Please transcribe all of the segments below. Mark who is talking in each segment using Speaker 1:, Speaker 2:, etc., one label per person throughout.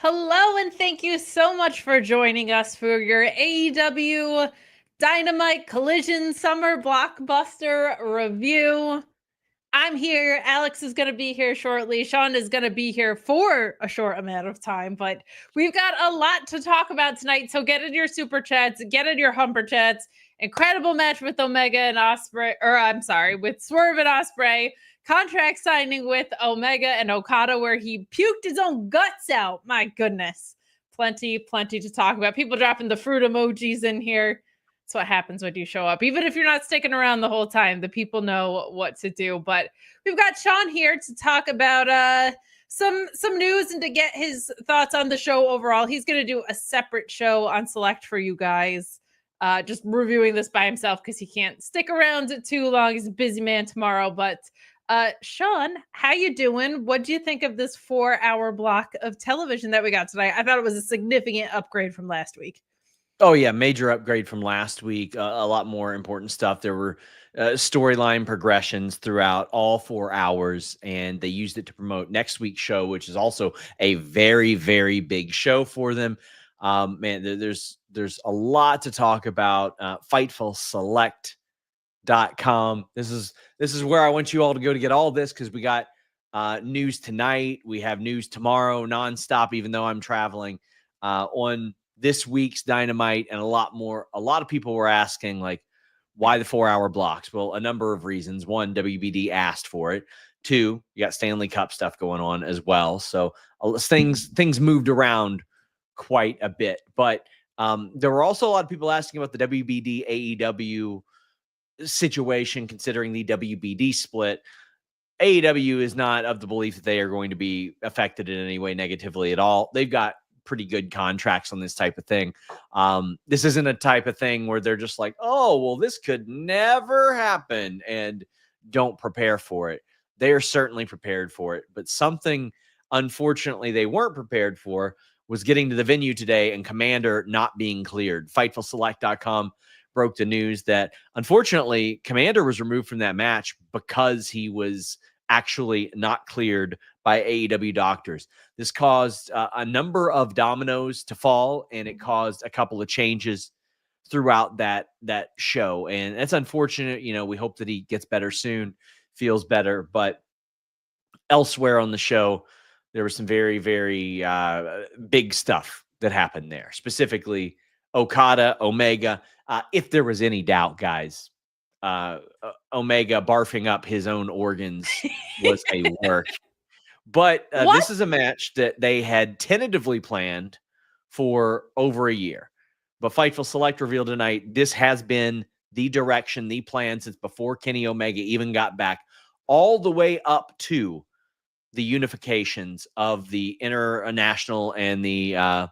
Speaker 1: Hello, and thank you so much for joining us for your AEW Dynamite Collision Summer Blockbuster review. I'm here. Alex is going to be here shortly. Sean is going to be here for a short amount of time, but we've got a lot to talk about tonight. So get in your super chats, get in your humper chats. Incredible match with Omega and Ospreay, with Swerve and Ospreay. Contract signing with Omega and Okada where he puked his own guts out. My goodness. Plenty to talk about. People dropping the fruit emojis in here. That's what happens when you show up. Even if you're not sticking around the whole time, the people know what to do. But we've got Sean here to talk about some news and to get his thoughts on the show overall. He's going to do a separate show on Select for you guys, just reviewing this by himself because he can't stick around too long. He's a busy man tomorrow. But Sean, how you doing? What do you think of this 4-hour block of television that we got tonight? I thought it was a significant upgrade from last week.
Speaker 2: Oh, yeah. Major upgrade from last week. A lot more important stuff. There were storyline progressions throughout all 4 hours, and they used it to promote next week's show, which is also a very, very big show for them. Man, there's a lot to talk about. FightfulSelect.com. This is where I want you all to go to get all this, because we got news tonight. We have news tomorrow nonstop, even though I'm traveling on this week's Dynamite, and a lot more. A lot of people were asking, like, why the 4-hour blocks? Well, a number of reasons. One, WBD asked for it. Two, you got Stanley Cup stuff going on as well. So things moved around quite a bit. But there were also a lot of people asking about the WBD AEW situation, considering the WBD split. AEW is not of the belief that they are going to be affected in any way negatively at all. They've got pretty good contracts on this type of thing. This isn't a type of thing where they're just like, oh, well, this could never happen, and don't prepare for it. They are certainly prepared for it, but something, unfortunately, they weren't prepared for was getting to the venue today and Komander not being cleared. FightfulSelect.com broke the news that, unfortunately, Komander was removed from that match because he was actually not cleared by AEW doctors. This caused a number of dominoes to fall, and it caused a couple of changes throughout that show. And that's unfortunate. You know, we hope that he gets better soon, feels better. But elsewhere on the show, there was some very, very big stuff that happened there. Specifically, Okada, Omega. If there was any doubt, guys, Omega barfing up his own organs was a work. But this is a match that they had tentatively planned for over a year. But Fightful Select revealed tonight, this has been the direction, the plan since before Kenny Omega even got back, all the way up to the unifications of the international and the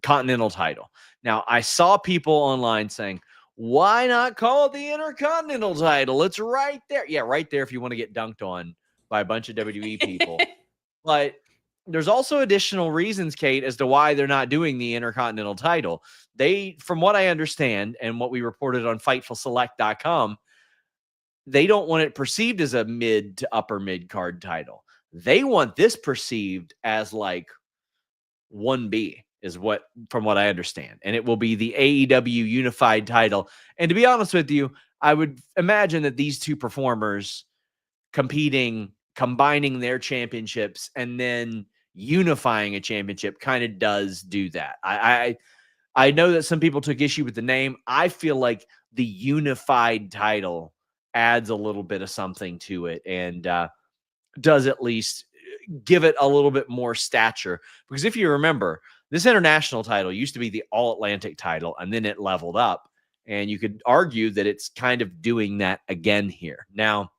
Speaker 2: continental title. Now, I saw people online saying, why not call it the Intercontinental title? It's right there. Yeah, right there if you want to get dunked on by a bunch of WWE people. But there's also additional reasons, Kate, as to why they're not doing the Intercontinental title. They, from what I understand and what we reported on FightfulSelect.com, they don't want it perceived as a mid to upper mid card title. They want this perceived as like 1B. Is what, from what I understand. And it will be the AEW unified title. And to be honest with you, I would imagine that these two performers competing, combining their championships, and then unifying a championship kind of does do that. I know that some people took issue with the name. I feel like the unified title adds a little bit of something to it, and does at least give it a little bit more stature. Because if you remember, this international title used to be the All-Atlantic title, and then it leveled up. And you could argue that it's kind of doing that again here. Now,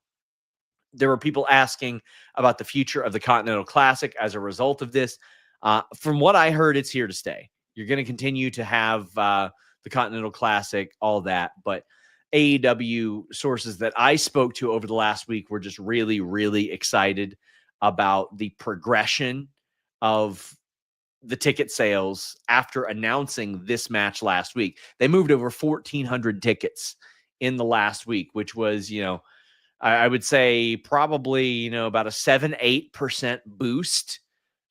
Speaker 2: there were people asking about the future of the Continental Classic as a result of this. From what I heard, it's here to stay. You're going to continue to have the Continental Classic, all that. But AEW sources that I spoke to over the last week were just really, really excited about the progression of the ticket sales after announcing this match last week. They moved over 1,400 tickets in the last week, which was, you know, I would say probably, you know, about a 7-8% boost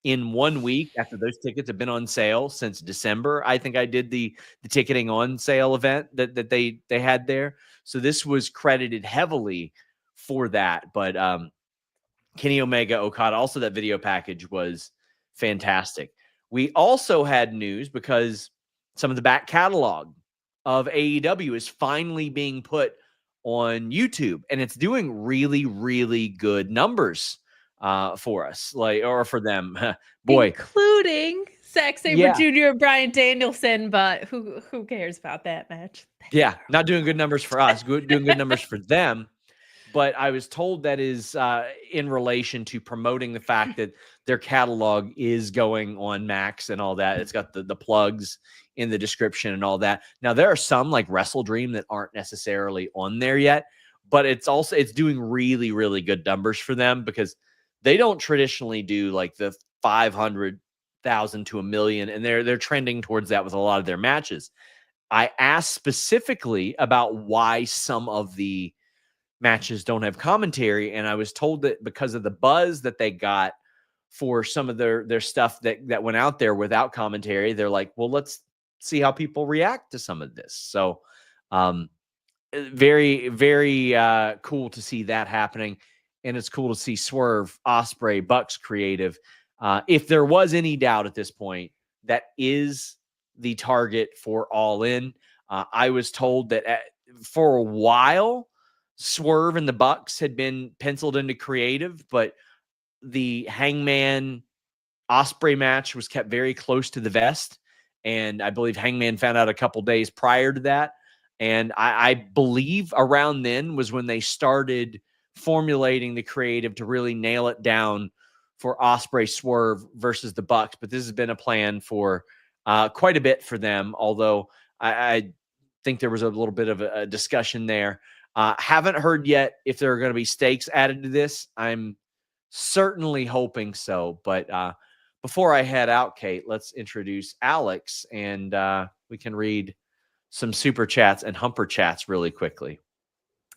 Speaker 2: in 1 week after those tickets have been on sale since December. I think I did the ticketing on sale event that they had there. So this was credited heavily for that. But Kenny Omega, Okada, also that video package was fantastic. We also had news because some of the back catalog of AEW is finally being put on YouTube, and it's doing really, really good numbers for us, or for them. Boy,
Speaker 1: including Zack Sabre
Speaker 2: Yeah.
Speaker 1: Jr. and Bryan Danielson, but who cares about that match?
Speaker 2: Yeah, not doing good numbers for us, doing good numbers for them. But I was told that is in relation to promoting the fact that their catalog is going on Max and all that. It's got the plugs in the description and all that. Now, there are some like Wrestle Dream that aren't necessarily on there yet, but it's doing really, really good numbers for them because they don't traditionally do like the 500,000 to 1 million, and they're trending towards that with a lot of their matches. I asked specifically about why some of the matches don't have commentary, and I was told that because of the buzz that they got for some of their stuff that went out there without commentary, they're like, well, let's see how people react to some of this. So very, very cool to see that happening, and it's cool to see Swerve, Ospreay, Bucks creative. If there was any doubt at this point, that is the target for All In. I was told that for a while Swerve and the Bucks had been penciled into creative, but the Hangman Ospreay match was kept very close to the vest. And I believe Hangman found out a couple days prior to that. And I believe around then was when they started formulating the creative to really nail it down for Ospreay Swerve versus the Bucks. But this has been a plan for quite a bit for them, although I think there was a little bit of a discussion there. Haven't heard yet if there are going to be stakes added to this. I'm certainly hoping so. But before I head out, Kate, let's introduce Alex, and we can read some super chats and humper chats really quickly.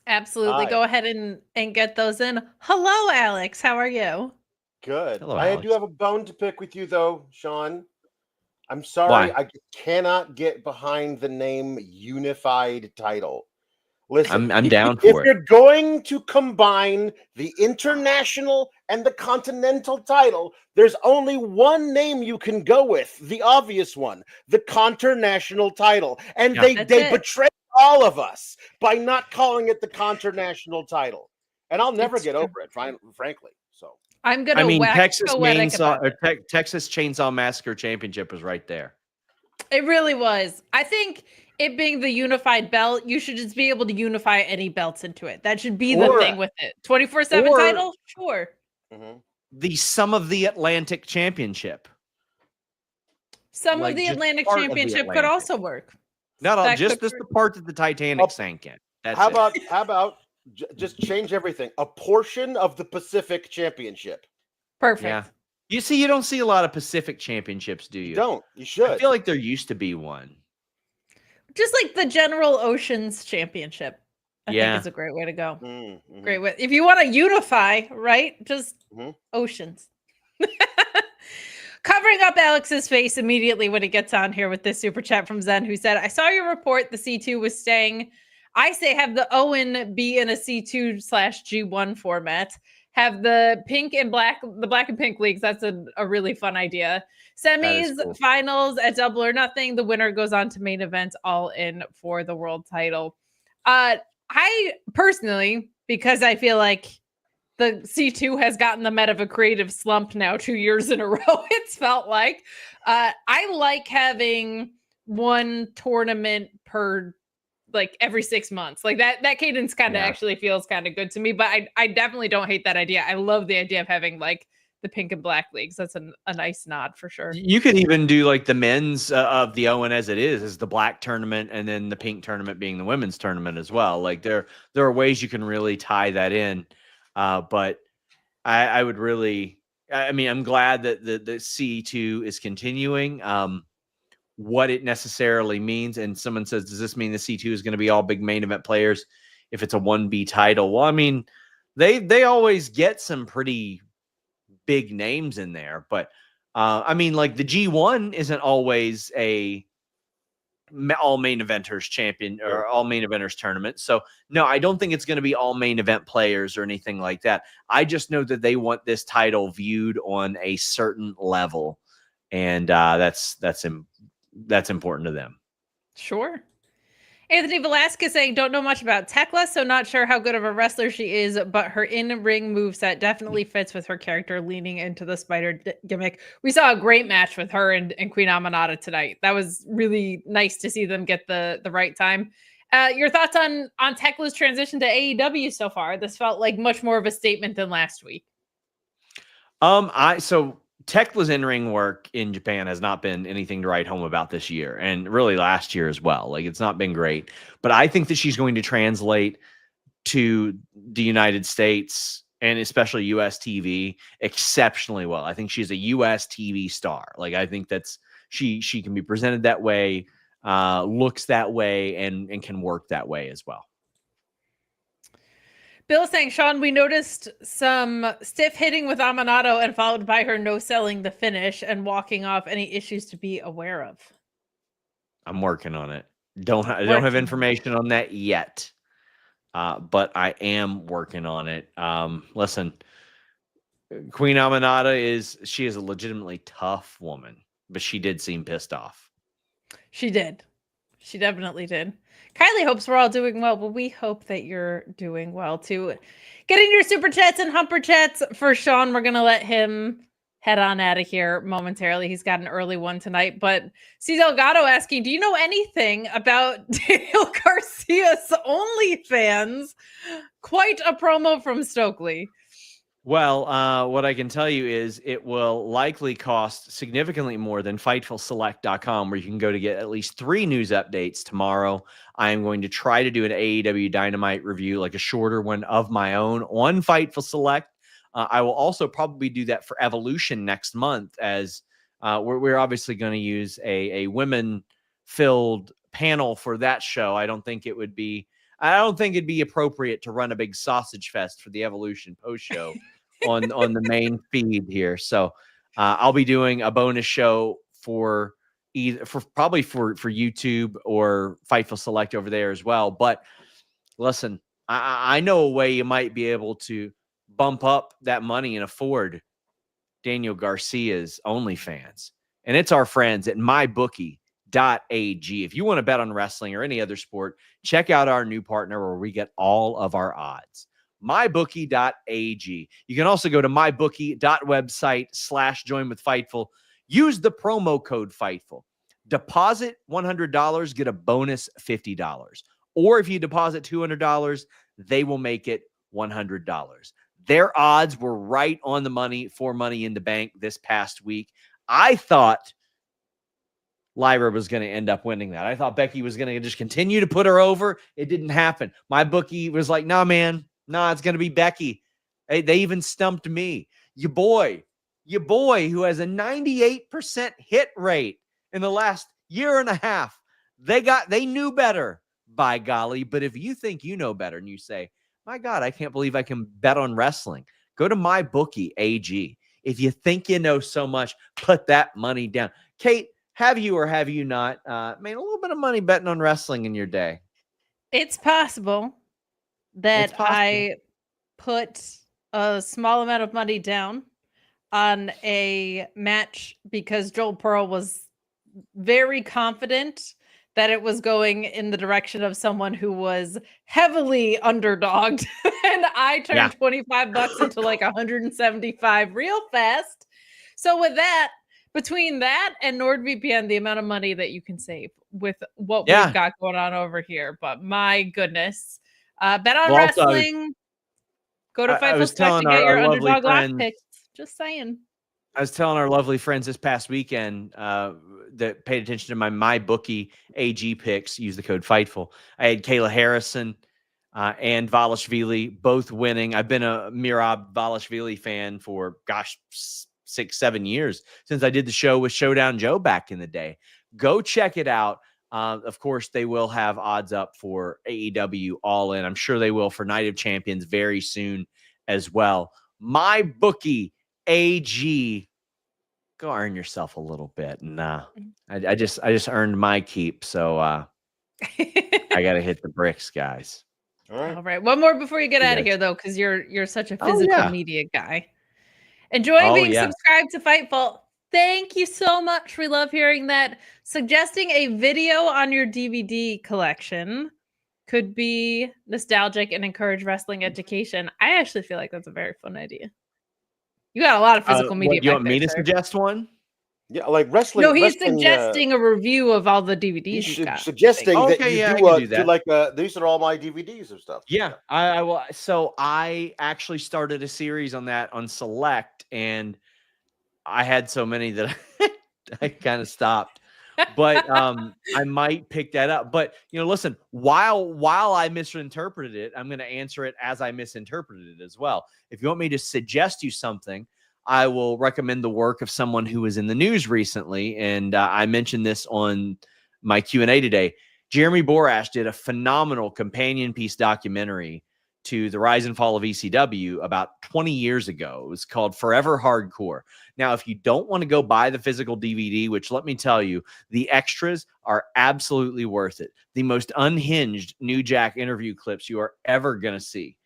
Speaker 1: Absolutely.
Speaker 3: Hi.
Speaker 1: Go ahead and get those in. Hello, Alex. How are you?
Speaker 3: Good.
Speaker 2: Hello,
Speaker 3: I
Speaker 2: Alex.
Speaker 3: do have a bone to pick with you, though, Sean. I'm sorry.
Speaker 2: Why?
Speaker 3: I cannot get behind the name Unified Title. Listen,
Speaker 2: I'm down
Speaker 3: if
Speaker 2: for it.
Speaker 3: you're going to combine the international and the continental title, there's only one name you can go with, the obvious one, the Conternational title. And
Speaker 2: Yeah.
Speaker 3: they
Speaker 1: That's it.
Speaker 3: betrayed all of us by not calling it the Conternational title. And I'll never
Speaker 1: It's
Speaker 3: get
Speaker 1: true.
Speaker 3: over it, frankly. So
Speaker 1: I'm gonna
Speaker 2: I mean,
Speaker 1: wax
Speaker 2: Texas
Speaker 1: poetic about
Speaker 2: Texas Chainsaw Massacre Championship was right there.
Speaker 1: it. It really was. I think it being the unified belt, you should just be able to unify any belts into it. That should be the
Speaker 2: Or-
Speaker 1: thing with it. 24/7
Speaker 2: or-
Speaker 1: title? Sure.
Speaker 3: mhm.
Speaker 2: The Sum of the Atlantic Championship.
Speaker 1: Some
Speaker 2: Like,
Speaker 1: of the
Speaker 2: just
Speaker 1: Atlantic
Speaker 2: part of the
Speaker 1: Championship could
Speaker 2: Atlantic.
Speaker 1: also work.
Speaker 2: Not all,
Speaker 1: That
Speaker 2: just
Speaker 1: could
Speaker 2: the part that the Titanic
Speaker 3: Oh,
Speaker 2: sank in. That's
Speaker 3: How
Speaker 2: it.
Speaker 3: about just change everything? A portion of the Pacific Championship.
Speaker 1: Perfect.
Speaker 2: Yeah. You see, you don't see a lot of Pacific championships, do you?
Speaker 3: You don't. You
Speaker 2: I
Speaker 3: should.
Speaker 2: feel like there used to be one.
Speaker 1: Just like the General Oceans Championship. I
Speaker 2: Yeah.
Speaker 1: think is a great way to go.
Speaker 3: Mhm.
Speaker 1: Great way. If you want to unify, right? Just
Speaker 3: Mhm.
Speaker 1: oceans. Covering up Alex's face immediately when he gets on here with this super chat from Zen, who said, I saw your report the C2 was staying. I say have the Owen be in a C2/G1 format. Have the black and pink leagues. That's a really fun idea. Semis,
Speaker 2: cool.
Speaker 1: finals at Double or Nothing. The winner goes on to main events, all in for the world title. I personally, because I feel like the C2 has gotten the met of a creative slump now 2 years in a row, it's felt like. I like having one tournament per, like, every 6 months. Like, that cadence kind of actually feels kind of good to me, but I definitely don't hate that idea. I love the idea of having, like, the pink and black leagues. That's a nice nod for sure.
Speaker 2: You could even do like the men's of the Owen as it is the black tournament, and then the pink tournament being the women's tournament as well. Like there are ways you can really tie that in. But I would really, I mean, I'm glad that the C2 is continuing. What it necessarily means, and someone says, does this mean the C2 is going to be all big main event players if it's a 1B title? Well, I mean, they always get some pretty big names in there, but I mean, like the G1 isn't always all main eventers champion or all main eventers tournament. So no, I don't think it's going to be all main event players or anything like that. I just know that they want this title viewed on a certain level, and that's important to them.
Speaker 1: Sure. Anthony Velasquez saying, don't know much about Thekla, so not sure how good of a wrestler she is, but her in-ring moveset definitely fits with her character, leaning into the spider gimmick. We saw a great match with her and Queen Aminata tonight. That was really nice to see them get the right time. Your thoughts on Tekla's transition to AEW so far? This felt like much more of a statement than last week.
Speaker 2: So Tekla's in-ring work in Japan has not been anything to write home about this year, and really last year as well. Like, it's not been great, but I think that she's going to translate to the United States and especially US TV exceptionally well. I think she's a US TV star. Like, I think that's she can be presented that way, looks that way, and can work that way as well.
Speaker 1: Bill saying, Sean, we noticed some stiff hitting with Aminata and followed by her no-selling the finish and walking off. Any issues to be aware of?
Speaker 2: I'm working on it. Don't have information on that yet, but I am working on it. Listen, Queen Aminata is a legitimately tough woman, but she did seem pissed off.
Speaker 1: She did. She definitely did. Kylie hopes we're all doing well, but we hope that you're doing well too. Getting your super chats and humper chats for Sean. We're going to let him head on out of here momentarily. He's got an early one tonight, but C. Delgado asking, do you know anything about Daniel Garcia's OnlyFans? Quite a promo from Stokely.
Speaker 2: Well, what I can tell you is it will likely cost significantly more than FightfulSelect.com, where you can go to get at least 3 news updates tomorrow. I am going to try to do an AEW Dynamite review, like a shorter one of my own on Fightful Select. I will also probably do that for Evolution next month, as we're obviously going to use a women-filled panel for that show. I don't think it'd be appropriate to run a big sausage fest for the Evolution post show on the main feed here. So I'll be doing a bonus show for YouTube or Fightful Select over there as well. But listen, I know a way you might be able to bump up that money and afford Daniel Garcia's OnlyFans. And it's our friends at MyBookie.ag. If you want to bet on wrestling or any other sport, check out our new partner where we get all of our odds. MyBookie.ag. You can also go to mybookie.website/join with Fightful. Use the promo code Fightful. Deposit $100, get a bonus $50. Or if you deposit $200, they will make it $100. Their odds were right on the money for Money in the Bank this past week. I thought Lyra was going to end up winning that. I thought Becky was going to just continue to put her over. It didn't happen. My bookie was like, nah, man. Nah, it's going to be Becky. They even stumped me. Your boy who has a 98% hit rate in the last year and a half. They knew better, by golly. But if you think you know better and you say, my God, I can't believe I can bet on wrestling, go to MyBookie.ag. If you think you know so much, put that money down. Kate, have you or have you not made a little bit of money betting on wrestling in your day?
Speaker 1: It's possible that I put a small amount of money down on a match because Joel Pearl was very confident that it was going in the direction of someone who was heavily underdogged. And I turned $25 into like 175 real fast. So with that, between that and NordVPN, the amount of money that you can save with what we've got going on over here. But my goodness, bet on wrestling. Go to Fightful Select to get your underdog lock picks. Just saying.
Speaker 2: I was telling our lovely friends this past weekend that paid attention to my MyBookie AG picks. Use the code Fightful. I had Kayla Harrison and Valashvili both winning. I've been a Mirab Valashvili fan for 6-7 years since I did the show with Showdown Joe back in the day. Go check it out. Of course, they will have odds up for AEW All In. I'm sure they will for Night of Champions very soon as well. MyBookie AG. go earn yourself a little bit. And I just earned my keep. So I got to hit the bricks, guys.
Speaker 1: All right. One more before you get out of here, though, because you're such a physical media guy. Enjoying being subscribed to Fightful. Thank you so much. We love hearing that. Suggesting a video on your DVD collection could be nostalgic and encourage wrestling education. I actually feel like that's a very fun idea. You got a lot of physical media.
Speaker 2: You want me to suggest one?
Speaker 3: Yeah, like wrestling.
Speaker 1: No, he's suggesting a review of all the DVDs he's got.
Speaker 3: Suggesting that you do like these are all my DVDs or stuff.
Speaker 2: Yeah, I will. So I actually started a series on that on Select, and I had so many that I kind of stopped. But I might pick that up. But listen, while I misinterpreted it, I'm going to answer it as I misinterpreted it as well. If you want me to suggest you something, I will recommend the work of someone who was in the news recently, and I mentioned this on my Q&A today. Jeremy Borash did a phenomenal companion piece documentary to the rise and fall of ECW about 20 years ago. It was called Forever Hardcore. Now, if you don't want to go buy the physical DVD, which let me tell you, the extras are absolutely worth it. The most unhinged New Jack interview clips you are ever going to see,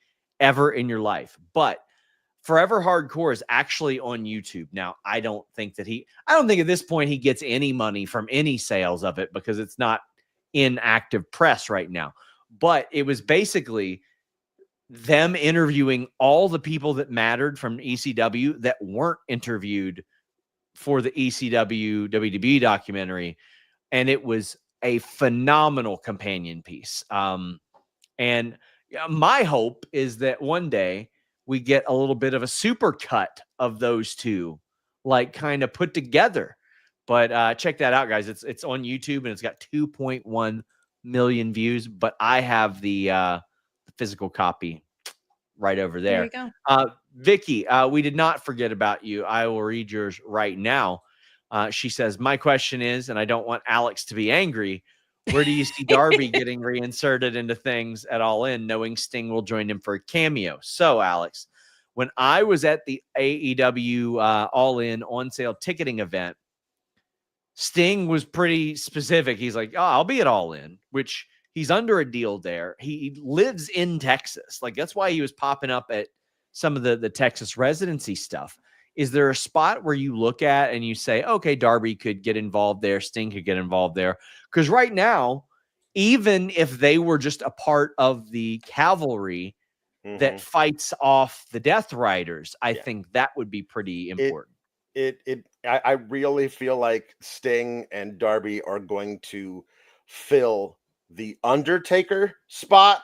Speaker 2: ever in your life. But Forever Hardcore is actually on YouTube. Now, I don't think at this point he gets any money from any sales of it because it's not in active press right now. But it was basically them interviewing all the people that mattered from ECW that weren't interviewed for the ECW WWE documentary. And it was a phenomenal companion piece. And my hope is that one day we get a little bit of a super cut of those two, like kind of put together. But check that out, guys. It's on YouTube and it's got 2.1 million views. But I have the physical copy right over there.
Speaker 1: There you go.
Speaker 2: Vicky, we did not forget about you. I will read yours right now. She says, my question is, and I don't want Alex to be angry, where do you see Darby getting reinserted into things at All In, knowing Sting will join him for a cameo? So, Alex, when I was at the AEW All In on sale ticketing event, Sting was pretty specific. He's like, oh, I'll be at All In, which he's under a deal there. He lives in Texas. Like, that's why he was popping up at some of the Texas residency stuff. Is there a spot where you look at and you say, okay, Darby could get involved there, Sting could get involved there? Because right now, even if they were just a part of the cavalry that fights off the Death Riders, I think that would be pretty important.
Speaker 3: I really feel like Sting and Darby are going to fill the Undertaker spot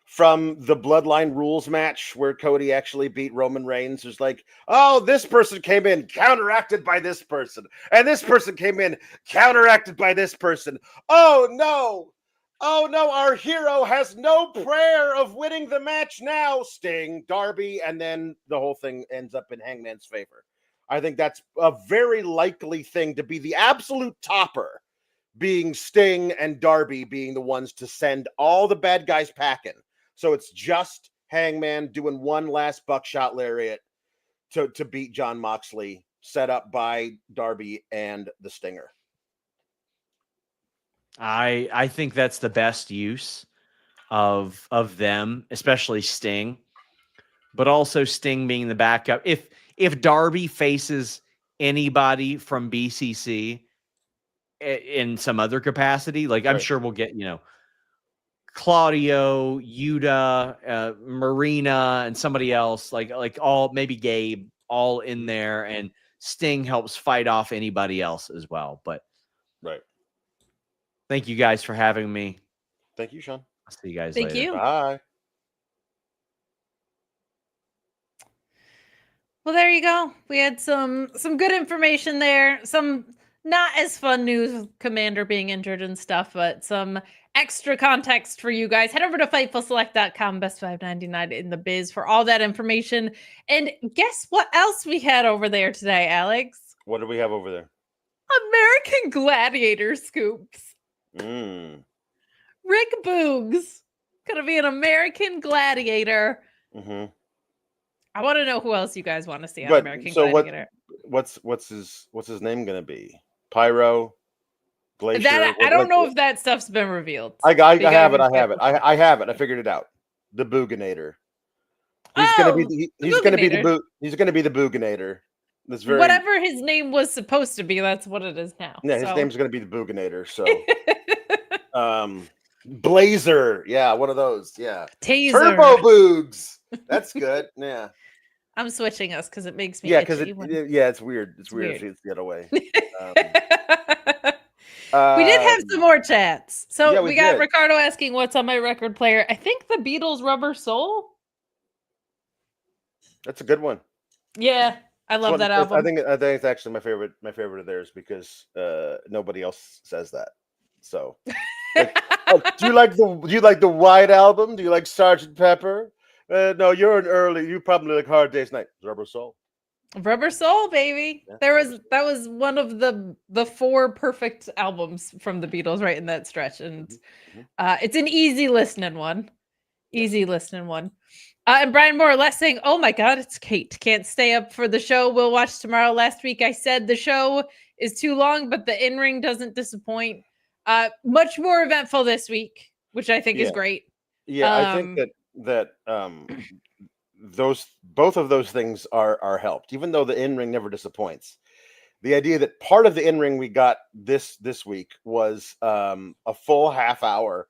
Speaker 3: from the Bloodline Rules match where Cody actually beat Roman Reigns. There's like, oh, this person came in counteracted by this person, and this person came in counteracted by this person. Oh no, our hero has no prayer of winning the match now, Sting, Darby, and then the whole thing ends up in Hangman's favor. I think that's a very likely thing to be the absolute topper, being Sting and Darby being the ones to send all the bad guys packing. So it's just Hangman doing one last buckshot lariat to beat Jon Moxley, set up by Darby and the Stinger.
Speaker 2: I think that's the best use of them, especially Sting, but also Sting being the backup. If Darby faces anybody from BCC in some other capacity, like I'm sure we'll get, Claudio, Yuta, Marina, and somebody else, like all, maybe Gabe, all in there, and Sting helps fight off anybody else as well. But thank you guys for having me.
Speaker 3: Thank you, Sean.
Speaker 2: I'll see you guys
Speaker 1: later.
Speaker 2: Thank you.
Speaker 3: Bye.
Speaker 1: Well, there you go. We had some good information there. Some not as fun news with Komander being injured and stuff, but some extra context for you guys. Head over to FightfulSelect.com, best $5.99 in the biz for all that information. And guess what else we had over there today, Alex?
Speaker 3: What do we have over there?
Speaker 1: American Gladiator scoops. Rick Boogs gonna be an American Gladiator. I want to know who else you guys want to see on
Speaker 3: But
Speaker 1: American
Speaker 3: so
Speaker 1: Gladiator.
Speaker 3: what's his name gonna be? Pyro, Glacier.
Speaker 1: That I don't know if that stuff's been revealed.
Speaker 3: I
Speaker 1: You gotta
Speaker 3: have it.
Speaker 1: be
Speaker 3: I have it.
Speaker 1: careful.
Speaker 3: I have it. I figured it out. The Booganator. He's
Speaker 1: Oh,
Speaker 3: gonna be he's gonna be
Speaker 1: Booganator.
Speaker 3: he's gonna be the Booganator. That's very
Speaker 1: Whatever his name was supposed to be, that's what it is now.
Speaker 3: Yeah, his
Speaker 1: so.
Speaker 3: name's gonna be the Booganator. So Blazer. Yeah, one of those. Yeah.
Speaker 1: Taser.
Speaker 3: Turbo Boogs. That's good. Yeah.
Speaker 1: I'm switching us because it makes me
Speaker 3: Because
Speaker 1: itchy
Speaker 3: it's weird. It's weird if it's the other way.
Speaker 1: we did have some more chats. So
Speaker 3: yeah,
Speaker 1: we got
Speaker 3: did.
Speaker 1: Ricardo asking what's on my record player. I think the Beatles Rubber Soul.
Speaker 3: That's a good one.
Speaker 1: Yeah, I love that album.
Speaker 3: I think it's actually my favorite of theirs because nobody else says that. So do you like the White Album? Do you like Sgt. Pepper? No, you probably like Hard Day's Night. Rubber Soul.
Speaker 1: Rubber Soul, baby.
Speaker 3: Yeah.
Speaker 1: That was one of the 4 perfect albums from the Beatles right in that stretch. And it's an easy listening one. And Brian more or less saying, oh my God, it's Kate. Can't stay up for the show. We'll watch tomorrow. Last week I said the show is too long, but the in-ring doesn't disappoint. Much more eventful this week, which I think is great.
Speaker 3: Yeah, I think that both of those things are helped, even though the in-ring never disappoints. The idea that part of the in-ring we got this week was a full half hour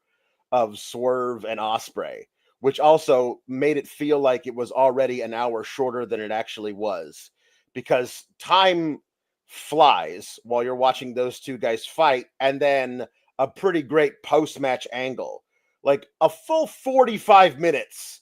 Speaker 3: of Swerve and Ospreay, which also made it feel like it was already an hour shorter than it actually was, because time flies while you're watching those two guys fight, and then a pretty great post-match angle. Like a full 45 minutes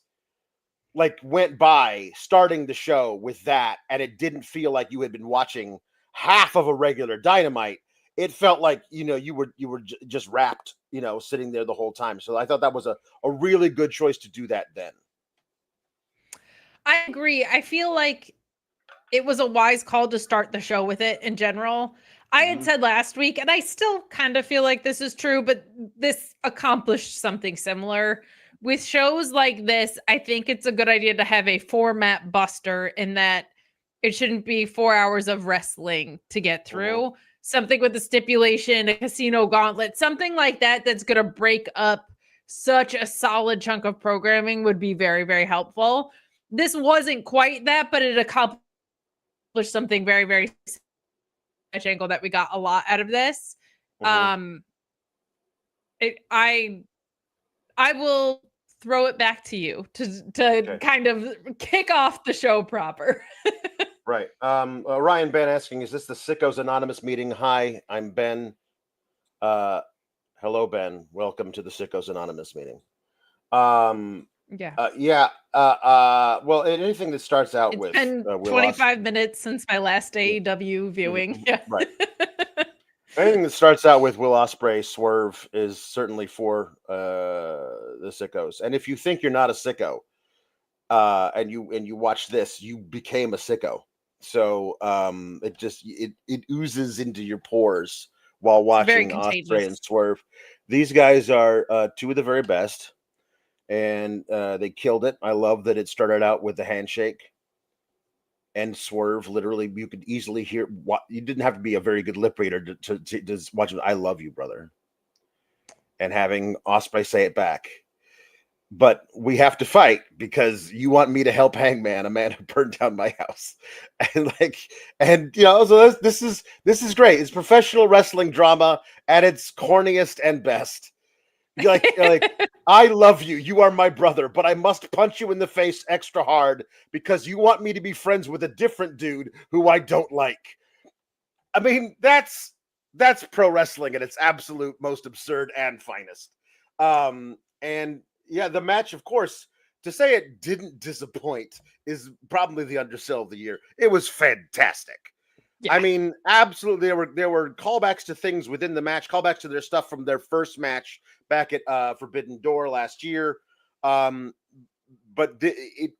Speaker 3: went by starting the show with that, and it didn't feel like you had been watching half of a regular Dynamite. It felt like, you were just wrapped, sitting there the whole time. So I thought that was a really good choice to do that then.
Speaker 1: I agree. I feel like it was a wise call to start the show with it in general. I had said last week, and I still kind of feel like this is true, but this accomplished something similar. With shows like this, I think it's a good idea to have a format buster in that it shouldn't be 4 hours of wrestling to get through. Something with a stipulation, a casino gauntlet, something like that that's going to break up such a solid chunk of programming would be very, very helpful. This wasn't quite that, but it accomplished something very, very angle that we got a lot out of this. I will throw it back to you to kind of kick off the show proper.
Speaker 3: Right. Ryan Ben asking, is this the Sickos Anonymous meeting? Hi, I'm Ben. Hello, Ben. Welcome to the Sickos Anonymous meeting. Well, anything that starts out
Speaker 1: it's
Speaker 3: with
Speaker 1: been 25 minutes since my last AEW viewing. Yeah.
Speaker 3: Right. Anything that starts out with Will Ospreay Swerve is certainly for the Sickos. And if you think you're not a sicko, and you watch this, you became a sicko. So it oozes into your pores while watching Ospreay and Swerve. These guys are 2 of the very best, and they killed it. I love that it started out with the handshake. And Swerve, literally, you could easily hear what you didn't have to be a very good lip reader to watch it. I love you, brother. And having Ospreay say it back. But we have to fight because you want me to help Hangman, a man who burned down my house. So this is great. It's professional wrestling drama at its corniest and best. You're like, I love you. You are my brother, but I must punch you in the face extra hard because you want me to be friends with a different dude who I don't like. I mean, that's pro wrestling at its absolute most absurd and finest. And yeah, the match, of course, to say it didn't disappoint is probably the undersell of the year. It was fantastic. Yeah. I mean, absolutely. There were callbacks to things within the match, callbacks to their stuff from their first match back at Forbidden Door last year. But the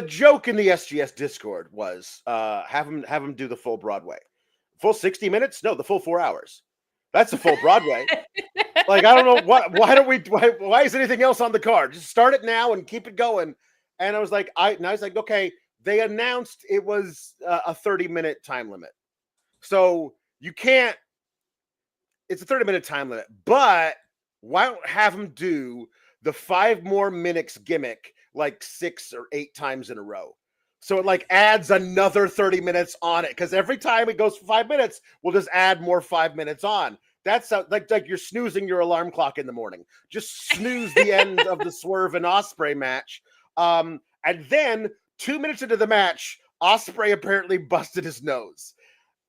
Speaker 3: joke in the SGS Discord was have him do the full Broadway, full 60 minutes. No, the full 4 hours. That's a full Broadway. I don't know why is anything else on the card? Just start it now and keep it going. And I was like, okay, they announced it was a 30-minute time limit. So you can't, it's a 30-minute time limit, but why don't have them do the 5 more minutes gimmick like 6 or 8 times in a row? So it like adds another 30 minutes on it, because every time it goes for 5 minutes, we'll just add more 5 minutes on. That's like you're snoozing your alarm clock in the morning. Just snooze the end of the Swerve and Ospreay match. And then 2 minutes into the match, Ospreay apparently busted his nose.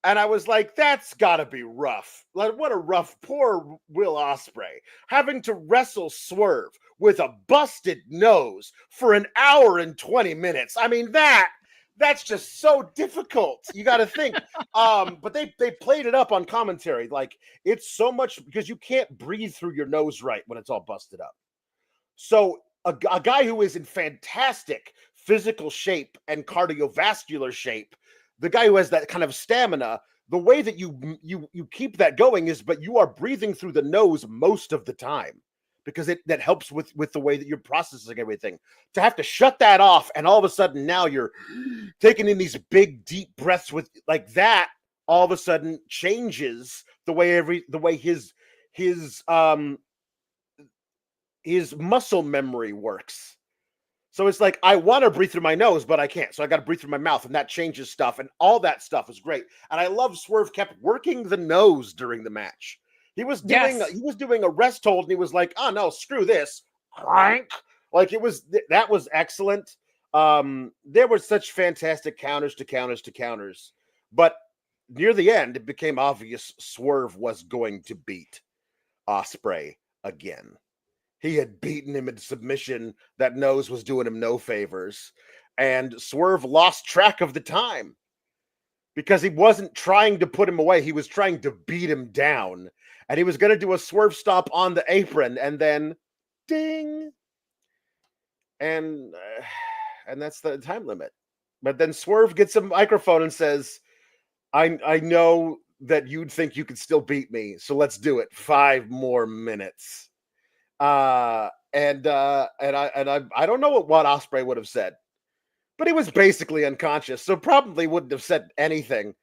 Speaker 3: And I was like, that's gotta be rough. Like, what a rough, poor Will Ospreay having to wrestle Swerve with a busted nose for an hour and 20 minutes. I mean, that's just so difficult. You got to think. But they played it up on commentary. Like, it's so much because you can't breathe through your nose right when it's all busted up. So a guy who is in fantastic physical shape and cardiovascular shape, the guy who has that kind of stamina, the way that you keep that going is, but you are breathing through the nose most of the time, because that helps with the way that you're processing everything. To have to shut that off, and all of a sudden now you're taking in these big deep breaths with like that, all of a sudden changes the way his muscle memory works. So it's like, I want to breathe through my nose, but I can't. So I got to breathe through my mouth, and that changes stuff. And all that stuff is great. And I love Swerve kept working the nose during the match. He was doing a rest hold, and he was like, oh no, screw this. Like, that was excellent. There were such fantastic counters to counters to counters. But near the end, it became obvious Swerve was going to beat Ospreay again. He had beaten him in submission. That nose was doing him no favors. And Swerve lost track of the time because he wasn't trying to put him away. He was trying to beat him down. And he was going to do a Swerve stop on the apron, and then ding. And that's the time limit. But then Swerve gets a microphone and says, I know that you'd think you could still beat me, so let's do it. 5 more minutes. I don't know what Ospreay would have said, but he was basically unconscious, so probably wouldn't have said anything.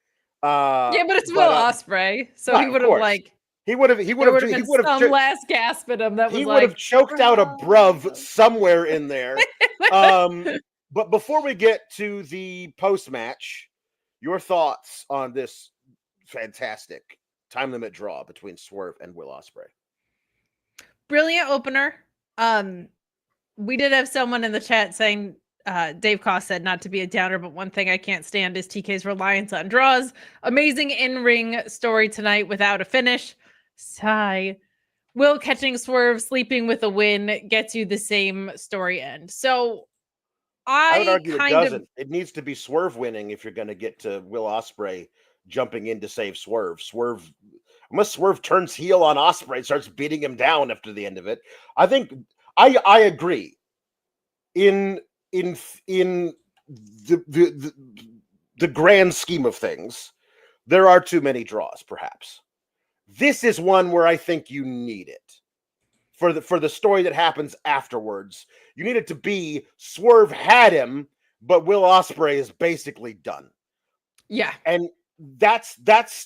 Speaker 1: Yeah, but it's Will Ospreay, so he would have like
Speaker 3: he would have
Speaker 1: some last gasp at him. That was
Speaker 3: he would have choked out a bruv somewhere in there. But before we get to the post match, your thoughts on this fantastic time limit draw between Swerve and Will Ospreay?
Speaker 1: Brilliant opener. We did have someone in the chat saying, Dave Koss said, not to be a downer, but one thing I can't stand is TK's reliance on draws. Amazing in-ring story tonight without a finish. Sigh. Will catching Swerve, sleeping with a win gets you the same story end. So
Speaker 3: I would argue it doesn't. It needs to be Swerve winning if you're going to get to Will Ospreay jumping in to save Swerve. Unless Swerve turns heel on Ospreay and starts beating him down after the end of it. I think I agree. In the grand scheme of things, there are too many draws, perhaps. This is one where I think you need it. For the story that happens afterwards, you need it to be Swerve had him, but Will Ospreay is basically done.
Speaker 1: Yeah.
Speaker 3: And that's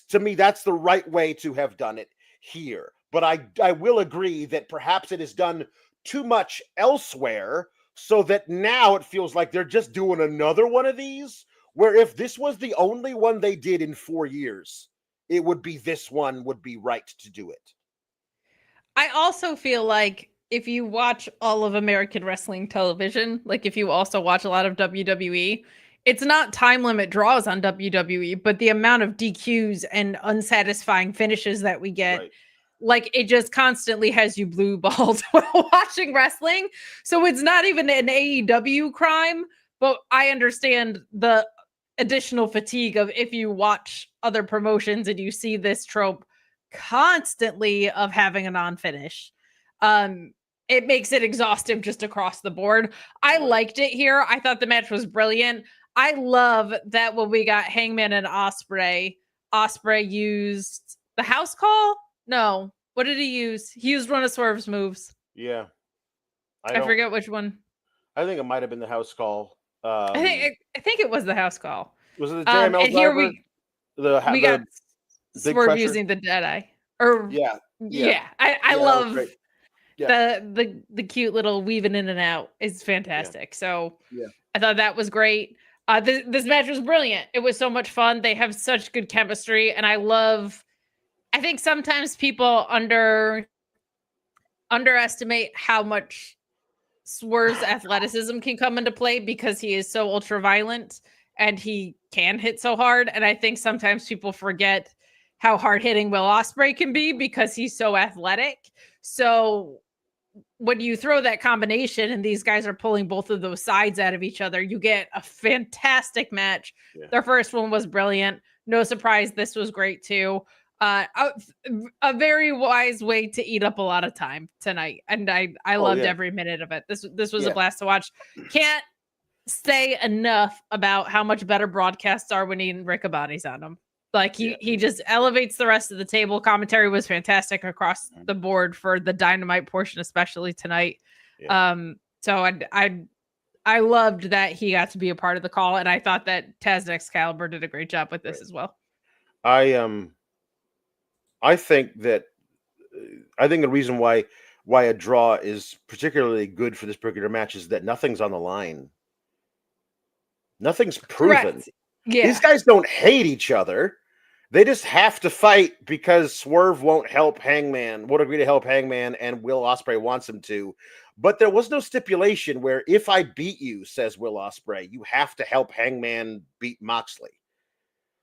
Speaker 3: to me, that's the right way to have done it here. But I will agree that perhaps it is done too much elsewhere, so that now it feels like they're just doing another one of these, where if this was the only one they did in 4 years, it would be this one would be right to do it.
Speaker 1: I also feel like if you watch all of American wrestling television, like if you also watch a lot of WWE, it's not time limit draws on WWE, but the amount of DQs and unsatisfying finishes that we get, right. Like it just constantly has you blue balled while watching wrestling. So it's not even an AEW crime, but I understand the additional fatigue of if you watch other promotions and you see this trope constantly of having a non-finish. It makes it exhaustive just across the board. I liked it here. I thought the match was brilliant. I love that when we got Hangman and Ospreay used the house call. No, what did he use? He used one of Swerve's moves.
Speaker 3: Yeah,
Speaker 1: I forget which one.
Speaker 3: I think it might have been the house call.
Speaker 1: I think it was the house call.
Speaker 3: Was it the JML
Speaker 1: and
Speaker 3: driver?
Speaker 1: here we got Swerve
Speaker 3: pressure?
Speaker 1: using the Deadeye. Or
Speaker 3: yeah.
Speaker 1: I love
Speaker 3: the
Speaker 1: cute little weaving in and out is fantastic.
Speaker 3: Yeah.
Speaker 1: So
Speaker 3: Yeah.
Speaker 1: I thought that was great. This match was brilliant. It was so much fun. They have such good chemistry, and I think sometimes people underestimate how much Swerve's athleticism can come into play because he is so ultra violent and he can hit so hard. And I think sometimes people forget how hard hitting Will Ospreay can be because he's so athletic. So when you throw that combination and these guys are pulling both of those sides out of each other, you get a fantastic match.
Speaker 3: Yeah.
Speaker 1: Their first one was brilliant. No surprise, this was great too. A very wise way to eat up a lot of time tonight, and I loved every minute of it. This was a blast to watch. Can't say enough about how much better broadcasts are when Ian Riccaboni's on them. Like he just elevates the rest of the table. Commentary was fantastic across the board for the Dynamite portion, especially tonight.
Speaker 3: Yeah.
Speaker 1: So I loved that he got to be a part of the call, and I thought that Taz Excalibur did a great job with this as well.
Speaker 3: I think the reason why a draw is particularly good for this particular match is that nothing's on the line. Nothing's proven.
Speaker 1: Correct. Yeah.
Speaker 3: These guys don't hate each other. They just have to fight because Swerve won't agree to help Hangman, and Will Ospreay wants him to. But there was no stipulation where if I beat you, says Will Ospreay, you have to help Hangman beat Moxley.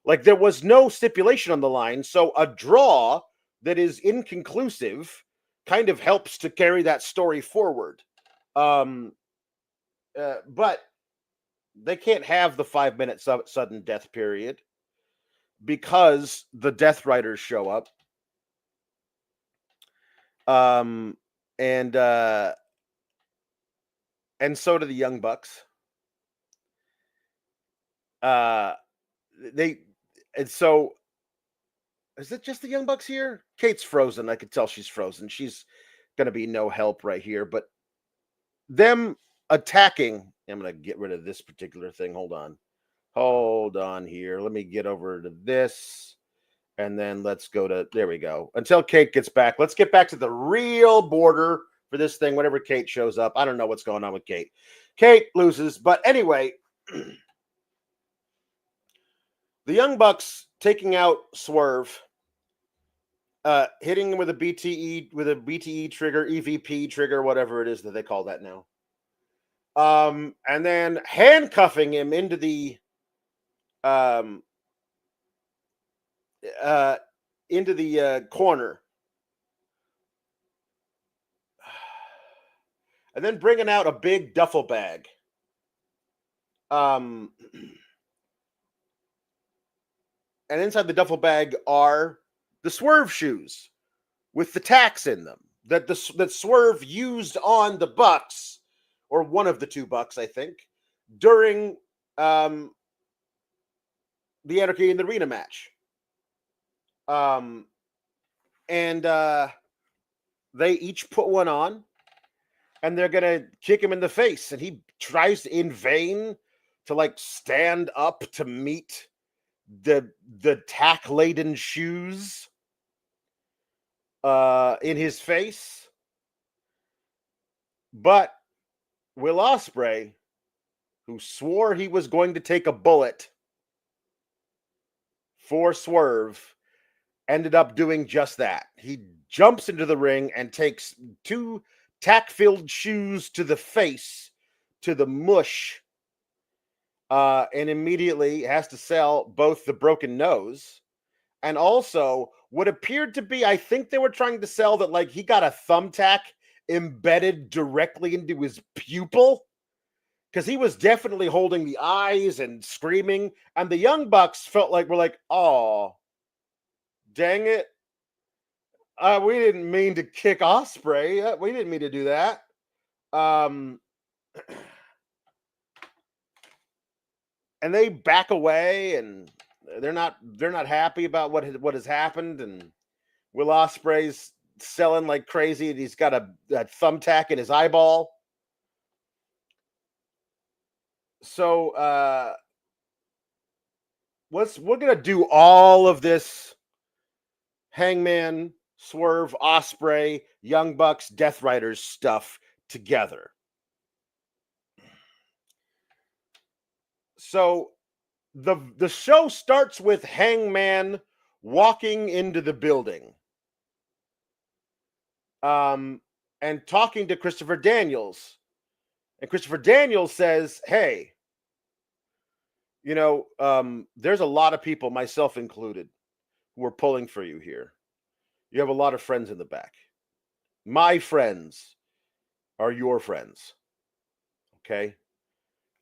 Speaker 3: Like, there was no stipulation on the line, so a draw that is inconclusive kind of helps to carry that story forward. But they can't have the 5-minute sudden death period because the Death Riders show up. And so do the Young Bucks. And so, is it just the Young Bucks here? Kate's frozen. I could tell she's frozen. She's going to be no help right here. But them attacking, I'm going to get rid of this particular thing. Hold on here. Let me get over to this. And then let's go to, there we go. Until Kate gets back. Let's get back to the real border for this thing whenever Kate shows up. I don't know what's going on with Kate. Kate loses. But anyway, the Young Bucks taking out Swerve, hitting him with a BTE trigger, EVP trigger, whatever it is that they call that now. And then handcuffing him into the corner. And then bringing out a big duffel bag. And inside the duffel bag are the Swerve shoes with the tacks in them that Swerve used on the Bucks, or one of the two Bucks, I think, during the Anarchy in the Arena match. And they each put one on, and they're gonna kick him in the face, and he tries in vain to like stand up to meet the tack laden shoes in his face. But Will Ospreay, who swore he was going to take a bullet for Swerve, ended up doing just that. He jumps into the ring and takes two tack-filled shoes to the face, to the mush, and immediately has to sell both the broken nose and also what appeared to be, I think they were trying to sell that like he got a thumbtack embedded directly into his pupil, because he was definitely holding the eyes and screaming, and the Young Bucks felt like, we're like, oh, dang it. We didn't mean to kick Ospreay. We didn't mean to do that. And they back away, and they're not happy about what has happened. And Will Ospreay's selling like crazy, and he's got a thumbtack in his eyeball. So we're gonna do all of this Hangman, Swerve, Ospreay, Young Bucks, Death Riders stuff together. So the show starts with Hangman walking into the building, and talking to Christopher Daniels, and Christopher Daniels says, "Hey, there's a lot of people, myself included, who are pulling for you here. You have a lot of friends in the back. My friends are your friends. Okay?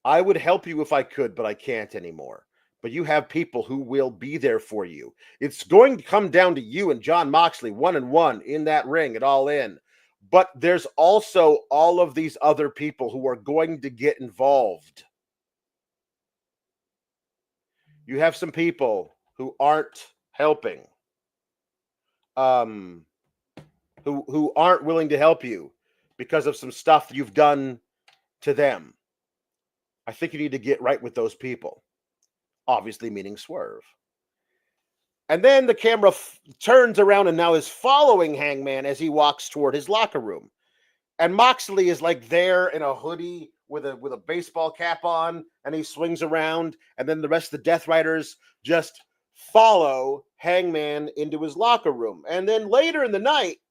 Speaker 3: I would help you if I could, but I can't anymore. But you have people who will be there for you. It's going to come down to you and Jon Moxley, 1-1 in that ring at All In. But there's also all of these other people who are going to get involved. You have some people who aren't helping, who aren't willing to help you because of some stuff you've done to them. I think you need to get right with those people." Obviously meaning Swerve. And then the camera turns around and now is following Hangman as he walks toward his locker room. And Moxley is like there in a hoodie with a baseball cap on, and he swings around, and then the rest of the Death Riders just follow Hangman into his locker room. And then later in the night,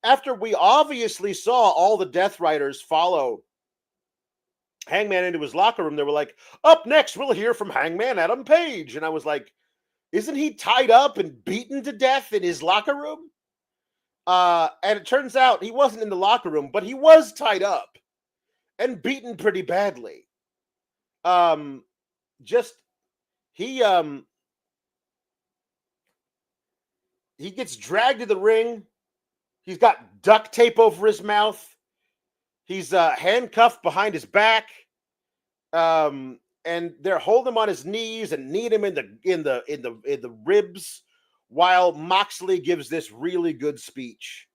Speaker 3: after we obviously saw all the Death Riders follow Hangman into his locker room, they were like, "Up next, we'll hear from Hangman Adam Page." And I was like, isn't he tied up and beaten to death in his locker room? And it turns out he wasn't in the locker room, but he was tied up and beaten pretty badly. He gets dragged to the ring. He's got duct tape over his mouth. He's handcuffed behind his back. And they're holding him on his knees and kneeing him in the ribs while Moxley gives this really good speech.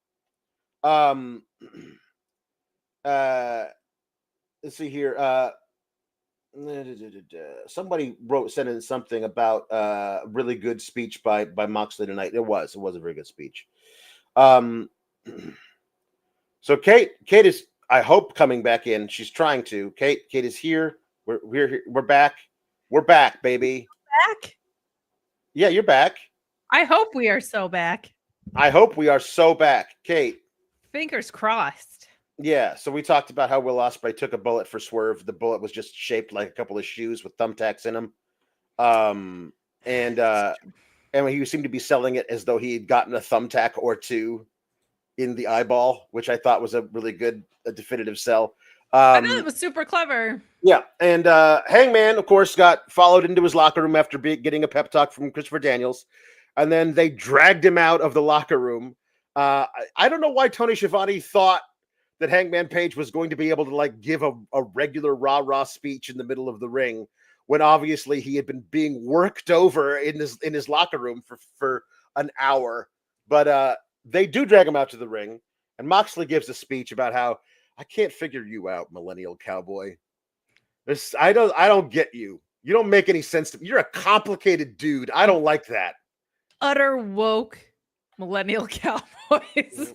Speaker 3: Let's see here. Somebody sent in something about a really good speech by Moxley tonight. It was a very good speech. So Kate is, I hope, coming back in. She's trying to. Kate is here. We're here. We're back. We're back, baby.
Speaker 1: Back?
Speaker 3: Yeah, you're back.
Speaker 1: I hope we are so back.
Speaker 3: I hope we are so back, Kate.
Speaker 1: Fingers crossed.
Speaker 3: Yeah, so we talked about how Will Ospreay took a bullet for Swerve. The bullet was just shaped like a couple of shoes with thumbtacks in them. And he seemed to be selling it as though he had gotten a thumbtack or two in the eyeball, which I thought was a really good, definitive sell.
Speaker 1: I thought it was super clever.
Speaker 3: Yeah, and Hangman, of course, got followed into his locker room after getting a pep talk from Christopher Daniels, and then they dragged him out of the locker room. I don't know why Tony Schiavone thought that Hangman Page was going to be able to like give a regular rah-rah speech in the middle of the ring, when obviously he had been being worked over in his locker room for an hour. But they do drag him out to the ring, and Moxley gives a speech about how, "I can't figure you out, millennial cowboy. I don't get you. You don't make any sense to me. You're a complicated dude. I don't like that."
Speaker 1: Utter woke millennial cowboys.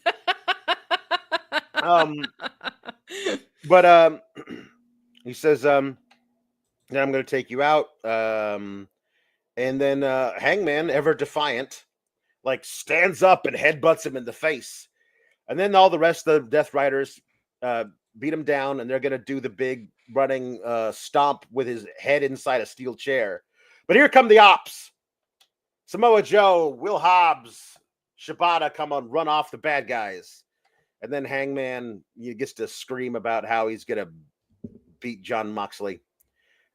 Speaker 3: But he says, "Then I'm going to take you out." And then Hangman, ever defiant, like stands up and headbutts him in the face. And then all the rest of the Death Riders beat him down, and they're going to do the big running stomp with his head inside a steel chair. But here come the ops. Samoa Joe, Will Hobbs, Shibata come on, run off the bad guys. And then Hangman gets to scream about how he's going to beat Jon Moxley.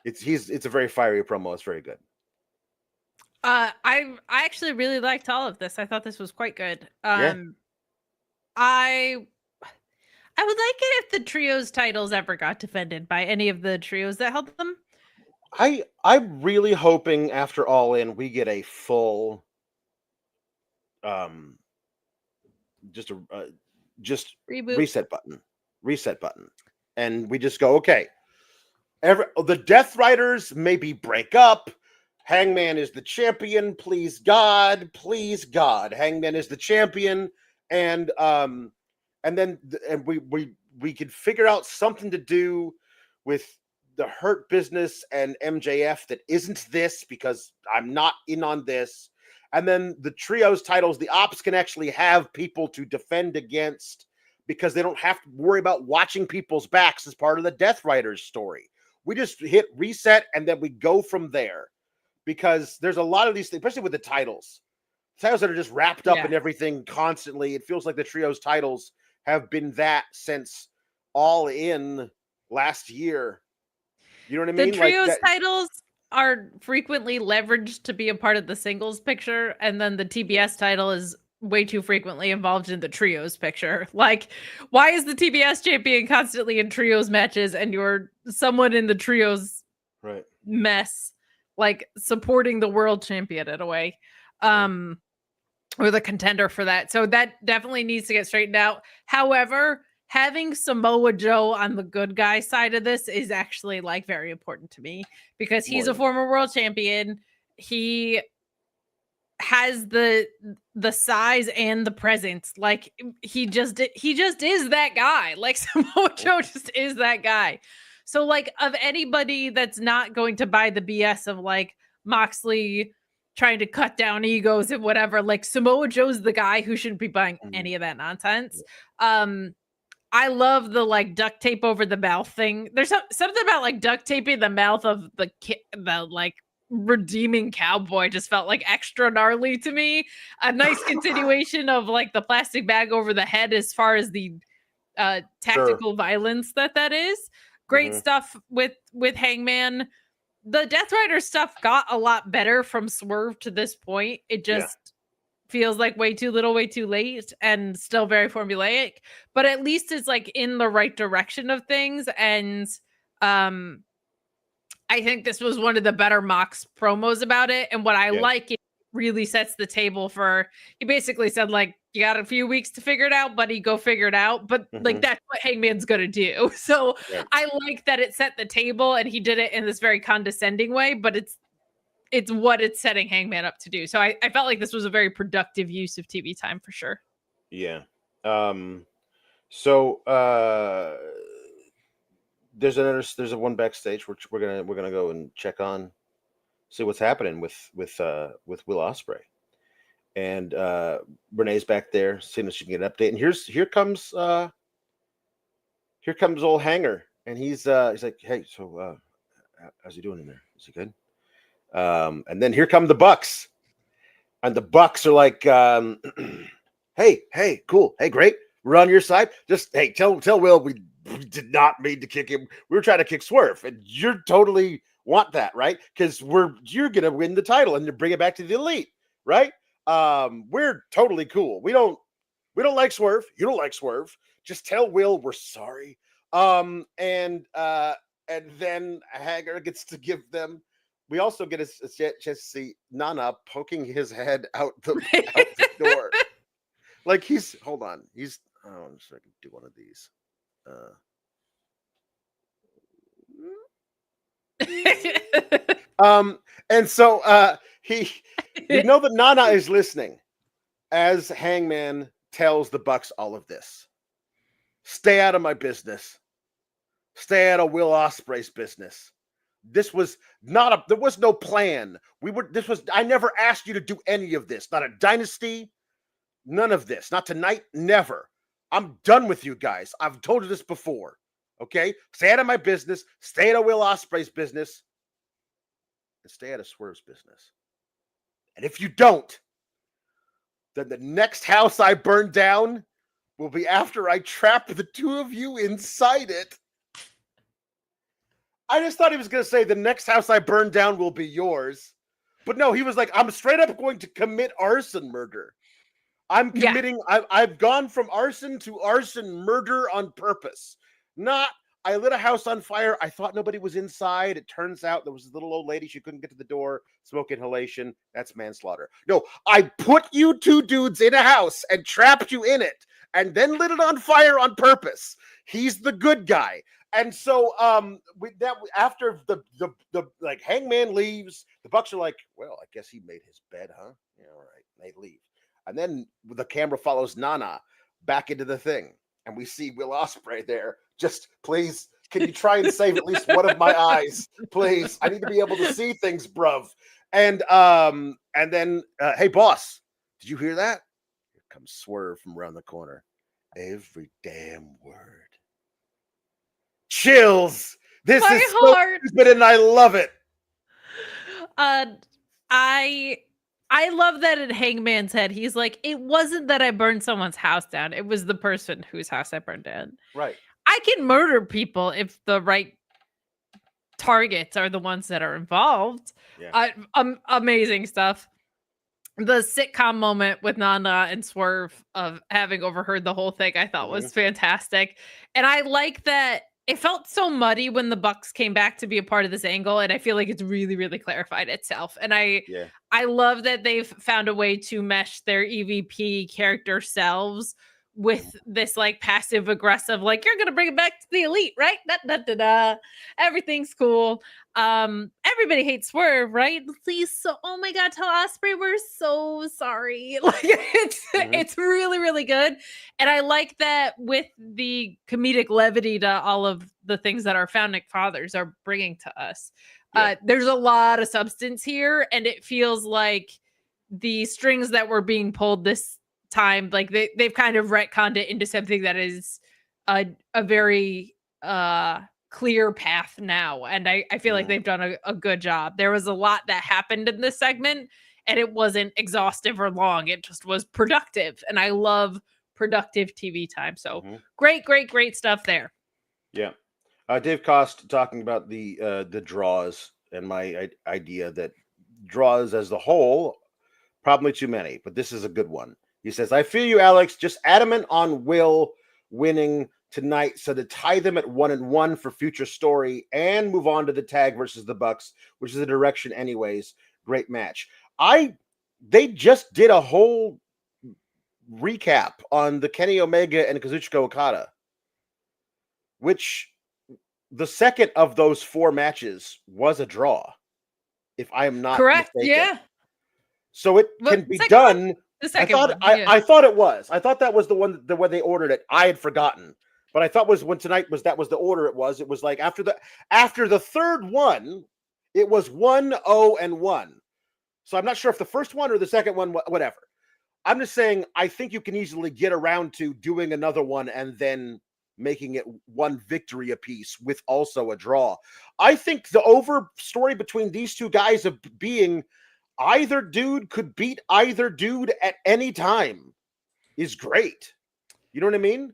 Speaker 3: It's a very fiery promo. It's very good.
Speaker 1: I actually really liked all of this. I thought this was quite good.
Speaker 3: Yeah.
Speaker 1: I would like it if the trios titles ever got defended by any of the trios that held them.
Speaker 3: I'm really hoping after All In we get a full just
Speaker 1: Reboot.
Speaker 3: reset button, and we just go, okay, The Death Riders maybe break up. Hangman is the champion. Please God. Hangman is the champion, and then we could figure out something to do with the Hurt Business and MJF that isn't this, because I'm not in on this. And then the trios titles, the Ops can actually have people to defend against, because they don't have to worry about watching people's backs as part of the Death Riders story. We just hit reset and then we go from there, because there's a lot of these things, especially with the titles that are just wrapped up in everything constantly. It feels like the trios titles have been that since All In last year. You know what I mean?
Speaker 1: The trios titles are frequently leveraged to be a part of the singles picture, and then the TBS title is way too frequently involved in the trios picture. Like, why is the TBS champion constantly in trios matches and you're someone in the trios mess, like supporting the world champion in a way, or the contender for that? So that definitely needs to get straightened out. However, having Samoa Joe on the good guy side of this is actually like very important to me, because he's a former world champion. He has the size and the presence. Like, he just is that guy. Like, Samoa Joe just is that guy. So, like, of anybody that's not going to buy the BS of like Moxley trying to cut down egos and whatever, like, Samoa Joe's the guy who shouldn't be buying any of that nonsense. I love the like duct tape over the mouth thing. There's something about like duct taping the mouth of the like redeeming cowboy just felt like extra gnarly to me. A nice continuation of like the plastic bag over the head as far as the tactical violence that is. Great stuff with Hangman. The Death Rider stuff got a lot better from Swerve to this point. It just feels like way too little, way too late, and still very formulaic, but at least it's like in the right direction of things. And I think this was one of the better Mox promos about it. And what I like, it really sets the table for, he basically said, like, you got a few weeks to figure it out, buddy, go figure it out. But like, that's what Hangman's gonna do. So I like that it set the table, and he did it in this very condescending way, but it's what it's setting Hangman up to do. So I felt like this was a very productive use of TV time for sure.
Speaker 3: Yeah. So there's a one backstage which we're gonna go and check on, see what's happening with Will Ospreay, and Renee's back there seeing if she can get an update. And here comes old Hanger, and he's like, hey, so how's he doing in there? Is he good? And then here come the Bucks, and the Bucks are like, hey, cool, hey, great, we're on your side. Just hey, tell Will we did not mean to kick him. We were trying to kick Swerve, and you totally want that, right? Because you're gonna win the title and bring it back to the Elite, right? We're totally cool. We don't like Swerve. You don't like Swerve. Just tell Will we're sorry. And then Hager gets to give them. We also get a chance to see Nana poking his head out the door. Like hold on. I'm just going to do one of these. And so we know that Nana is listening as Hangman tells the Bucks all of this. Stay out of my business. Stay out of Will Ospreay's business. There was no plan. I never asked you to do any of this. Not a dynasty. None of this. Not tonight. Never. I'm done with you guys. I've told you this before. Okay? Stay out of my business. Stay out of Will Ospreay's business. And stay out of Swerve's business. And if you don't, then the next house I burn down will be after I trap the two of you inside it. I just thought he was going to say the next house I burn down will be yours. But no, he was like, I'm straight up going to commit arson murder. I'm committing, I've gone from arson to arson murder on purpose. Not, I lit a house on fire. I thought nobody was inside. It turns out there was a little old lady. She couldn't get to the door. Smoke inhalation. That's manslaughter. No, I put you two dudes in a house and trapped you in it and then lit it on fire on purpose. He's the good guy. And so after the like Hangman leaves, the Bucks are like, well, I guess he made his bed, huh? Yeah, all right. They leave. And then the camera follows Nana back into the thing. And we see Will Ospreay there. Just please, can you try and save at least one of my eyes? Please. I need to be able to see things, bruv. And then hey boss, did you hear that? Here comes Swerve from around the corner. Every damn word. Chills. This
Speaker 1: My
Speaker 3: is so
Speaker 1: heart.
Speaker 3: stupid and I love it.
Speaker 1: I love that in Hangman's head, he's like, it wasn't that I burned someone's house down. It was the person whose house I burned down.
Speaker 3: Right.
Speaker 1: I can murder people if the right targets are the ones that are involved.
Speaker 3: Yeah.
Speaker 1: Amazing stuff. The sitcom moment with Nana and Swerve of having overheard the whole thing, I thought was fantastic. And I like that it felt so muddy when the Bucks came back to be a part of this angle. And I feel like it's really, really clarified itself. And I love that they've found a way to mesh their EVP character selves with this like passive aggressive, like, you're going to bring it back to the elite, right? Everything's cool. Everybody hates Swerve, right? Please. So, oh my God, tell Ospreay we're so sorry. Like it's really, really good. And I like that with the comedic levity to all of the things that our founding fathers are bringing to us. There's a lot of substance here, and it feels like the strings that were being pulled this time, like they've kind of retconned it into something that is a very clear path now, and I feel like they've done a good job. There was a lot that happened in this segment, and it wasn't exhaustive or long. It just was productive, and I love productive TV time. So great stuff there.
Speaker 3: Yeah. Dave Cost talking about the draws, and my idea that draws as the whole, probably too many, but this is a good one. He says, I feel you, Alex, just adamant on Will winning tonight, so to tie them at 1-1 for future story and move on to the tag versus the Bucks, which is the direction anyways. Great match. They just did a whole recap on the Kenny Omega and Kazuchika Okada, which the second of those 4 matches was a draw, if I am not
Speaker 1: correct.
Speaker 3: mistaken.
Speaker 1: Yeah.
Speaker 3: So it can be done.
Speaker 1: The second
Speaker 3: one. I thought it was. I thought that was the way they ordered it. I had forgotten. But I thought that was the order it was. It was like after the third one, it was 1-0-1. So I'm not sure if the first one or the second one, whatever. I'm just saying, I think you can easily get around to doing another one and then making it one victory apiece with also a draw. I think the over story between these two guys of being either dude could beat either dude at any time is great. You know what I mean?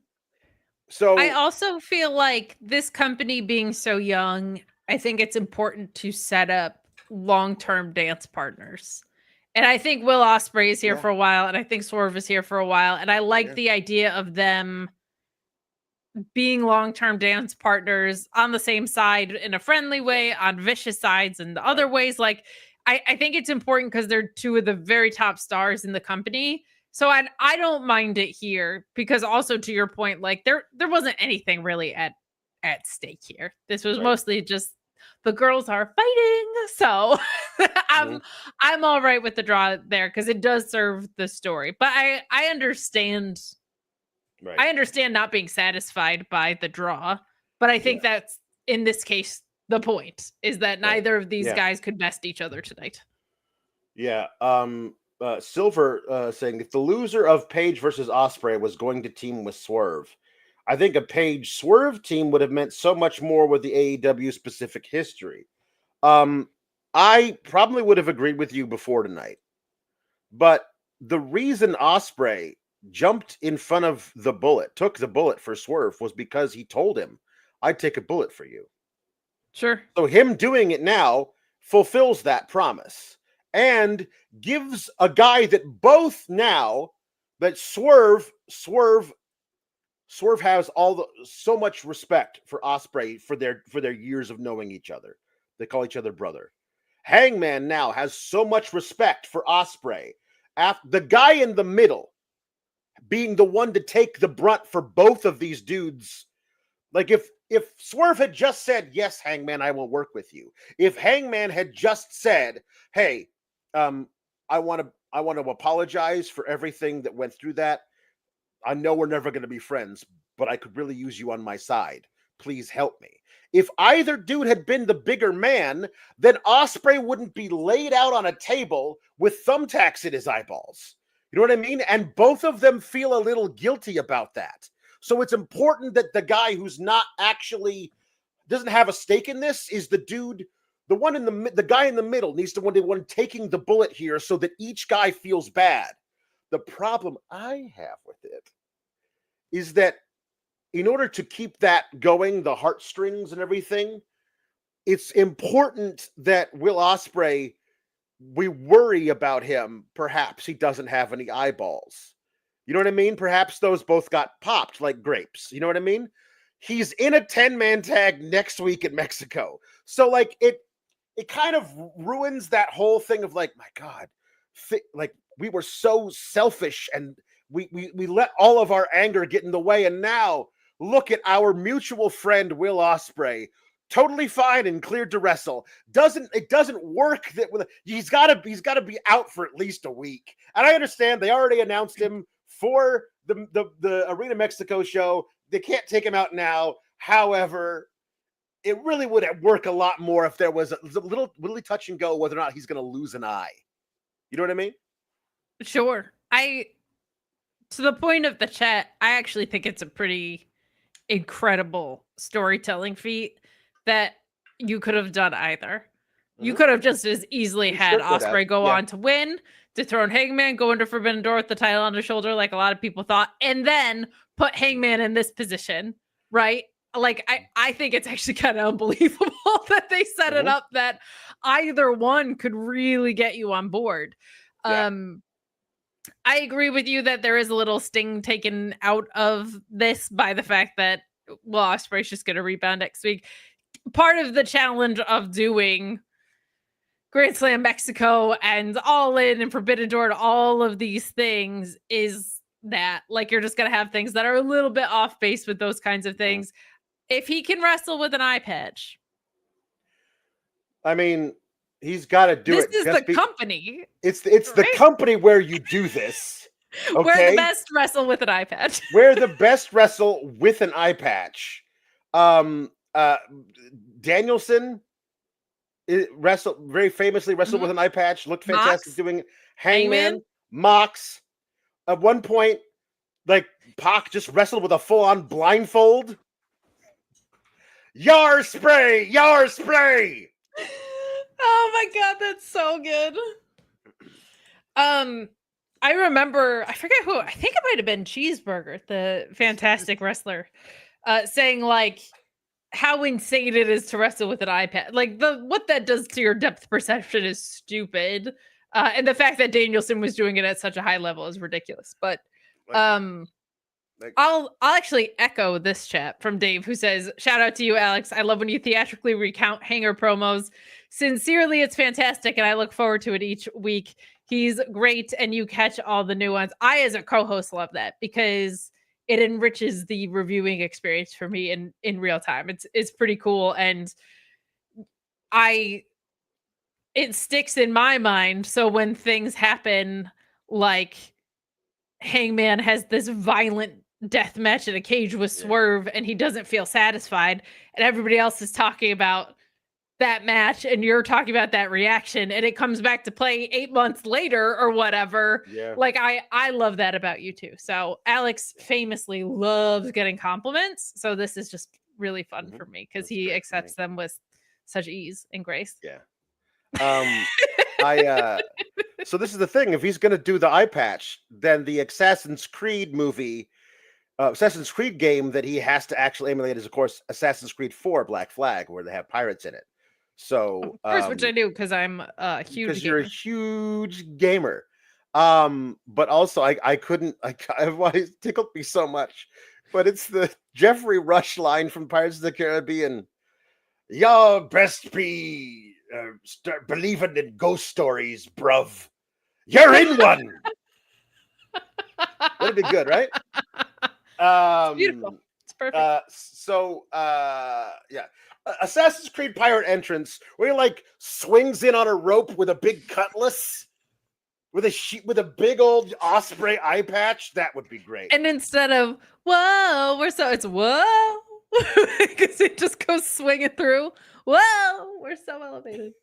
Speaker 3: So
Speaker 1: I also feel like this company being so young, I think it's important to set up long-term dance partners. And I think Will Ospreay is here for a while, and I think Swerve is here for a while. And I like the idea of them being long-term dance partners on the same side in a friendly way, on vicious sides and the other ways. Like, I think it's important because they're two of the very top stars in the company. So I don't mind it here, because also to your point, like there wasn't anything really at stake here. This was mostly just the girls are fighting. So I'm all right with the draw there, because it does serve the story. But I understand. Right. I understand not being satisfied by the draw, but I think that's in this case the point is that neither of these guys could best each other tonight.
Speaker 3: Yeah. Silver saying, if the loser of Page versus Ospreay was going to team with Swerve, I think a Page Swerve team would have meant so much more with the AEW specific history. I probably would have agreed with you before tonight, but the reason Ospreay jumped in front of the bullet, took the bullet for Swerve, was because he told him, I'd take a bullet for you.
Speaker 1: Sure.
Speaker 3: So him doing it now fulfills that promise and gives a guy that both now that Swerve has so much respect for Ospreay for their years of knowing each other. They call each other brother. Hangman now has so much respect for Ospreay. The guy in the middle being the one to take the brunt for both of these dudes. Like if Swerve had just said, yes, Hangman, I will work with you. If Hangman had just said, hey, I want to apologize for everything that went through that. I know we're never going to be friends, but I could really use you on my side. Please help me. If either dude had been the bigger man, then Ospreay wouldn't be laid out on a table with thumbtacks in his eyeballs. You know what I mean? And both of them feel a little guilty about that. So it's important that the guy who's not actually doesn't have a stake in this is the dude, the guy in the middle needs to be the one taking the bullet here so that each guy feels bad. The problem I have with it is that in order to keep that going, the heartstrings and everything, it's important that Will Ospreay, we worry about him. Perhaps he doesn't have any eyeballs. You know what I mean? Perhaps those both got popped like grapes. You know what I mean? He's in a 10-man tag next week in Mexico. So like it kind of ruins that whole thing of like, my God, like we were so selfish and we let all of our anger get in the way. And now look at our mutual friend, Will Ospreay, totally fine and cleared to wrestle. It doesn't work that he's got to be out for at least a week. And I understand they already announced him for the Arena Mexico show. They can't take him out now. However, it really would work a lot more if there was a little touch and go whether or not he's going to lose an eye. You know what I mean?
Speaker 1: Sure. To the point of the chat, I actually think it's a pretty incredible storytelling feat that you could have done either. Mm-hmm. You could have just as easily had Ospreay go on to win, dethrone Hangman, go into Forbidden Door with the title on his shoulder like a lot of people thought, and then put Hangman in this position, right? Like, I think it's actually kind of unbelievable that they set it up that either one could really get you on board. Yeah. I agree with you that there is a little sting taken out of this by the fact that, well, Ospreay's just going to rebound next week. Part of the challenge of doing Grand Slam Mexico and All In and Forbidden Door and all of these things is that, like, you're just going to have things that are a little bit off base with those kinds of things. If he can wrestle with an eye patch.
Speaker 3: I mean, he's got to do it.
Speaker 1: This is the company.
Speaker 3: It's the company where you do this. Okay?
Speaker 1: We're the best wrestle with an eye patch.
Speaker 3: We're the best wrestle with an eye patch. Danielson very famously wrestled with an eye patch. Looked fantastic
Speaker 1: Mox,
Speaker 3: doing it. Hangman, Mox. At one point, like Pac just wrestled with a full-on blindfold. Yar spray!
Speaker 1: Oh my God, that's so good. I remember, I forget who, I think it might have been Cheeseburger, the fantastic wrestler, saying like how insane it is to wrestle with an iPad. Like what that does to your depth perception is stupid. And the fact that Danielson was doing it at such a high level is ridiculous. But I'll actually echo this chat from Dave, who says, shout out to you, Alex. I love when you theatrically recount Hanger promos. Sincerely, it's fantastic, and I look forward to it each week. He's great, and you catch all the new ones. I, as a co-host, love that because it enriches the reviewing experience for me in real time. It's pretty cool, and it sticks in my mind. So when things happen, like Hangman has this violent death match in a cage with Swerve, and he doesn't feel satisfied, and everybody else is talking about that match, and you're talking about that reaction, and it comes back to play 8 months later or whatever. Yeah. Like I love that about you too. So Alex famously loves getting compliments. So this is just really fun for me because he accepts them with such ease and grace.
Speaker 3: Yeah. So this is the thing. If he's going to do the eye patch, then the Assassin's Creed game that he has to actually emulate is, of course, Assassin's Creed 4 Black Flag, where they have pirates in it. So,
Speaker 1: of course, which I do because I'm a huge.
Speaker 3: Because you're a huge gamer. But also I couldn't. It tickled me so much. But it's the Jeffrey Rush line from Pirates of the Caribbean. Y'all best be start believing in ghost stories, bruv. You're in one. That'd be good, right?
Speaker 1: It's beautiful. It's Perfect.
Speaker 3: Assassin's Creed pirate entrance where he like swings in on a rope with a big cutlass with a big old Ospreay eye patch. That would be great.
Speaker 1: And instead of whoa, it's whoa, because it just goes swinging through. Whoa, we're so elevated.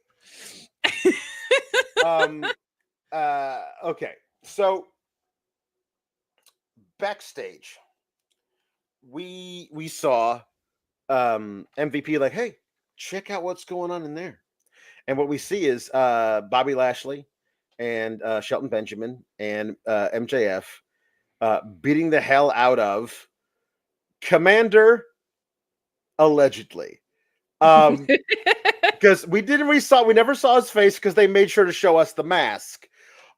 Speaker 3: Okay, so backstage, we saw MVP like, hey, check out what's going on in there, and what we see is Bobby Lashley and Shelton Benjamin and MJF beating the hell out of Komander, allegedly. Because we never saw his face because they made sure to show us the mask.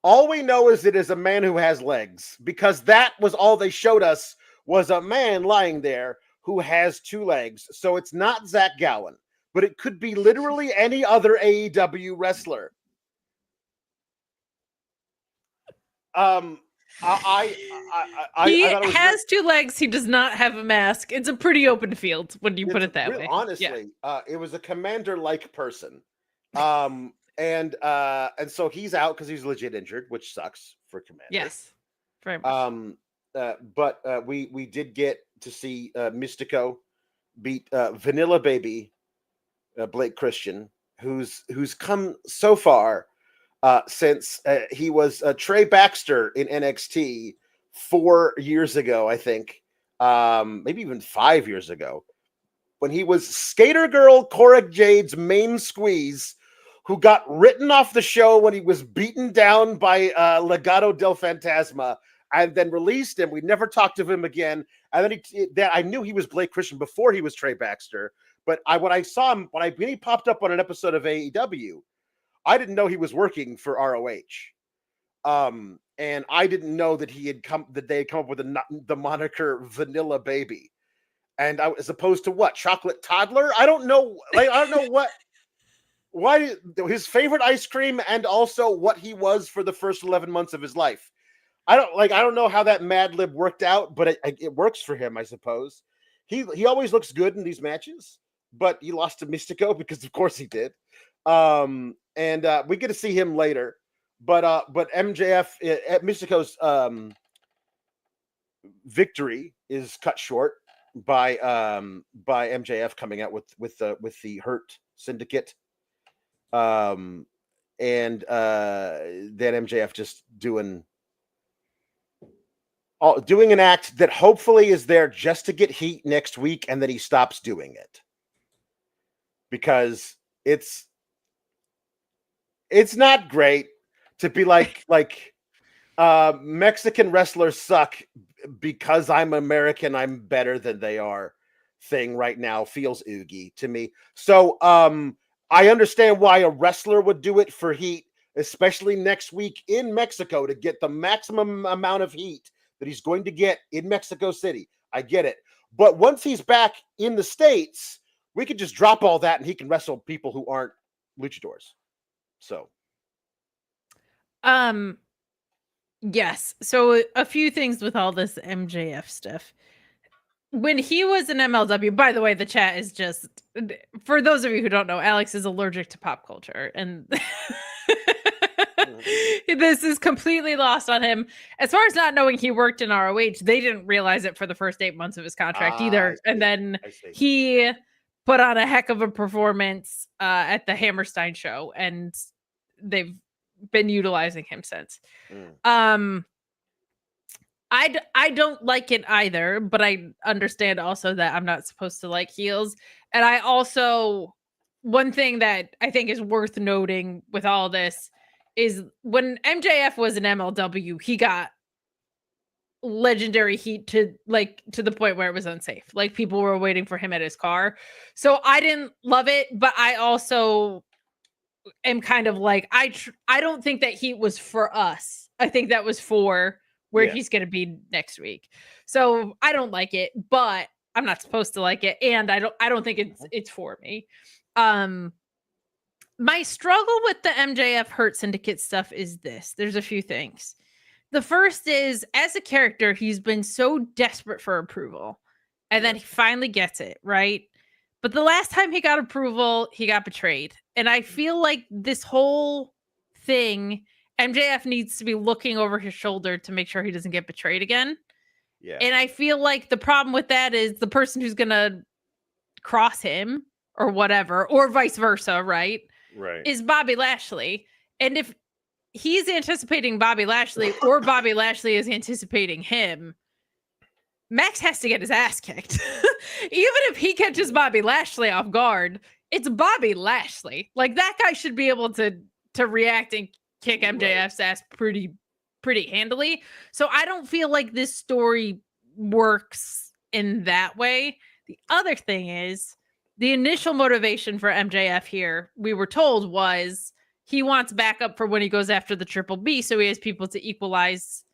Speaker 3: All we know is it is a man who has legs, because that was all they showed us, was a man lying there who has 2 legs. So it's not Zach Gowen, but it could be literally any other AEW wrestler.
Speaker 1: He has 2 legs. He does not have a mask. It's a pretty open field when you put it that way.
Speaker 3: Honestly, it was a Komander-like person. And so he's out because he's legit injured, which sucks for Komander.
Speaker 1: Yes, very much.
Speaker 3: But we did get to see Místico beat Vanilla Baby Blake Christian, who's come so far since he was Trey Baxter in NXT 4 years ago, I think, maybe even 5 years ago, when he was Skater Girl Cora Jade's main squeeze, who got written off the show when he was beaten down by Legado del Fantasma, and then released him. We never talked to him again. And then I knew he was Blake Christian before he was Trey Baxter. But when I saw him, when he popped up on an episode of AEW, I didn't know he was working for ROH. And I didn't know that they had come up with the moniker Vanilla Baby. And as opposed to what? Chocolate Toddler? I don't know. I don't know what. Why his favorite ice cream, and also what he was for the first 11 months of his life. I don't know how that Mad Lib worked out, but it works for him, I suppose. He always looks good in these matches, but he lost to Místico because of course he did. And we get to see him later, but MJF Místico's victory is cut short by MJF coming out with the Hurt Syndicate. And then MJF just doing an act that hopefully is there just to get heat next week, and then he stops doing it, because it's not great to be like Mexican wrestlers suck because I'm American, I'm better than they are thing right now feels oogie to me. So I understand why a wrestler would do it for heat, especially next week in Mexico, to get the maximum amount of heat that he's going to get in Mexico City. I get it. But once he's back in the States, we could just drop all that and he can wrestle people who aren't luchadors. So.
Speaker 1: Yes. So a few things with all this MJF stuff. When he was in MLW, by the way, the chat is just, for those of you who don't know, Alex is allergic to pop culture, and this is completely lost on him. As far as not knowing he worked in ROH, they didn't realize it for the first 8 months of his contract either. And then he put on a heck of a performance at the Hammerstein show, and they've been utilizing him since. I don't like it either, but I understand also that I'm not supposed to like heels. And I also, one thing that I think is worth noting with all this is when MJF was in MLW, he got legendary heat to the point where it was unsafe. Like, people were waiting for him at his car. So I didn't love it, but I also am kind of like, I don't think that heat was for us. I think that was for where he's going to be next week. So I don't like it, but I'm not supposed to like it. And I don't think it's for me. My struggle with the MJF Hurt Syndicate stuff is this. There's a few things. The first is, as a character, he's been so desperate for approval And then he finally gets it, right? But the last time he got approval, he got betrayed. And I feel like this whole thing, MJF needs to be looking over his shoulder to make sure he doesn't get betrayed again.
Speaker 3: Yeah.
Speaker 1: And I feel like the problem with that is the person who's going to cross him or whatever, or vice versa, right?
Speaker 3: Right.
Speaker 1: Is Bobby Lashley. And if he's anticipating Bobby Lashley or Bobby Lashley is anticipating him, Max has to get his ass kicked. Even if he catches Bobby Lashley off guard, it's Bobby Lashley. Like, that guy should be able to react and kick MJF's ass pretty handily. So I don't feel like this story works in that way. The other thing is, the initial motivation for MJF here, we were told, was he wants backup for when he goes after the Triple B, so he has people to equalize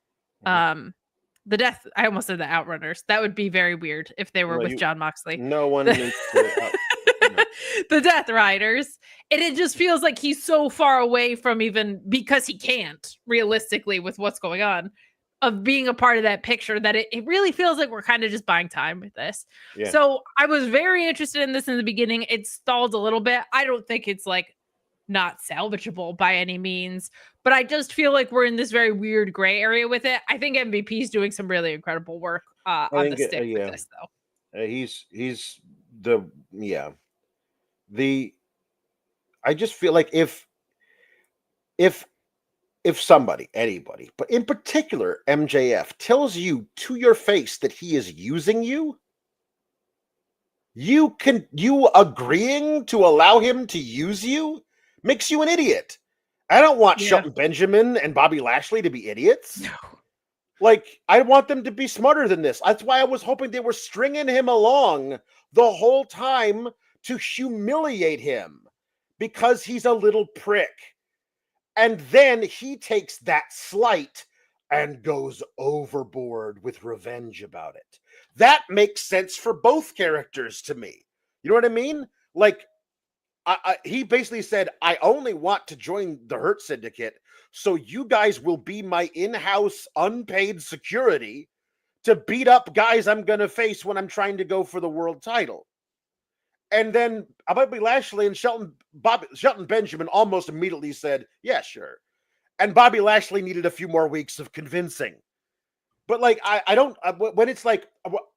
Speaker 1: the death. I almost said the Outrunners. That would be very weird if they were with Jon Moxley.
Speaker 3: No one needs to.
Speaker 1: The Death Riders. And it just feels like he's so far away from, even because he can't, realistically, with what's going on, of being a part of that picture, that it really feels like we're kind of just buying time with this. Yeah. So I was very interested in this in the beginning. It stalled a little bit. I don't think it's like not salvageable by any means, but I just feel like we're in this very weird gray area with it. I think MVP is doing some really incredible work on the stick with this, though.
Speaker 3: He's I just feel like if somebody, anybody, but in particular MJF, tells you to your face that he is using you, you agreeing to allow him to use you makes you an idiot. I don't want Shelton Benjamin and Bobby Lashley to be idiots. No. Like, I want them to be smarter than this. That's why I was hoping they were stringing him along the whole time to humiliate him, because he's a little prick. And then he takes that slight and goes overboard with revenge about it. That makes sense for both characters to me. You know what I mean? Like, he basically said, I only want to join the Hurt Syndicate so you guys will be my in-house unpaid security to beat up guys I'm going to face when I'm trying to go for the world title. And then Bobby Lashley and Shelton Benjamin almost immediately said, yeah, sure. And Bobby Lashley needed a few more weeks of convincing. But like, I don't, when it's like,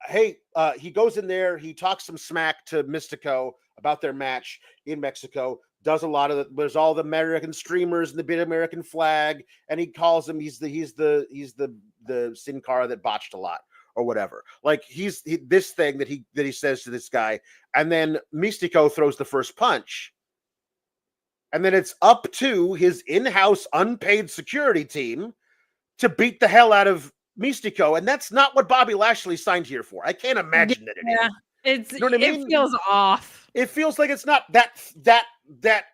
Speaker 3: hey, he goes in there, he talks some smack to Místico about their match in Mexico, does a lot of there's all the American streamers and the big American flag, and he calls him, he's the Sin Cara that botched a lot or whatever. Like, this thing that he says to this guy, and then Místico throws the first punch. And then it's up to his in-house unpaid security team to beat the hell out of Místico, and that's not what Bobby Lashley signed here for. I can't imagine that it is. You know what I mean?
Speaker 1: It feels off.
Speaker 3: It feels like it's not that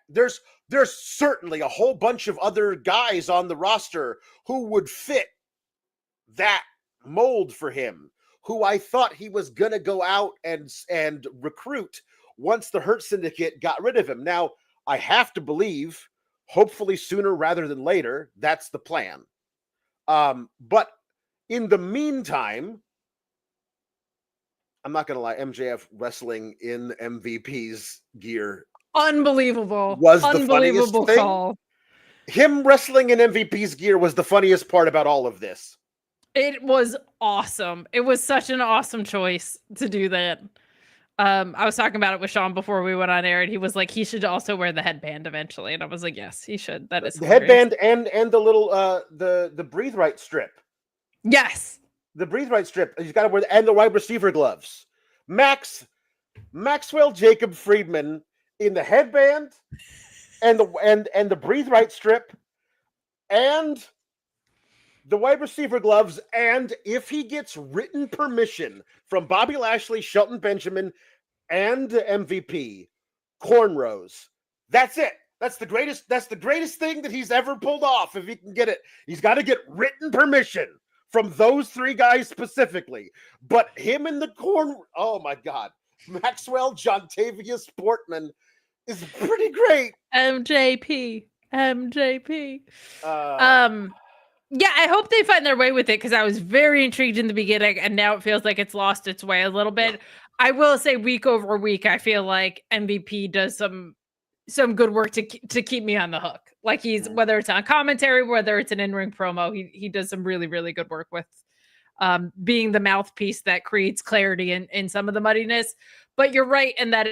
Speaker 3: there's certainly a whole bunch of other guys on the roster who would fit that mold for him, who I thought he was gonna go out and recruit once the Hurt Syndicate got rid of him. Now, I have to believe, hopefully sooner rather than later, that's the plan. But in the meantime, I'm not going to lie, MJF wrestling in MVP's gear.
Speaker 1: Unbelievable.
Speaker 3: Was the funniest thing. Call. Him wrestling in MVP's gear was the funniest part about all of this.
Speaker 1: It was awesome. It was such an awesome choice to do that. I was talking about it with Sean before we went on air, and he was like, he should also wear the headband eventually. And I was like, yes, he should. That is
Speaker 3: the headband and the little the Breathe Right strip.
Speaker 1: Yes.
Speaker 3: The Breathe Right strip. He's got to wear and the wide receiver gloves. Maxwell Jacob Friedman in the headband and the Breathe Right strip and the wide receiver gloves, and if he gets written permission from Bobby Lashley, Shelton Benjamin, and MVP, cornrows. That's it. That's the greatest thing that he's ever pulled off. If he can get it, he's got to get written permission from those three guys specifically. But him in the oh my God, Maxwell Jontavius Portman is pretty great.
Speaker 1: MJP. Yeah, I hope they find their way with it because I was very intrigued in the beginning, and now it feels like it's lost its way a little bit. I will say, week over week, I feel like MVP does some good work to keep me on the hook. Like whether it's on commentary, whether it's an in-ring promo, he does some really, really good work with being the mouthpiece that creates clarity in some of the muddiness. But you're right in that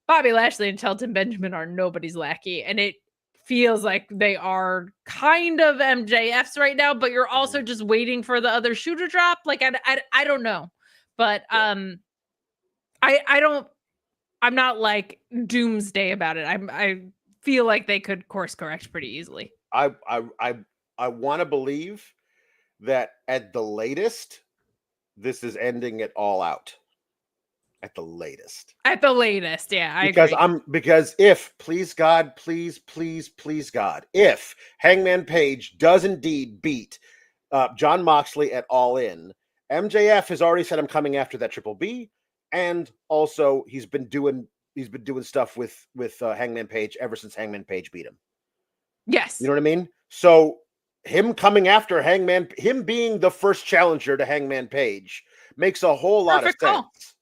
Speaker 1: Bobby Lashley and Shelton Benjamin are nobody's lackey, and it feels like they are kind of MJFs right now, but you're also just waiting for the other shoe to drop. Like I don't know, but I'm not like doomsday about it. I feel like they could course correct pretty easily.
Speaker 3: I want to believe that at the latest, this is ending it all out. At the latest.
Speaker 1: Yeah,
Speaker 3: because if, please God, please God, if Hangman Page does indeed beat Jon Moxley at All In, MJF has already said I'm coming after that Triple B, and also he's been doing stuff with Hangman Page ever since Hangman Page beat him.
Speaker 1: Yes,
Speaker 3: you know what I mean. So him coming after Hangman, him being the first challenger to Hangman Page, makes a whole lot of sense.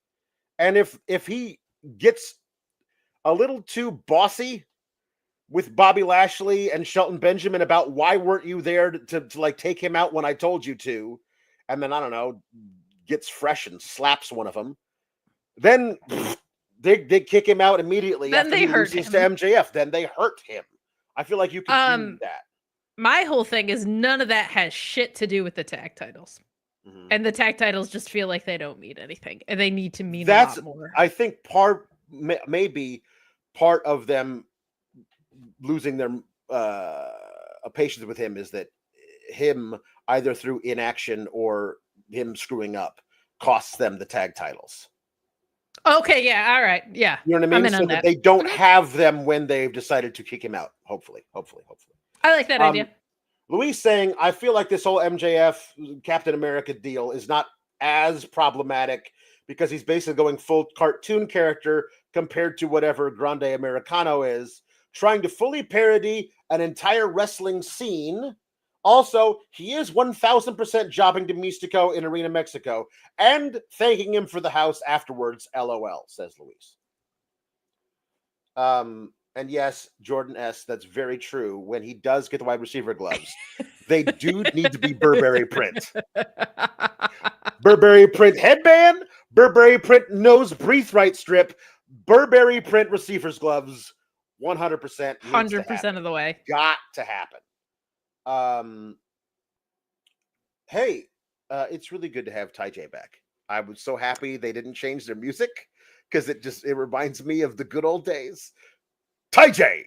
Speaker 3: And if he gets a little too bossy with Bobby Lashley and Shelton Benjamin about why weren't you there to like take him out when I told you to, and then I don't know, gets fresh and slaps one of them, then they kick him out immediately.
Speaker 1: Then they hurt him
Speaker 3: to MJF. Then they hurt him. I feel like you can do that.
Speaker 1: My whole thing is none of that has shit to do with the tag titles. And the tag titles just feel like they don't mean anything, and they need to mean a lot more.
Speaker 3: I think maybe part of them losing their patience with him is that him, either through inaction or him screwing up, costs them the tag titles.
Speaker 1: Okay, yeah, all right, yeah.
Speaker 3: You know what I mean? So that they don't have them when they've decided to kick him out. Hopefully.
Speaker 1: I like that idea.
Speaker 3: Luis saying, I feel like this whole MJF Captain America deal is not as problematic because he's basically going full cartoon character compared to whatever Grande Americano is, trying to fully parody an entire wrestling scene. Also, he is 1000% jobbing to Místico in Arena Mexico and thanking him for the house afterwards. LOL, says Luis. And yes, Jordan S., that's very true. When he does get the wide receiver gloves, they do need to be Burberry print. Burberry print headband, Burberry print nose breathe right strip, Burberry print receivers gloves, 100%.
Speaker 1: 100% of the way.
Speaker 3: Got to happen. Hey, it's really good to have Ty J back. I was so happy they didn't change their music because it reminds me of the good old days. Ty J,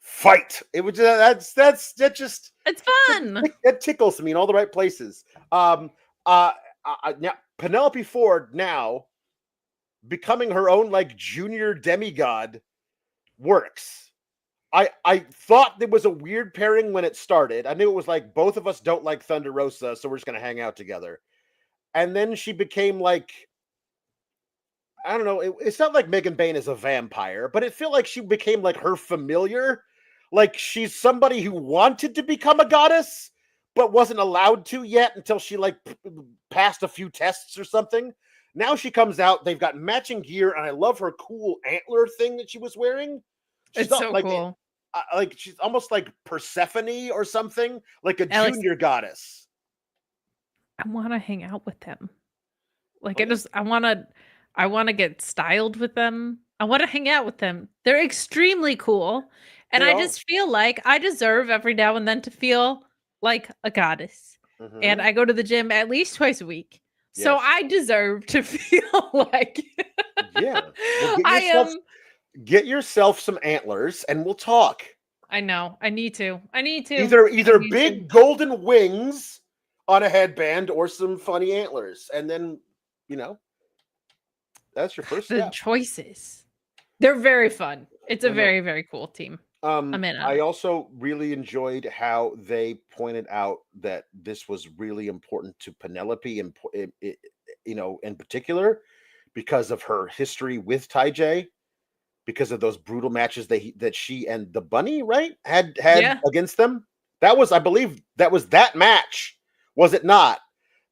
Speaker 3: fight! It was that's just
Speaker 1: it's fun.
Speaker 3: It tickles me in all the right places. Now Penelope Ford now becoming her own like junior demigod works. I thought there was a weird pairing when it started. I knew it was like both of us don't like Thunder Rosa, so we're just gonna hang out together. And then she became like, I don't know. It's not like Megan Bayne is a vampire, but it felt like she became like her familiar. Like she's somebody who wanted to become a goddess, but wasn't allowed to yet until she like passed a few tests or something. Now she comes out. They've got matching gear, and I love her cool antler thing that she was wearing.
Speaker 1: It's so like, cool.
Speaker 3: Like she's almost like Persephone or something, like a junior goddess.
Speaker 1: I want to hang out with them. Like I want to get styled with them. I want to hang out with them. They're extremely cool. And I just feel like I deserve every now and then to feel like a goddess. Mm-hmm. And I go to the gym at least twice a week. Yes. So I deserve to feel like
Speaker 3: Well, get yourself some antlers and we'll talk.
Speaker 1: I know. I need to.
Speaker 3: Either big golden wings on a headband or some funny antlers. And then, that's your first step.
Speaker 1: The choices. They're very fun. It's a very, very cool team.
Speaker 3: I also really enjoyed how they pointed out that this was really important to Penelope, and in particular, because of her history with Ty J, because of those brutal matches that she and the Bunny, right, had against them. That was, I believe, that match, was it not,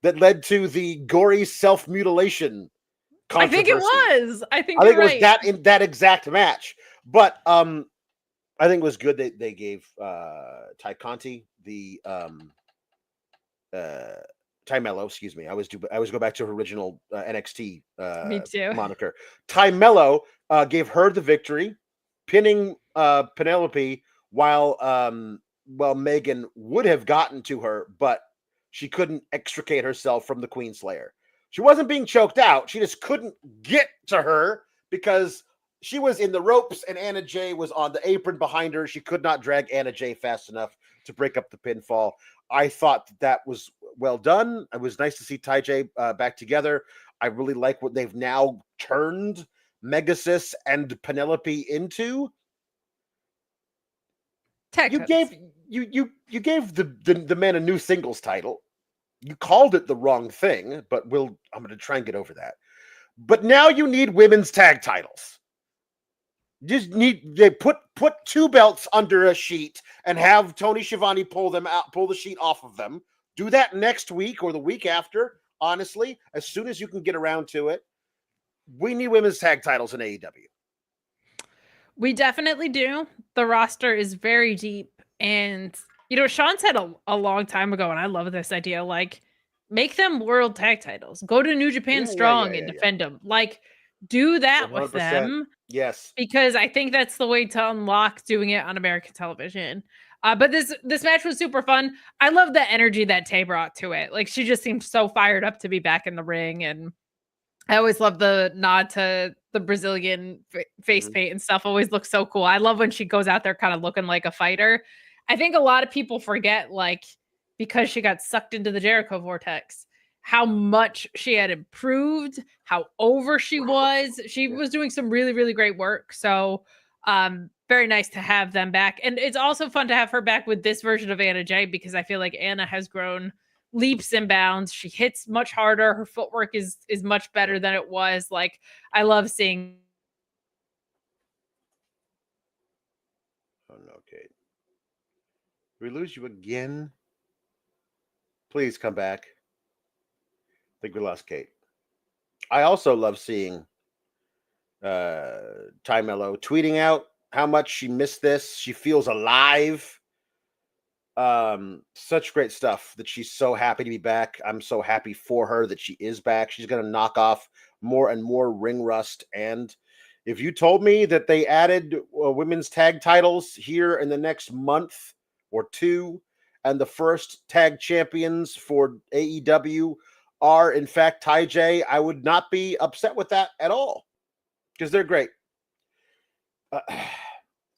Speaker 3: that led to the gory self-mutilation
Speaker 1: I think it
Speaker 3: controversy.
Speaker 1: was. I think
Speaker 3: I think
Speaker 1: you're
Speaker 3: it was
Speaker 1: right.
Speaker 3: that in that exact match. But I think it was good that they gave Ty Conti the Ty Melo, excuse me. I always go back to her original NXT
Speaker 1: Me too.
Speaker 3: moniker. Ty Melo gave her the victory, pinning Penelope while Megan would have gotten to her, but she couldn't extricate herself from the Queen Slayer. She wasn't being choked out. She just couldn't get to her because she was in the ropes and Anna Jay was on the apron behind her. She could not drag Anna Jay fast enough to break up the pinfall. I thought that was well done. It was nice to see Ty J back together. I really like what they've now turned Megasis and Penelope into. You gave the men a new singles title. You called it the wrong thing, but I'm going to try and get over that. But now you need women's tag titles. They put 2 belts under a sheet and have Tony Schiavone pull the sheet off of them. Do that next week or the week after. Honestly, as soon as you can get around to it, we need women's tag titles in AEW.
Speaker 1: We definitely do. The roster is very deep, and Sean said a long time ago, and I love this idea. Like, make them world tag titles. Go to New Japan Strong and defend them. Like, do that 100%. With them.
Speaker 3: Yes,
Speaker 1: because I think that's the way to unlock doing it on American television. But this match was super fun. I love the energy that Tay brought to it. Like, she just seemed so fired up to be back in the ring, and I always love the nod to the Brazilian face paint and stuff. Always looks so cool. I love when she goes out there kind of looking like a fighter. I think a lot of people forget, like, because she got sucked into the Jericho vortex, how much she had improved, how over she was. She was doing some really, really great work. So very nice to have them back. And it's also fun to have her back with this version of Anna Jay, because I feel like Anna has grown leaps and bounds. She hits much harder. Her footwork is much better than it was. Like, I love seeing.
Speaker 3: Oh no, Kate. Did we lose you again? Please come back. I think we lost Kate. I also love seeing Ty Melo tweeting out how much she missed this. She feels alive. Such great stuff that she's so happy to be back. I'm so happy for her that she is back. She's going to knock off more and more ring rust. And if you told me that they added women's tag titles here in the next month or two, and the first tag champions for AEW are in fact Ty J, I would not be upset with that at all, because they're great.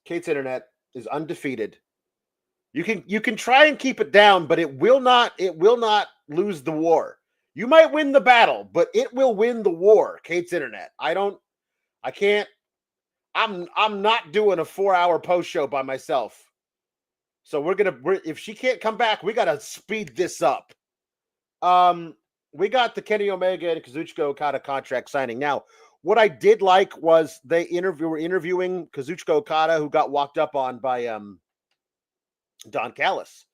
Speaker 3: Kate's internet is undefeated. You can try and keep it down, but it will not lose the war. You might win the battle, but it will win the war. Kate's internet. I'm not doing a 4-hour post show by myself. So if she can't come back, we gotta speed this up. We got the Kenny Omega and Kazuchika Okada contract signing. Now, what I did like was they were interviewing Kazuchika Okada, who got walked up on by Don Callis,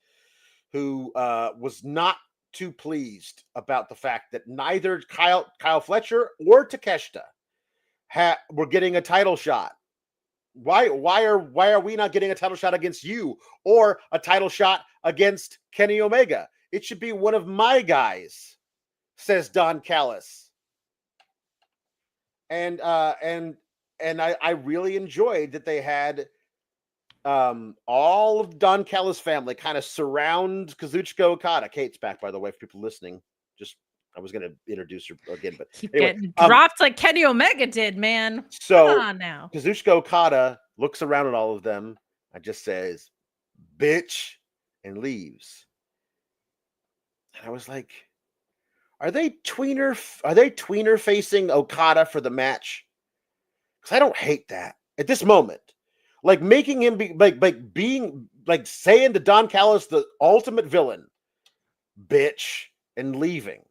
Speaker 3: who was not too pleased about the fact that neither Kyle Fletcher or Takeshita were getting a title shot. Why are we not getting a title shot against you or a title shot against Kenny Omega? It should be one of my guys, says Don Callis. And I really enjoyed that they had all of Don Callis' family kind of surround Kazuchika Okada. Kate's back, by the way, for people listening. I was going to introduce her again, but
Speaker 1: keep getting dropped like Kenny Omega did, man.
Speaker 3: So
Speaker 1: come on now.
Speaker 3: Kazuchika Okada looks around at all of them and just says, "Bitch," and leaves. And I was like, are they tweener facing Okada for the match? Because I don't hate that at this moment. Like, making him be being saying to Don Callis, the ultimate villain, "Bitch," and leaving.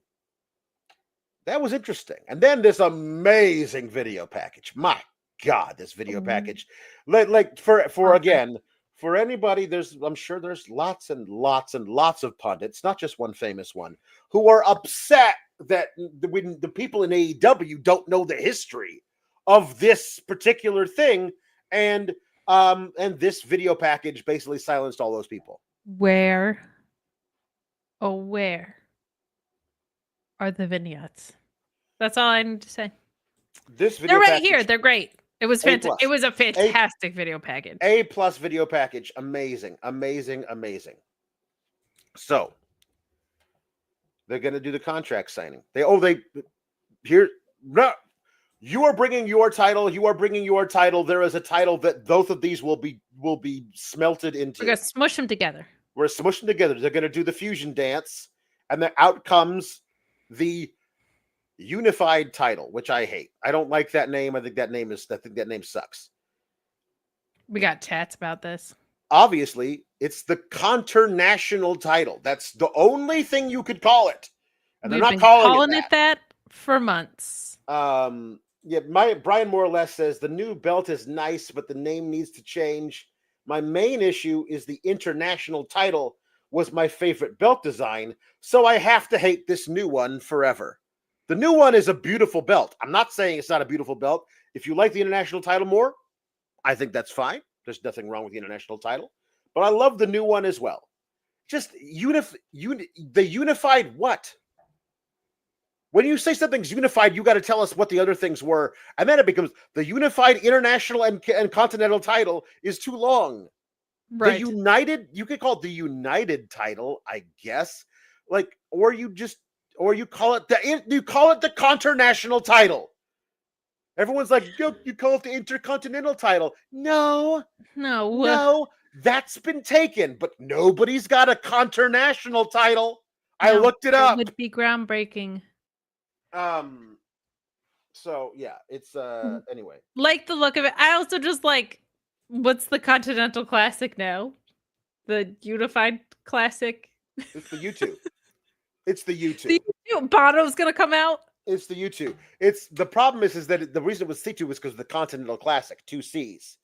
Speaker 3: That was interesting. And then this amazing video package. My God, this video package. For for anybody, I'm sure there's lots and lots and lots of pundits, not just one famous one, who are upset that when the people in AEW don't know the history of this particular thing, and this video package basically silenced all those people.
Speaker 1: Where are the vignettes? That's all I need to say.
Speaker 3: This video
Speaker 1: They're right
Speaker 3: package,
Speaker 1: here. They're great. It was fantastic.
Speaker 3: A+.
Speaker 1: It was a fantastic video package.
Speaker 3: A+ video package. Amazing. So they're going to do the contract signing. You are bringing your title. There is a title that both of these will be smelted into.
Speaker 1: We're going to smush them together.
Speaker 3: We're smushing together. They're going to do the fusion dance, and then out comes the unified title, which I hate. I don't like that name. I think that name sucks.
Speaker 1: We got chats about this.
Speaker 3: Obviously, it's the Conternational title. That's the only thing you could call it. And
Speaker 1: We've
Speaker 3: they're
Speaker 1: been
Speaker 3: not calling
Speaker 1: it that for months.
Speaker 3: Brian more or less says the new belt is nice, but the name needs to change. My main issue is the international title was my favorite belt design, so I have to hate this new one forever. The new one is a beautiful belt. I'm not saying it's not a beautiful belt. If you like the international title more, I think that's fine. There's nothing wrong with the international title. But I love the new one as well. Just the unified what? When you say something's unified, you got to tell us what the other things were. And then it becomes the unified international and continental title is too long.
Speaker 1: Right.
Speaker 3: The united, you could call it the united title, I guess. Or you call it the Conternational title. Everyone's like, you call it the Intercontinental title. No, that's been taken, but nobody's got a Conternational title. I looked it up.
Speaker 1: It would be groundbreaking.
Speaker 3: So yeah, it's anyway.
Speaker 1: Like the look of it. I also just like, what's the Continental Classic now? The Unified Classic?
Speaker 3: It's the U2. It's the U2.
Speaker 1: The Bono's gonna come out.
Speaker 3: It's the U2. It's the problem is that the reason it was C2 was because of the Continental Classic, 2 C's.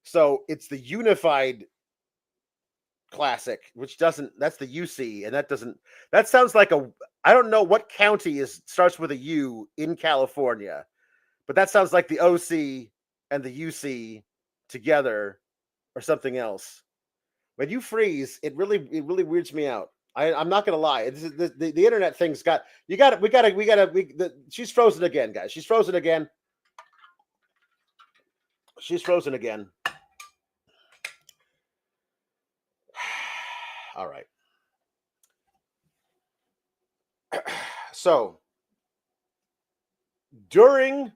Speaker 3: So it's the Unified Classic, which that's the UC, and that sounds like I don't know what county starts with a U in California, but that sounds like the OC and the UC together or something else. When you freeze, it really weirds me out. I'm not gonna lie. The internet thing's she's frozen again, guys. She's frozen again. All right. So during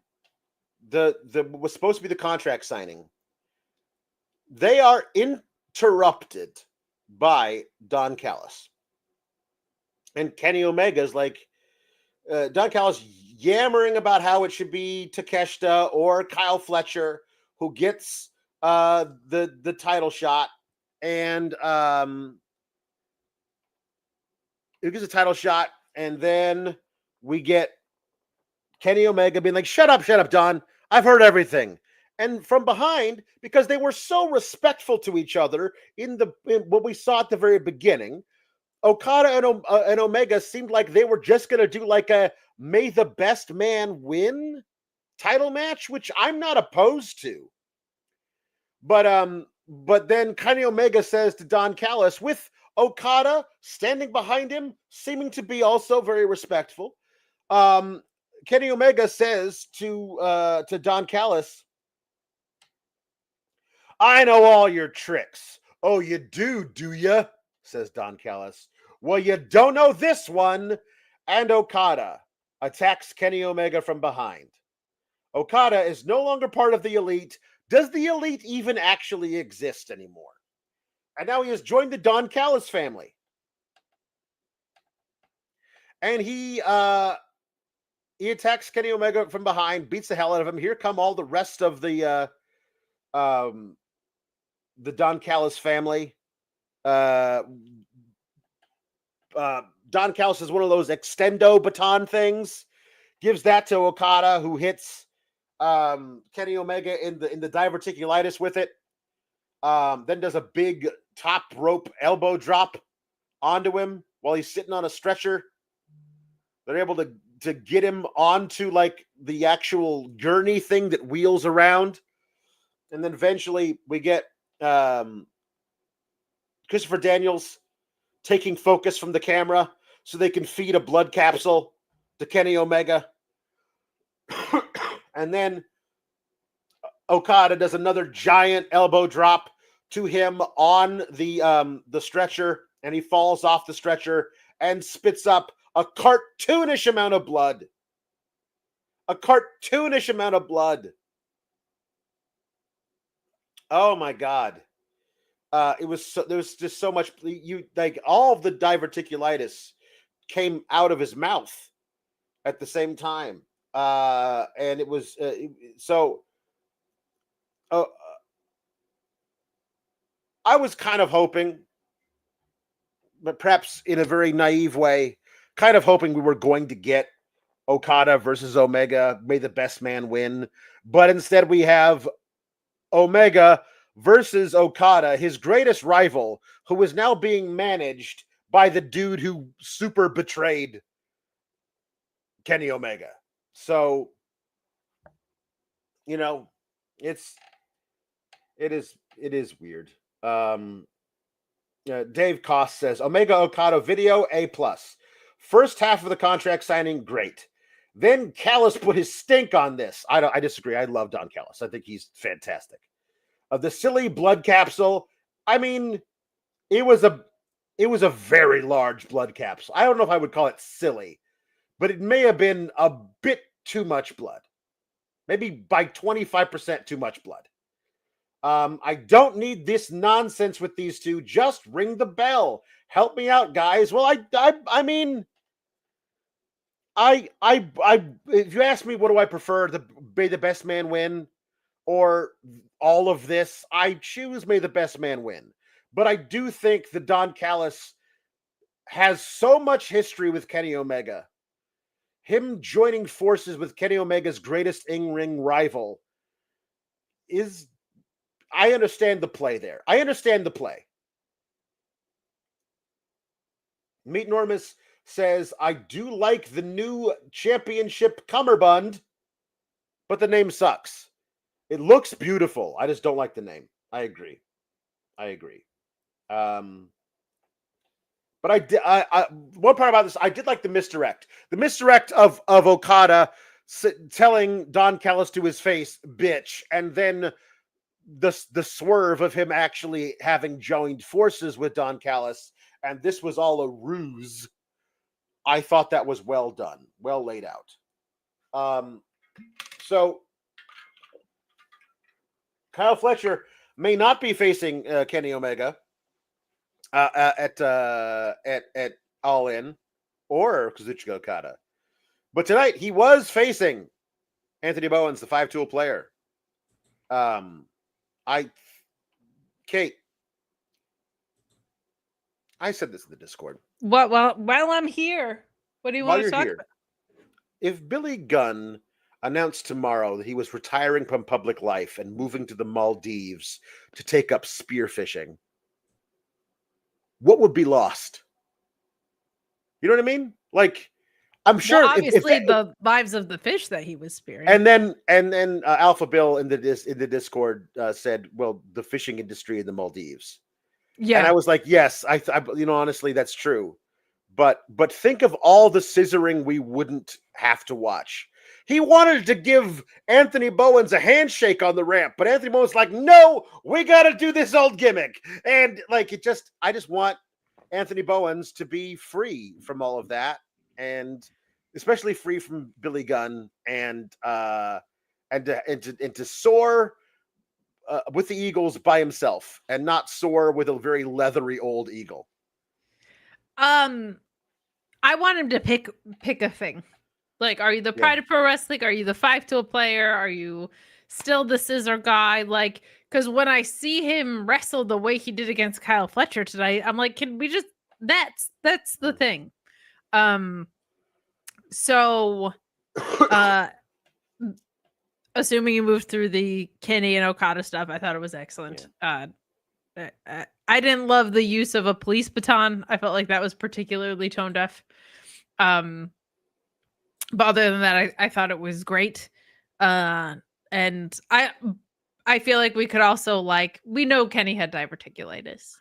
Speaker 3: the was supposed to be the contract signing, they are interrupted by Don Callis. And Kenny Omega's like, Don Callis yammering about how it should be Takeshita or Kyle Fletcher who gets the title shot, and who gets a title shot, and then we get Kenny Omega being like, shut up, Don. I've heard everything. And from behind, because they were so respectful to each other in what we saw at the very beginning, Okada and Omega seemed like they were just going to do like a May the Best Man Win title match, which I'm not opposed to. But then Kenny Omega says to Don Callis, with Okada standing behind him, seeming to be also very respectful, Kenny Omega says to Don Callis, I know all your tricks. Oh, you do you? Says Don Callis. Well, you don't know this one. And Okada attacks Kenny Omega from behind. Okada is no longer part of the Elite. Does the Elite even actually exist anymore? And now he has joined the Don Callis family. And he attacks Kenny Omega from behind, beats the hell out of him. Here come all the rest of the Don Callis family. Don Callis is one of those extendo baton things. Gives that to Okada, who hits Kenny Omega in the diverticulitis with it. Then does a big top rope elbow drop onto him while he's sitting on a stretcher. They're able to get him onto like the actual gurney thing that wheels around. And then eventually we get Christopher Daniels taking focus from the camera so they can feed a blood capsule to Kenny Omega. And then Okada does another giant elbow drop to him on the stretcher, and he falls off the stretcher and spits up a cartoonish amount of blood. A cartoonish amount of blood. Oh my God. There was just so much, all of the diverticulitis came out of his mouth at the same time. And it was I was kind of hoping, but perhaps in a very naive way, kind of hoping we were going to get Okada versus Omega, may the best man win. But instead we have Omega versus Okada, his greatest rival, who is now being managed by the dude who super betrayed Kenny Omega. So, it is weird. Dave Koss says Omega Okada video A+. First half of the contract signing, great. Then Callis put his stink on this. I disagree. I love Don Callis. I think he's fantastic. The silly blood capsule. I mean, it was a very large blood capsule. I don't know if I would call it silly, but it may have been a bit too much blood. Maybe by 25% too much blood. I don't need this nonsense with these two. Just ring the bell. Help me out, guys. Well, I mean, if you ask me, what do I prefer? May the best man win or all of this? I choose may the best man win. But I do think that Don Callis has so much history with Kenny Omega. Him joining forces with Kenny Omega's greatest in-ring rival is... I understand the play there. I understand the play. Meet Normus says, I do like the new championship cummerbund, but the name sucks. It looks beautiful. I just don't like the name. I agree. But I one part about this, I did like the misdirect. The misdirect of Okada telling Don Callis to his face, bitch, and then the swerve of him actually having joined forces with Don Callis, and this was all a ruse. I thought that was well done, well laid out. So Kyle Fletcher may not be facing Kenny Omega at All In or Kazuchika Okada, but tonight he was facing Anthony Bowens, the 5-tool player. Kate, I said this in the Discord.
Speaker 1: What? Well, while I'm here, what do you want to talk about?
Speaker 3: If Billy Gunn announced tomorrow that he was retiring from public life and moving to the Maldives to take up spearfishing, what would be lost? You know what I mean? Like, I'm sure.
Speaker 1: Well, obviously, the lives of the fish that he was spearing.
Speaker 3: And then Alpha Bill in the Discord said, "Well, the fishing industry in the Maldives." Yeah, and I was like, "Yes, I honestly, that's true." But think of all the scissoring we wouldn't have to watch. He wanted to give Anthony Bowens a handshake on the ramp, but Anthony Bowens like, "No, we got to do this old gimmick." And like, I just want Anthony Bowens to be free from all of that, and especially free from Billy Gunn, and to soar with the Eagles by himself, and not soar with a very leathery old eagle.
Speaker 1: I want him to pick a thing. Like, are you the Pride of Pro Wrestling? Are you the 5-tool player? Are you still the scissor guy? Like, because when I see him wrestle the way he did against Kyle Fletcher tonight, I'm like, can we just? That's the thing. So, assuming you moved through the Kenny and Okada stuff, I thought it was excellent. I didn't love the use of a police baton. I felt like that was particularly tone deaf. But other than that, I thought it was great. And I feel like we could also we know Kenny had diverticulitis.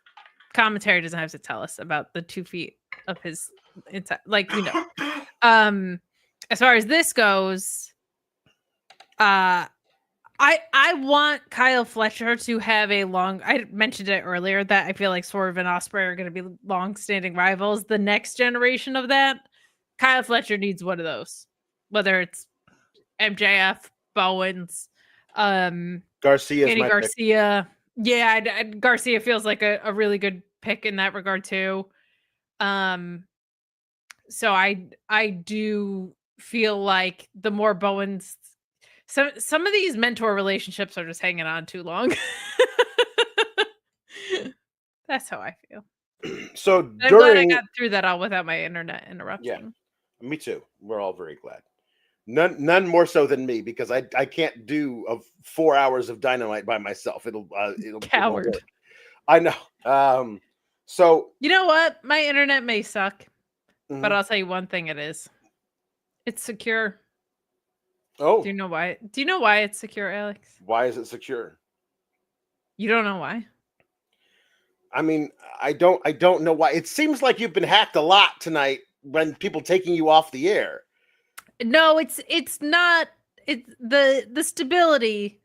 Speaker 1: Commentary doesn't have to tell us about the 2 feet of his inside. We know. As far as this goes, I want Kyle Fletcher to have a long. I mentioned it earlier that I feel like Swerve and Ospreay are going to be long-standing rivals. The next generation of that, Kyle Fletcher needs one of those. Whether it's MJF, Bowens,
Speaker 3: Garcia's
Speaker 1: Andy
Speaker 3: my
Speaker 1: Garcia. Pick. Yeah, Garcia feels like a really good pick in that regard too. So I do feel like the more Bowens, some of these mentor relationships are just hanging on too long. That's how I feel.
Speaker 3: So
Speaker 1: I'm glad I got through that all without my internet interrupting.
Speaker 3: Yeah, me too. We're all very glad. None more so than me, because I can't do 4 hours of Dynamite by myself. It'll
Speaker 1: Coward.
Speaker 3: I know. So
Speaker 1: you know what? My internet may suck, but I'll tell you one thing: it is. It's secure.
Speaker 3: Oh,
Speaker 1: do you know why? Do you know why it's secure, Alex?
Speaker 3: Why is it secure?
Speaker 1: You don't know why?
Speaker 3: I mean, I don't know why. It seems like you've been hacked a lot tonight when people taking you off the air.
Speaker 1: No, it's not. It's the stability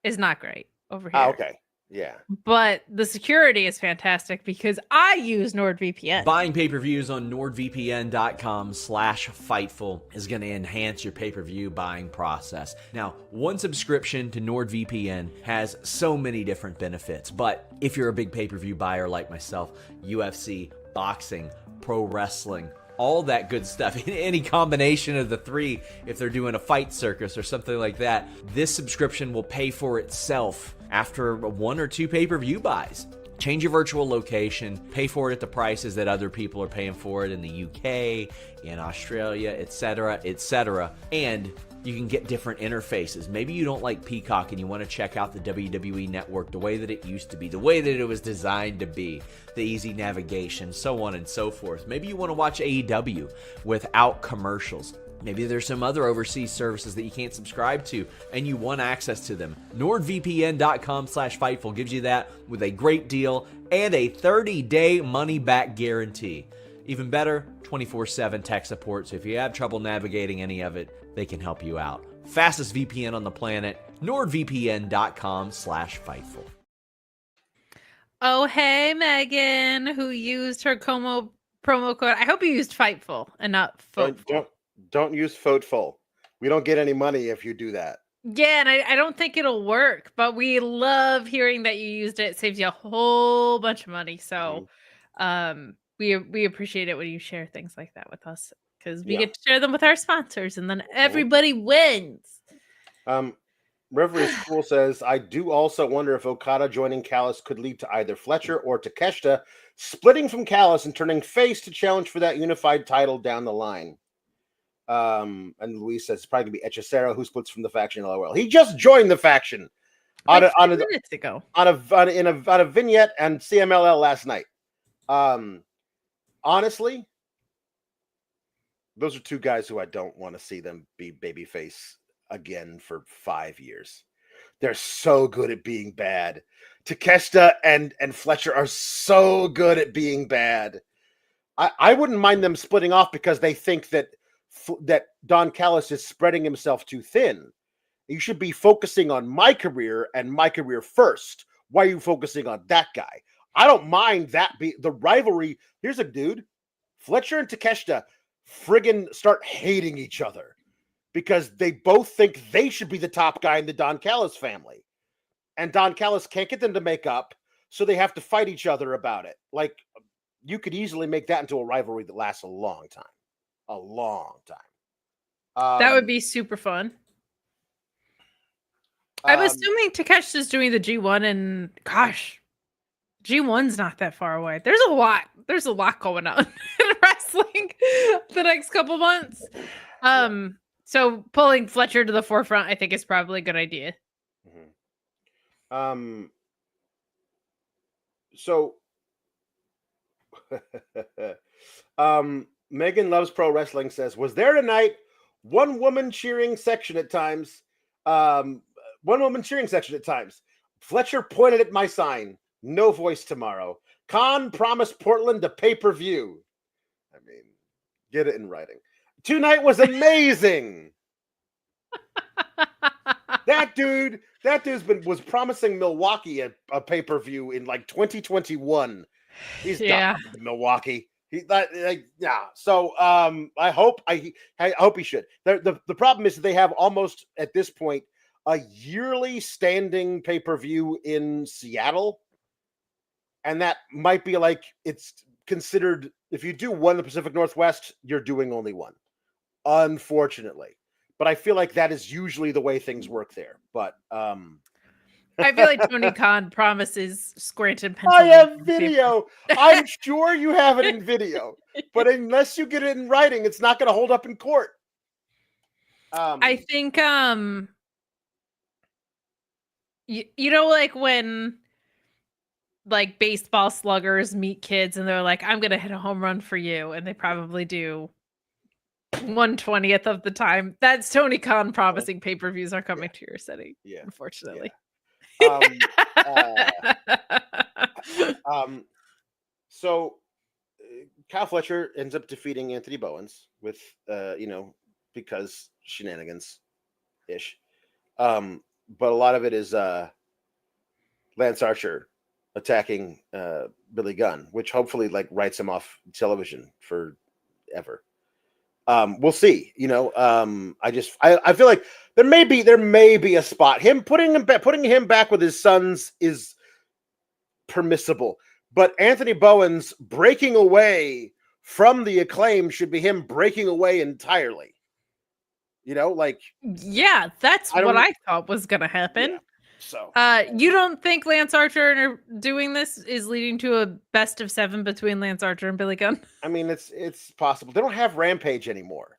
Speaker 1: is not great over here.
Speaker 3: Okay. Yeah.
Speaker 1: But the security is fantastic because I use NordVPN.
Speaker 2: Buying pay-per-views on NordVPN.com/Fightful is going to enhance your pay-per-view buying process. Now, one subscription to NordVPN has so many different benefits, but if you're a big pay-per-view buyer like myself, UFC, boxing, pro wrestling, all that good stuff, any combination of the three, if they're doing a fight circus or something like that, this subscription will pay for itself after 1 or 2 pay-per-view buys. Change your virtual location, pay for it at the prices that other people are paying for it in the UK, in Australia, etc., and you can get different interfaces. Maybe you don't like Peacock and you want to check out the WWE Network the way that it used to be, the way that it was designed to be, the easy navigation, so on and so forth. Maybe you want to watch AEW without commercials. Maybe there's some other overseas services that you can't subscribe to and you want access to them. NordVPN.com/Fightful gives you that with a great deal and a 30-day money-back guarantee. Even better, 24/7 tech support, so if you have trouble navigating any of it, they can help you out. Fastest VPN on the planet, NordVPN.com/Fightful.
Speaker 1: Oh, hey, Megan, who used her promo code. I hope you used Fightful and not Fightful.
Speaker 3: Don't use Fightful. We don't get any money if you do that.
Speaker 1: Yeah, and I don't think it'll work, but we love hearing that you used it. It saves you a whole bunch of money. So we appreciate it when you share things like that with us, because we get to share them with our sponsors, and then everybody wins.
Speaker 3: Reverie School says, I do also wonder if Okada joining Callis could lead to either Fletcher or Takeshita splitting from Callis and turning face to challenge for that unified title down the line. And Luis says it's probably gonna be Hechicero who splits from the faction. LOL. He just joined the faction on a vignette and CMLL last night. Honestly, those are two guys who I don't want to see them be babyface again for 5 years. They're so good at being bad. Takeshita and Fletcher are so good at being bad. I wouldn't mind them splitting off because they think that Don Callis is spreading himself too thin. You should be focusing on my career and my career first. Why are you focusing on that guy? I don't mind that be the rivalry. Here's a dude, Fletcher and Takeshita friggin' start hating each other because they both think they should be the top guy in the Don Callis family. And Don Callis can't get them to make up, so they have to fight each other about it. Like, you could easily make that into a rivalry that lasts a long time. A long time.
Speaker 1: That would be super fun. I'm assuming Takeshita's doing the G1, and gosh, G1's not that far away. There's a lot going on in wrestling the next couple months. So pulling Fletcher to the forefront, I think, is probably a good idea.
Speaker 3: So Megan Loves Pro Wrestling says, was there tonight one woman cheering section at times? Fletcher pointed at my sign. No voice tomorrow. Khan promised Portland a pay-per-view. I mean, get it in writing. Tonight was amazing. That dude was promising Milwaukee a pay-per-view in like 2021. He's done with Milwaukee. So I hope he should. The problem is they have almost at this point a yearly standing pay-per-view in Seattle, and that might be like it's considered. If you do one in the Pacific Northwest, you're doing only one, unfortunately. But I feel like that is usually the way things work there. But
Speaker 1: I feel like Tony Khan promises Scranton,
Speaker 3: I
Speaker 1: Pennsylvania.
Speaker 3: have video. I'm sure you have it in video, but unless you get it in writing, it's not going to hold up in court.
Speaker 1: I think you know, like when like baseball sluggers meet kids and they're like, I'm gonna hit a home run for you, and they probably do 1/20th of the time. That's Tony Khan promising pay-per-views are coming to your city.
Speaker 3: Yeah,
Speaker 1: unfortunately.
Speaker 3: So Kyle Fletcher ends up defeating Anthony Bowens with because shenanigans ish. But a lot of it is Lance Archer attacking Billy Gunn, which hopefully like writes him off television forever. We'll see. I feel like there may be a spot. Putting him back with his sons is permissible, but Anthony Bowens breaking away from the Acclaim should be him breaking away entirely.
Speaker 1: That's what I thought was gonna happen.
Speaker 3: Yeah. So
Speaker 1: you don't think Lance Archer doing this is leading to a best of 7 between Lance Archer and Billy Gunn?
Speaker 3: I mean, it's possible. They don't have Rampage anymore.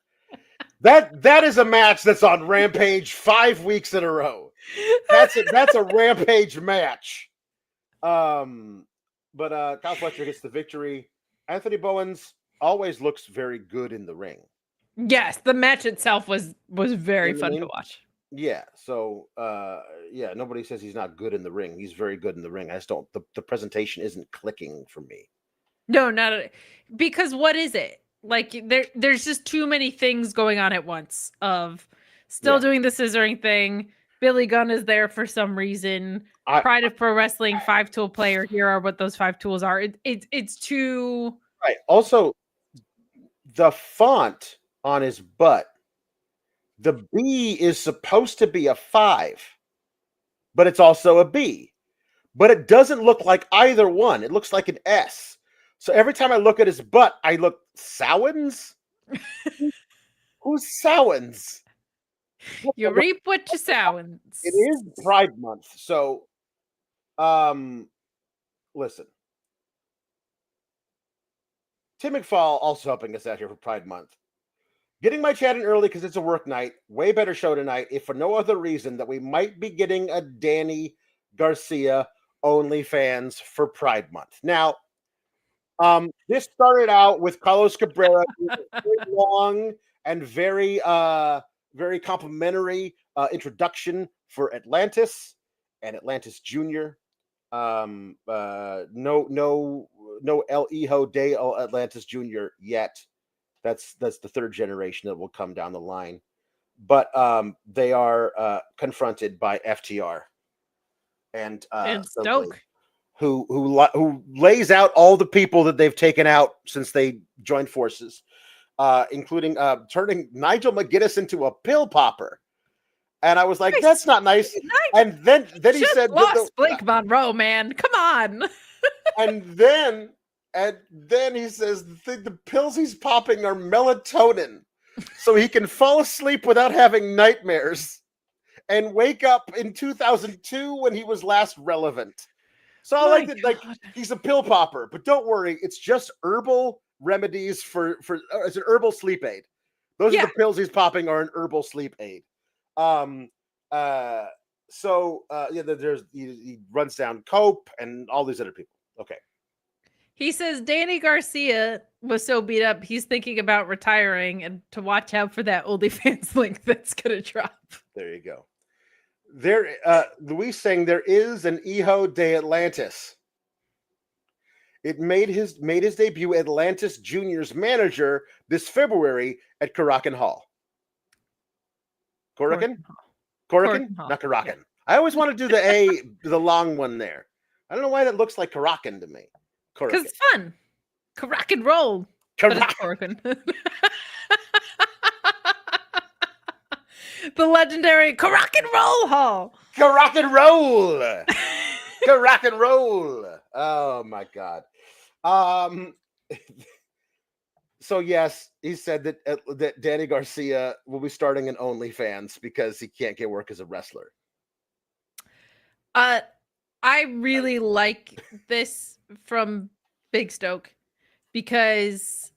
Speaker 3: That is a match that's on Rampage 5 weeks in a row. That's a Rampage match. But Kyle Fletcher gets the victory. Anthony Bowens always looks very good in the ring.
Speaker 1: Yes, the match itself was very fun to watch.
Speaker 3: Yeah, so nobody says he's not good in the ring. He's very good in the ring. I just don't. The presentation isn't clicking for me.
Speaker 1: No, because what is it? Like there's just too many things going on at once. Of still doing the scissoring thing. Billy Gunn is there for some reason. Pride of Pro Wrestling 5-tool player. Here are what those 5 tools are. It's too
Speaker 3: right. Also, the font on his butt. The B is supposed to be a 5, but it's also a B. But it doesn't look like either one. It looks like an S. So every time I look at his butt, I look, Sowens? Who's Sowens?
Speaker 1: You reap what you sowens.
Speaker 3: It is Pride Month. So, listen. Tim McFall also helping us out here for Pride Month. Getting my chat in early because it's a work night. Way better show tonight, if for no other reason that we might be getting a Danny Garcia OnlyFans for Pride Month. Now, this started out with Carlos Cabrera, very long and very complimentary introduction for Atlantis and Atlantis Jr. No El Hijo de Atlantis Jr. yet. That's the 3rd generation that will come down the line. But they are confronted by FTR and
Speaker 1: Stoke,
Speaker 3: who lays out all the people that they've taken out since they joined forces, including turning Nigel McGuinness into a pill popper. And I was like, that's not nice. And then he said,
Speaker 1: lost Blake Monroe, man. Come on.
Speaker 3: And then he says the pills he's popping are melatonin, so he can fall asleep without having nightmares and wake up in 2002 when he was last relevant. So I like that, like he's a pill popper, but don't worry, it's just herbal remedies for it's an herbal sleep aid. Those are the pills he's popping are an herbal sleep aid. There's he runs down Cope and all these other people. Okay.
Speaker 1: He says Danny Garcia was so beat up, he's thinking about retiring, and to watch out for that OnlyFans link that's going to drop.
Speaker 3: There you go. Luis saying there is an Hijo de Atlantis. It made his debut Atlantis Junior's manager this February at Korakuen Hall. Korakuen?
Speaker 1: Hall.
Speaker 3: Not Korakuen.
Speaker 1: Yeah.
Speaker 3: I always want to do the long one there. I don't know why that looks like Korakuen to me.
Speaker 1: Because it's fun. Rock and roll. But it's Korakuen. The legendary Rock and Roll Hall.
Speaker 3: Rock and roll. Rock and roll. Oh my God. So yes, he said that Danny Garcia will be starting an OnlyFans because he can't get work as a wrestler.
Speaker 1: I really like this from Big Stoke because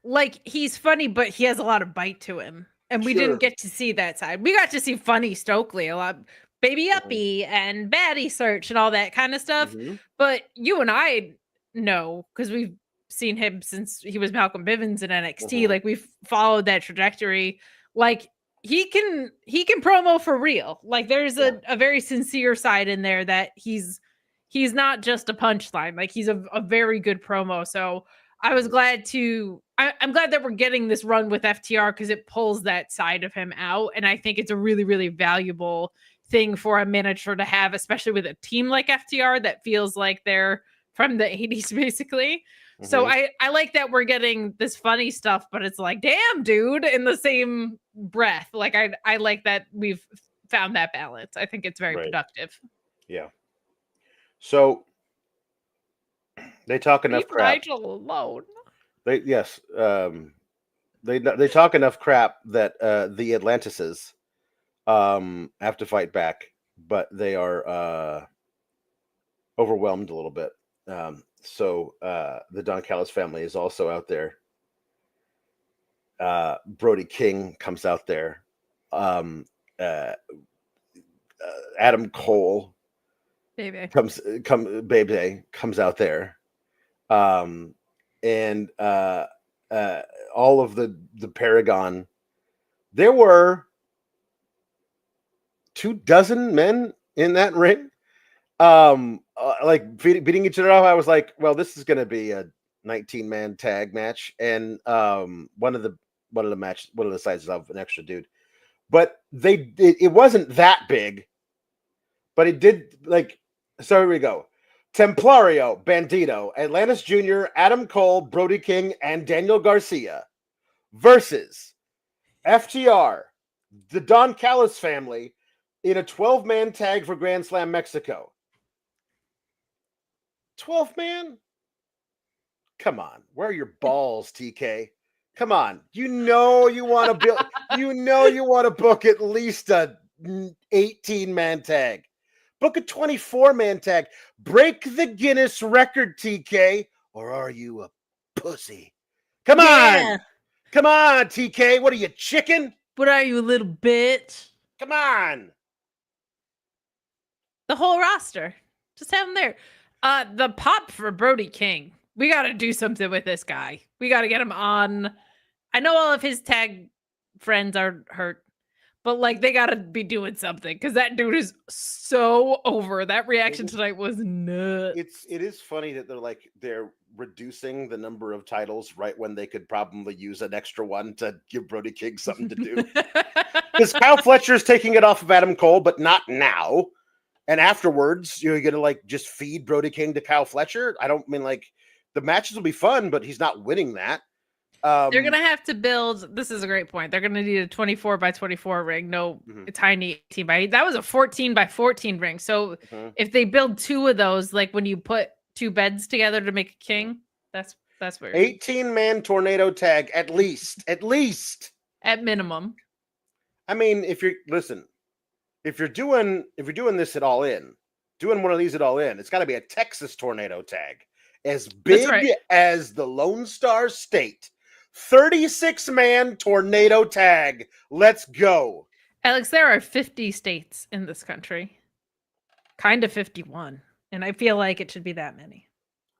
Speaker 1: like he's funny, but he has a lot of bite to him. And we didn't get to see that side. We got to see funny Stokely a lot, Baby Uppy and Baddie Search and all that kind of stuff.
Speaker 3: Mm-hmm.
Speaker 1: But you and I know because we've seen him since he was Malcolm Bivens in NXT.
Speaker 3: Mm-hmm.
Speaker 1: Like we've followed that trajectory. Like he can promo for real. Like there's a very sincere side in there that he's not just a punchline. Like he's a very good promo. So I was glad I'm glad that we're getting this run with FTR because it pulls that side of him out. And I think it's a really, really valuable thing for a manager to have, especially with a team like FTR that feels like they're from the 80s, basically. Mm-hmm. So I like that we're getting this funny stuff, but it's like, damn, dude, in the same breath. Like I like that we've found that balance. I think it's very productive.
Speaker 3: Yeah. So they talk enough crap.
Speaker 1: Nigel alone.
Speaker 3: They talk enough crap that the Atlantises have to fight back, but they are overwhelmed a little bit. So the Don Callis family is also out there. Brody King comes out there. Adam Cole comes out there. And all of the Paragon. There were 24 men in that ring. Like beating each other up. I was like, well, this is going to be a 19-man tag match, and one of the sides of an extra dude. But it wasn't that big, but it did like. So here we go. Templario, Bandito, Atlantis Jr., Adam Cole, Brody King, and Daniel Garcia versus FTR, the Don Callis family, in a 12-man tag for Grand Slam Mexico. 12-man? Come on. Where are your balls, TK? Come on. You want to build. You want to book at least a 18-man tag. Book a 24-man tag. Break the Guinness record, TK. Or are you a pussy? Come on. Come on, TK. What are you, chicken?
Speaker 1: What are you, a little bitch?
Speaker 3: Come on.
Speaker 1: The whole roster. Just have him there. The pop for Brody King. We got to do something with this guy. We got to get him on. I know all of his tag friends are hurt. But like they gotta be doing something because that dude is so over. That reaction tonight was nuts.
Speaker 3: It is funny that they're reducing the number of titles right when they could probably use an extra one to give Brody King something to do. Because Kyle Fletcher's taking it off of Adam Cole, but not now. And afterwards, you're gonna like just feed Brody King to Kyle Fletcher. I don't mean like the matches will be fun, but he's not winning that.
Speaker 1: They're going to have to build. This is a great point. They're going to need a 24x24 ring. No, a tiny 18x8. That was a 14x14 ring. So if they build two of those, like when you put two beds together to make a king, that's where
Speaker 3: 18-man tornado tag at least
Speaker 1: at minimum.
Speaker 3: I mean, if you're doing this at All In, doing one of these at All In, it's got to be a Texas tornado tag, as big as the Lone Star State. 36-man tornado tag. Let's go.
Speaker 1: Alex, there are 50 states in this country. Kind of 51. And I feel like it should be that many.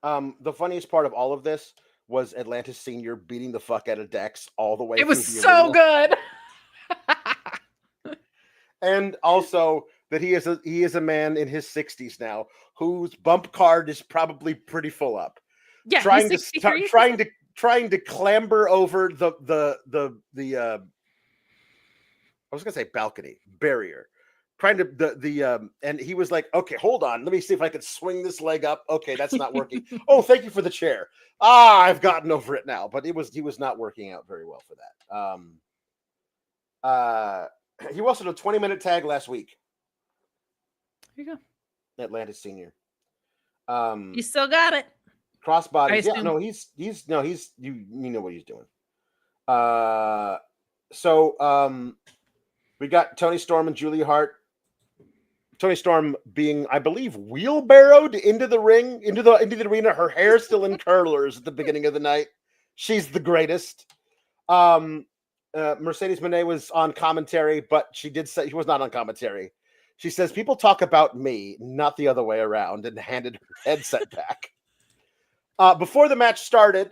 Speaker 3: The funniest part of all of this was Atlantis Senior beating the fuck out of Dex all the way.
Speaker 1: It was
Speaker 3: through the
Speaker 1: so
Speaker 3: arena.
Speaker 1: good.
Speaker 3: And also that he is a man in his 60s now whose bump card is probably pretty full up.
Speaker 1: Yeah,
Speaker 3: trying
Speaker 1: he's
Speaker 3: to
Speaker 1: 63.
Speaker 3: trying to clamber over the I was gonna say balcony barrier. Trying to and he was like, okay, hold on, let me see if I can swing this leg up. Okay, that's not working. Oh, thank you for the chair. I've gotten over it now, but he was not working out very well for that. He also did a 20-minute tag last week.
Speaker 1: Here you go.
Speaker 3: Atlantis Senior.
Speaker 1: You still got it.
Speaker 3: Crossbody. Yeah, no, he's you know what he's doing. So we got Toni Storm and Julia Hart. Toni Storm being, I believe, wheelbarrowed into the ring, into the arena. Her hair still in curlers at the beginning of the night. She's the greatest. Mercedes Moné was on commentary, but she did say she was not on commentary. She says, people talk about me, not the other way around, and handed her headset back. Before the match started,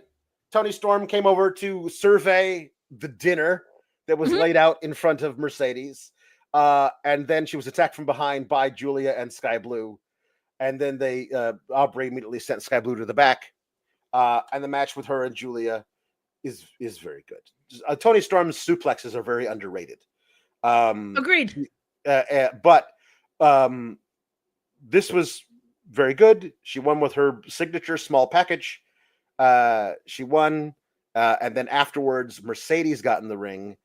Speaker 3: Toni Storm came over to survey the dinner that was laid out in front of Mercedes. And then she was attacked from behind by Julia and Sky Blue. And then Aubrey immediately sent Sky Blue to the back. And the match with her and Julia is very good. Toni Storm's suplexes are very underrated.
Speaker 1: Agreed.
Speaker 3: But this was very good. She won with her signature small package. She won. And then afterwards, Mercedes got in the ring.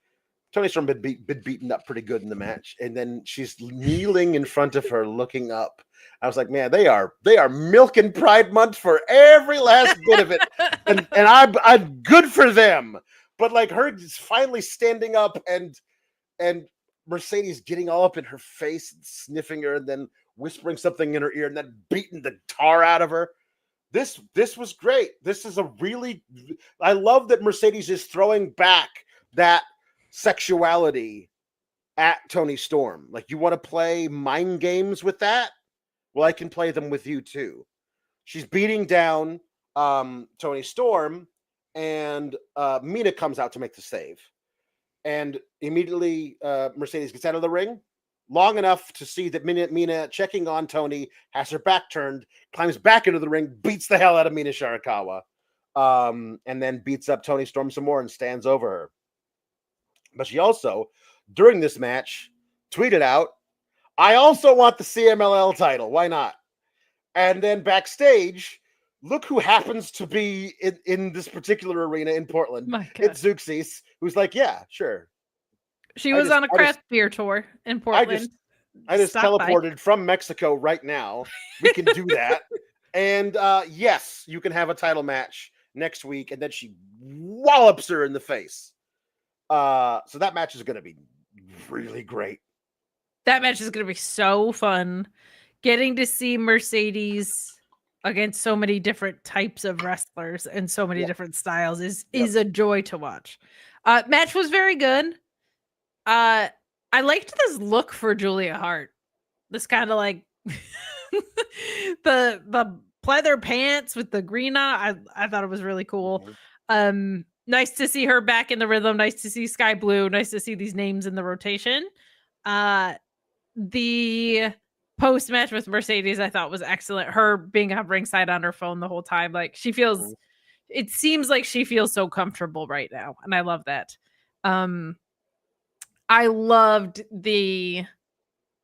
Speaker 3: Toni Storm had been beaten up pretty good in the match. And then she's kneeling in front of her, looking up. I was like, man, they are milking Pride Month for every last bit of it. And I'm good for them. But like her just finally standing up and Mercedes getting all up in her face and sniffing her and then whispering something in her ear and then beating the tar out of her. This was great. This is I love that Mercedes is throwing back that sexuality at Toni Storm. Like, you want to play mind games with that? Well, I can play them with you too. She's beating down Toni Storm, and Mina comes out to make the save. And immediately Mercedes gets out of the ring long enough to see that Mina checking on Toni, has her back turned, climbs back into the ring, beats the hell out of Mina Shirakawa, and then beats up Toni Storm some more and stands over her. But she also, during this match, tweeted out, I also want the CMLL title. Why not? And then backstage, look who happens to be in this particular arena in Portland. It's Zeuxis, who's like, yeah, sure.
Speaker 1: She was on a craft beer tour in Portland.
Speaker 3: I just teleported from Mexico right now. We can do that. And yes, you can have a title match next week. And then she wallops her in the face. So that match is going to be really great.
Speaker 1: That match is going to be so fun. Getting to see Mercedes against so many different types of wrestlers and so many different styles is a joy to watch. Match was very good. I liked this look for Julia Hart. This kind of like the pleather pants with the green on. I thought it was really cool. Nice to see her back in the rhythm. Nice to see Sky Blue. Nice to see these names in the rotation. The post match with Mercedes, I thought was excellent. Her being on ringside on her phone the whole time. Like, she feels, it seems like she feels so comfortable right now. And I love that. I loved the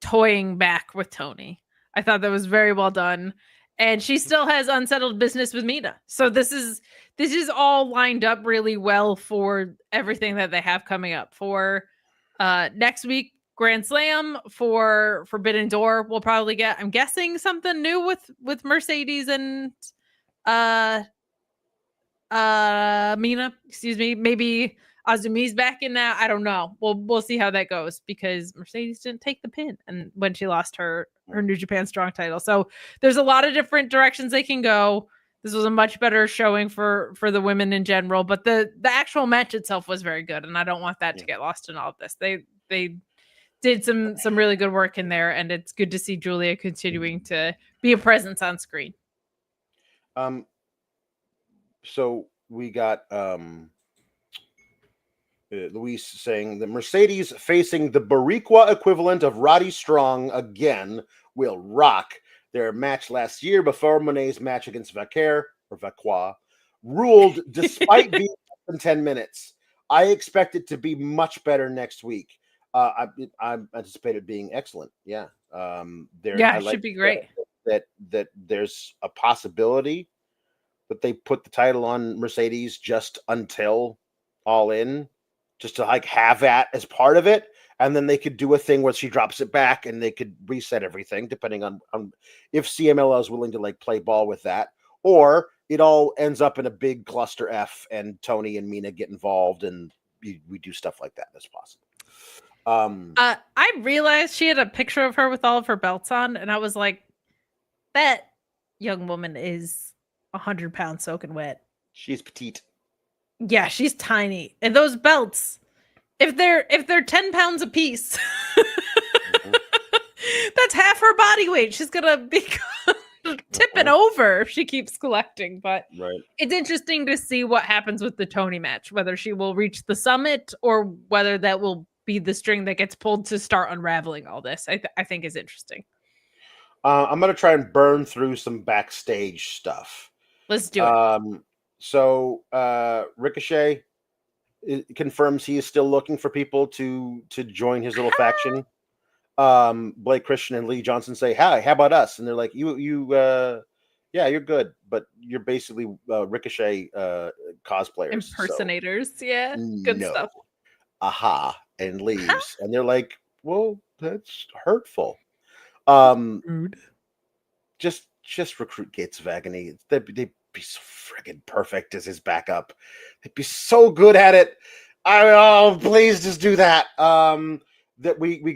Speaker 1: toying back with Toni. I thought that was very well done. And she still has unsettled business with Mina. So this is all lined up really well for everything that they have coming up. For next week, Grand Slam. For Forbidden Door, we'll probably get, I'm guessing, something new with Mercedes and Mina. Excuse me. Maybe Azumi's back in that. I don't know. We'll see how that goes, because Mercedes didn't take the pin and when she lost her New Japan Strong title. So there's a lot of different directions they can go. This was a much better showing for the women in general, but the actual match itself was very good, and I don't want that to get lost in all of this. They did some really good work in there, and it's good to see Julia continuing to be a presence on screen.
Speaker 3: So we got Luis saying the Mercedes facing the Boricua equivalent of Roddy Strong again will rock. Their match last year before Moné's match against Vacquer ruled despite being in 10 minutes. I expect it to be much better next week. I anticipate it being excellent. Yeah.
Speaker 1: It should be great.
Speaker 3: That there's a possibility that they put the title on Mercedes just until All In, just to like have that as part of it, and then they could do a thing where she drops it back and they could reset everything depending on if CMLL is willing to like play ball with that, or it all ends up in a big cluster F and Toni and Mina get involved and we do stuff like that. That's possible.
Speaker 1: I realized she had a picture of her with all of her belts on, and I was like, that young woman is 100 pounds soaking wet.
Speaker 3: She's petite.
Speaker 1: Yeah, she's tiny. And those belts, if they're 10 pounds a piece, that's half her body weight. She's gonna be tipping over if she keeps collecting. But It's interesting to see what happens with the Toni match, whether she will reach the summit or whether that will be the string that gets pulled to start unraveling all this. I think is interesting.
Speaker 3: I'm gonna try and burn through some backstage stuff.
Speaker 1: Let's do it.
Speaker 3: So Ricochet confirms he is still looking for people to join his little faction. Blake Christian and Lee Johnson say, "Hi, how about us?" And they're like, "Yeah, you're good, but you're basically Ricochet cosplayers,
Speaker 1: impersonators." So yeah, good stuff.
Speaker 3: Aha, and leaves, and they're like, "Well, that's hurtful." Rude. Just recruit Gates of Agony. They'd be so friggin' perfect as his backup. They'd be so good at it. Please just do that. That we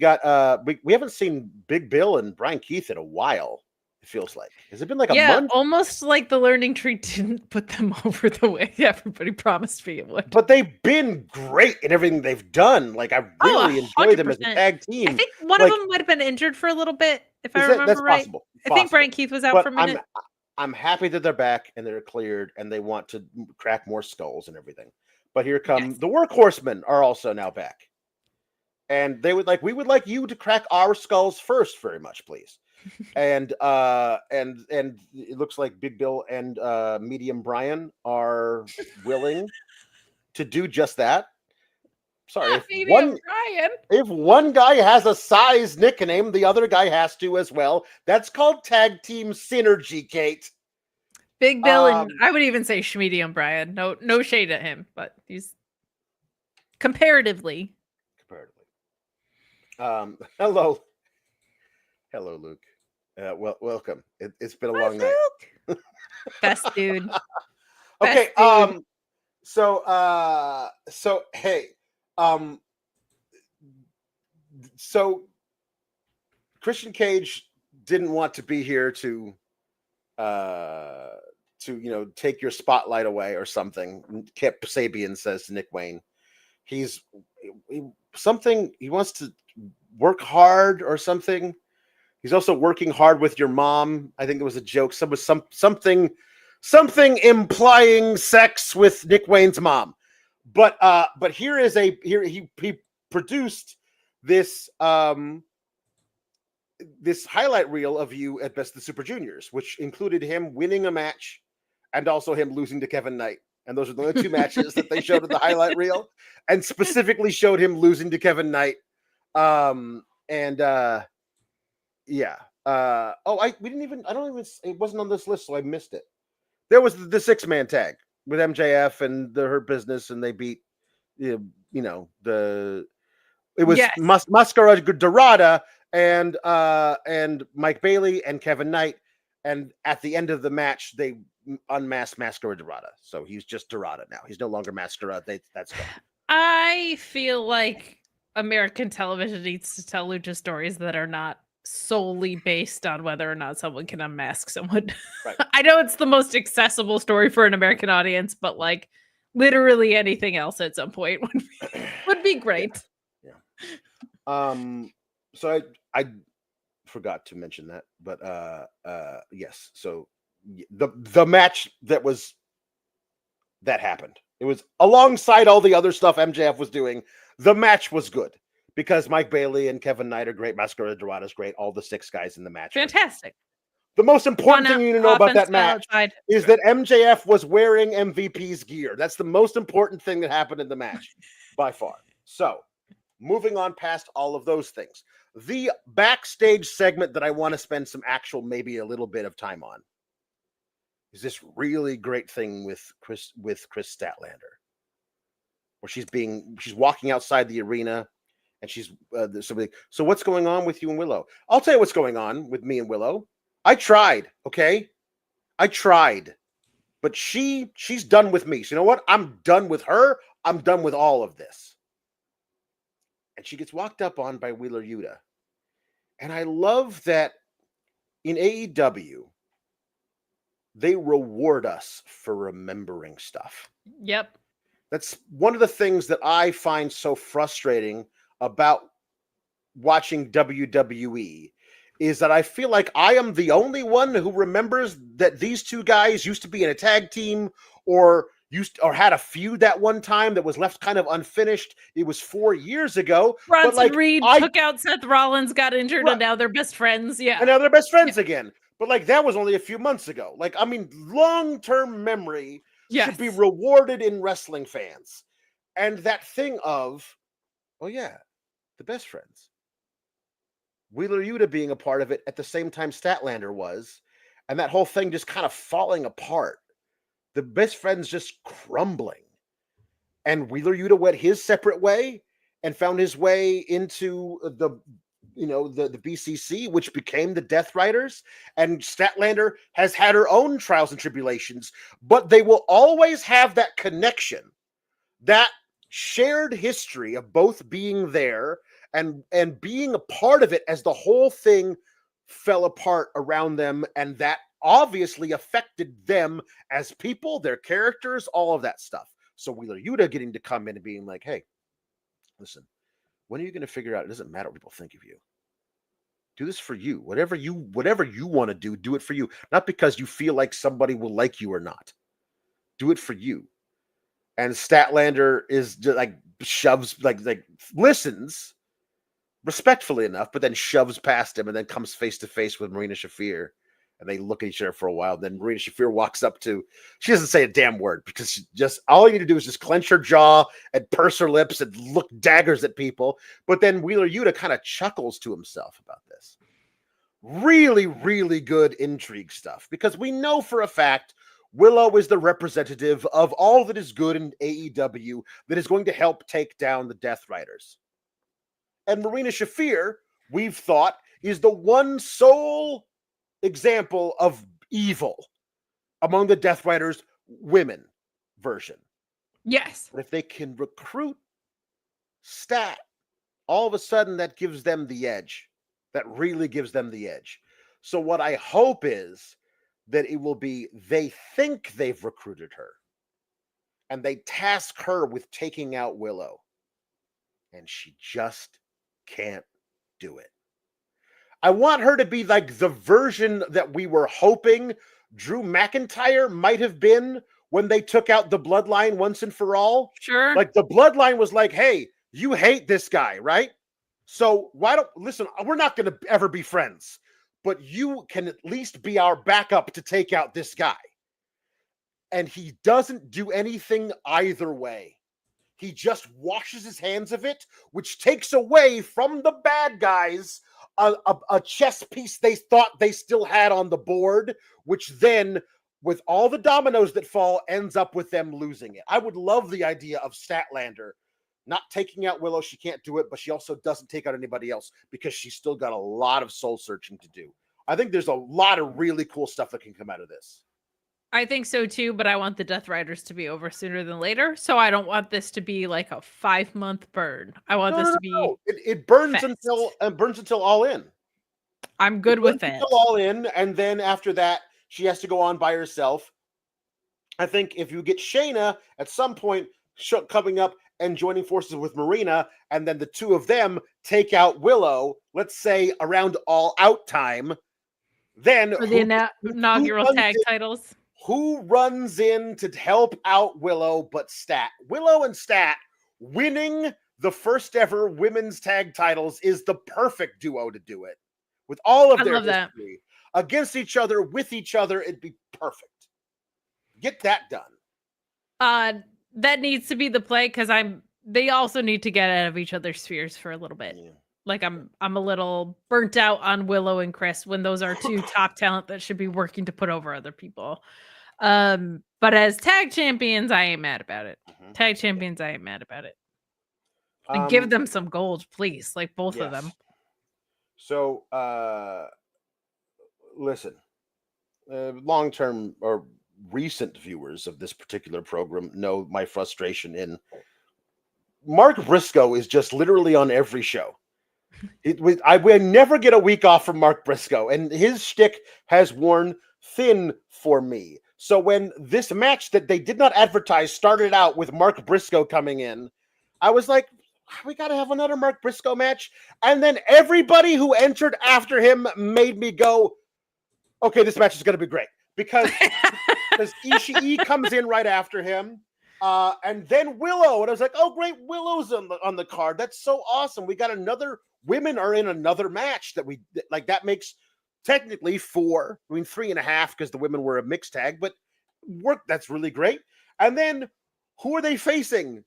Speaker 3: haven't seen Big Bill and Brian Keith in a while. It feels like. Has it been like a month?
Speaker 1: Almost like the learning tree didn't put them over the way everybody promised me it would.
Speaker 3: But they've been great in everything they've done. Like I really enjoy them as a tag team.
Speaker 1: I think one of them might have been injured for a little bit, if I remember
Speaker 3: that's
Speaker 1: right.
Speaker 3: Possible.
Speaker 1: I think Brian Keith was out for a minute.
Speaker 3: I'm happy that they're back and they're cleared and they want to crack more skulls and everything. But here come the Workhorsemen are also now back. And we would like you to crack our skulls first, very much, please. And it looks like Big Bill and Medium Brian are willing to do just that. Sorry, if one guy has a size nickname, the other guy has to as well. That's called tag team synergy, Kate.
Speaker 1: Big Bill and I would even say Medium Brian. No shade at him, but he's comparatively.
Speaker 3: Hello, Luke. Welcome. It's been a long night.
Speaker 1: Best dude.
Speaker 3: Okay. So hey. So Christian Cage didn't want to be here to take your spotlight away or something. Kip Sabian says to Nick Wayne, he wants to work hard or something. He's also working hard with your mom. I think it was a joke. Something implying sex with Nick Wayne's mom. But here he produced this this highlight reel of you at Best of the Super Juniors, which included him winning a match and also him losing to Kevin Knight. And those are the only two matches that they showed in the highlight reel, and specifically showed him losing to Kevin Knight. It wasn't on this list, so I missed it. There was the 6-man tag with MJF and the Hurt Business, and they beat Mascara Dorada and Mike Bailey and Kevin Knight, and at the end of the match they unmasked Mascara Dorada, so he's just Dorada now. He's no longer Mascara. That's gone.
Speaker 1: I feel like American television needs to tell lucha stories that are not solely based on whether or not someone can unmask someone. Right. I know it's the most accessible story for an American audience, but like literally anything else at some point would be great.
Speaker 3: Yeah. So I forgot to mention that, but yes. So the match that happened. It was alongside all the other stuff MJF was doing. The match was good because Mike Bailey and Kevin Knight are great. Mascara Dorada is great. All the 6 guys in the match.
Speaker 1: Fantastic.
Speaker 3: The most important thing you need to know about that match is that MJF was wearing MVP's gear. That's the most important thing that happened in the match by far. So, moving on past all of those things. The backstage segment that I want to spend some actual, maybe a little bit of time on is this really great thing with Chris Statlander, where she's walking outside the arena and she's somebody. So what's going on with you and Willow? I'll tell you what's going on with me and Willow. I tried, okay? I tried. But she's done with me. So you know what? I'm done with her. I'm done with all of this. And she gets walked up on by Wheeler Yuta. And I love that in AEW, they reward us for remembering stuff.
Speaker 1: Yep.
Speaker 3: That's one of the things that I find so frustrating about watching WWE is that I feel like I am the only one who remembers that these 2 guys used to be in a tag team or had a feud that one time that was left kind of unfinished. It was 4 years ago.
Speaker 1: Bronson Reed took out Seth Rollins, got injured, and now they're best friends. Yeah.
Speaker 3: And now they're best friends again. But like that was only a few months ago. Like, I mean, long-term memory should be rewarded in wrestling fans. And that thing of, oh yeah, the best friends. Wheeler Yuta being a part of it at the same time Statlander was, and that whole thing just kind of falling apart. The best friends just crumbling. And Wheeler Yuta went his separate way and found his way into the BCC, which became the Death Riders. And Statlander has had her own trials and tribulations, but they will always have that connection, that shared history of both being there and being a part of it as the whole thing fell apart around them. And that obviously affected them as people, their characters, all of that stuff. So Wheeler Yuta getting to come in and being like, hey, listen, when are you going to figure out it doesn't matter what people think of you? Do this for you. Whatever you want to do it for you. Not because you feel like somebody will like you or not. Do it for you. And Statlander is just like shoves, like listens respectfully enough, but then shoves past him and then comes face to face with Marina Shafir. And they look at each other for a while. Then Marina Shafir walks up she doesn't say a damn word because she just, all you need to do is just clench her jaw and purse her lips and look daggers at people. But then Wheeler Yuta kind of chuckles to himself about this. Really, really good intrigue stuff because we know for a fact Willow is the representative of all that is good in AEW that is going to help take down the Death Riders. And Marina Shafir, we've thought, is the one sole example of evil among the Death Riders women version.
Speaker 1: Yes.
Speaker 3: But if they can recruit Stat, all of a sudden that gives them the edge. That really gives them the edge. So what I hope is that it will be they think they've recruited her and they task her with taking out Willow. And she just can't do it. I want her to be like the version that we were hoping Drew McIntyre might have been when they took out the Bloodline once and for all.
Speaker 1: Sure.
Speaker 3: Like the Bloodline was like, hey, you hate this guy, right? So listen, we're not going to ever be friends, but you can at least be our backup to take out this guy. And he doesn't do anything either way. He just washes his hands of it, which takes away from the bad guys a chess piece they thought they still had on the board, which then, with all the dominoes that fall, ends up with them losing it. I would love the idea of Statlander not taking out Willow. She can't do it, but she also doesn't take out anybody else because she's still got a lot of soul searching to do. I think there's a lot of really cool stuff that can come out of this.
Speaker 1: I think so too, but I want the Death Riders to be over sooner than later. So I don't want this to be like a 5-month burn. I want this to be
Speaker 3: it burns
Speaker 1: fast.
Speaker 3: until All In.
Speaker 1: I'm good with it.
Speaker 3: Until All In, and then after that, she has to go on by herself. I think if you get Shayna at some point coming up and joining forces with Marina, and then the two of them take out Willow, let's say around All Out time, then
Speaker 1: For the inaugural tag titles.
Speaker 3: Who runs in to help out Willow but Stat? Willow and Stat winning the first ever women's tag titles is the perfect duo to do it. With all of their history against each other, with each other, it'd be perfect. Get that done.
Speaker 1: That needs to be the play because they also need to get out of each other's spheres for a little bit.
Speaker 3: Yeah.
Speaker 1: Like I'm a little burnt out on Willow and Chris when those are two top talent that should be working to put over other people. But as tag champions, I ain't mad about it. Tag champions, I ain't mad about it. And give them some gold, please. Like both of them.
Speaker 3: So, listen, long-term or recent viewers of this particular program know my frustration in Mark Briscoe is just literally on every show. We never get a week off from Mark Briscoe, and his shtick has worn thin for me. So when this match that they did not advertise started out with Mark Briscoe coming in, I was like, we got to have another Mark Briscoe match. And then everybody who entered after him made me go, okay, this match is going to be great. Because Ishii comes in right after him. And then Willow. And I was like, oh, great, Willow's on the card. That's so awesome. We got another, women are in another match that makes technically 4, I mean 3.5 because the women were a mixed tag, but that's really great. And then who are they facing?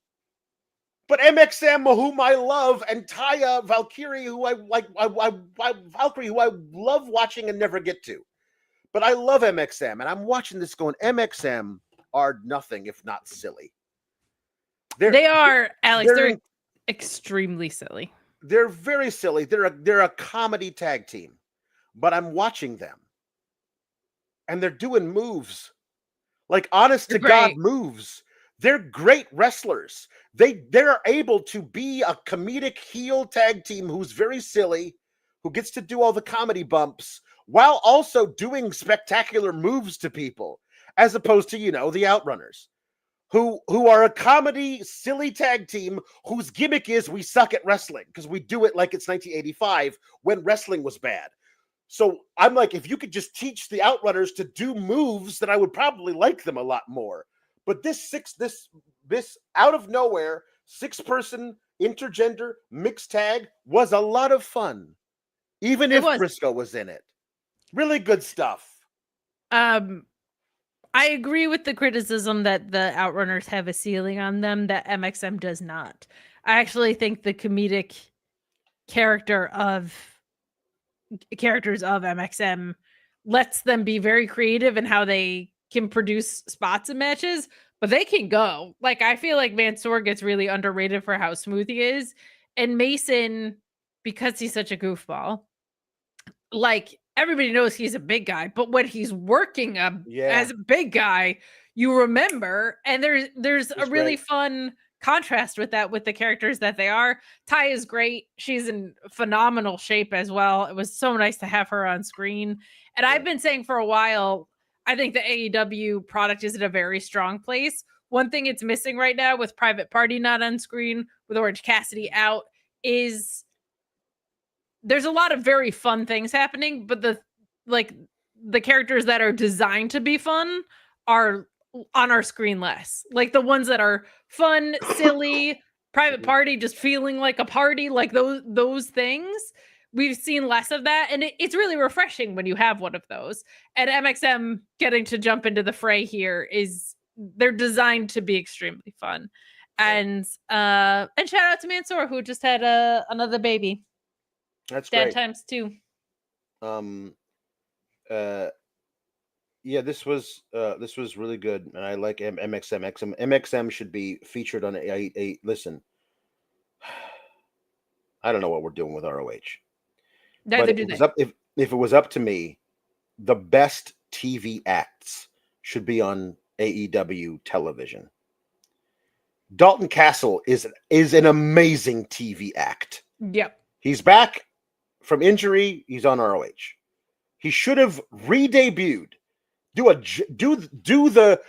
Speaker 3: But MXM, whom I love, and Taya Valkyrie, who I like, Valkyrie, who I love watching and never get to. But I love MXM, and I'm watching this going, MXM are nothing if not silly.
Speaker 1: They are, Alex. They're extremely silly.
Speaker 3: They're very silly. They're a comedy tag team, but I'm watching them, and they're doing moves, like honest to God moves. They're great wrestlers. They're able to be a comedic heel tag team who's very silly, who gets to do all the comedy bumps while also doing spectacular moves to people, as opposed to, the Outrunners, who are a comedy silly tag team whose gimmick is we suck at wrestling because we do it like it's 1985 when wrestling was bad. So I'm like, if you could just teach the Outrunners to do moves, then I would probably like them a lot more. But this out of nowhere 6-person intergender mixed tag was a lot of fun, even if Briscoe was in it. Really good stuff.
Speaker 1: I agree with the criticism that the Outrunners have a ceiling on them that MXM does not. I actually think the comedic characters of MXM lets them be very creative in how they can produce spots and matches, but they can go. Like, I feel like Mansoor gets really underrated for how smooth he is. And Mason, because he's such a goofball, like, everybody knows he's a big guy, but when he's working as a big guy, you remember. And there's a really fun contrast with that, with the characters that they are. Ty is great. She's in phenomenal shape as well. It was so nice to have her on screen. And I've been saying for a while, I think the AEW product is in a very strong place. One thing it's missing right now with Private Party not on screen, with Orange Cassidy out, is there's a lot of very fun things happening, but the characters that are designed to be fun are on our screen less. Like the ones that are fun, silly, Private Party just feeling like a party, like those things. We've seen less of that, and it's really refreshing when you have one of those. And MXM getting to jump into the fray here they're designed to be extremely fun. And shout out to Mansoor, who just had another baby.
Speaker 3: That's
Speaker 1: Dad
Speaker 3: great.
Speaker 1: times 2.
Speaker 3: This was really good, and I like MXM. MXM should be featured on a listen. I don't know what we're doing with ROH.
Speaker 1: Neither do they.
Speaker 3: If it was up to me, the best TV acts should be on AEW television. Dalton Castle is an amazing TV act.
Speaker 1: Yep.
Speaker 3: He's back from injury. He's on ROH. He should have re-debuted Do the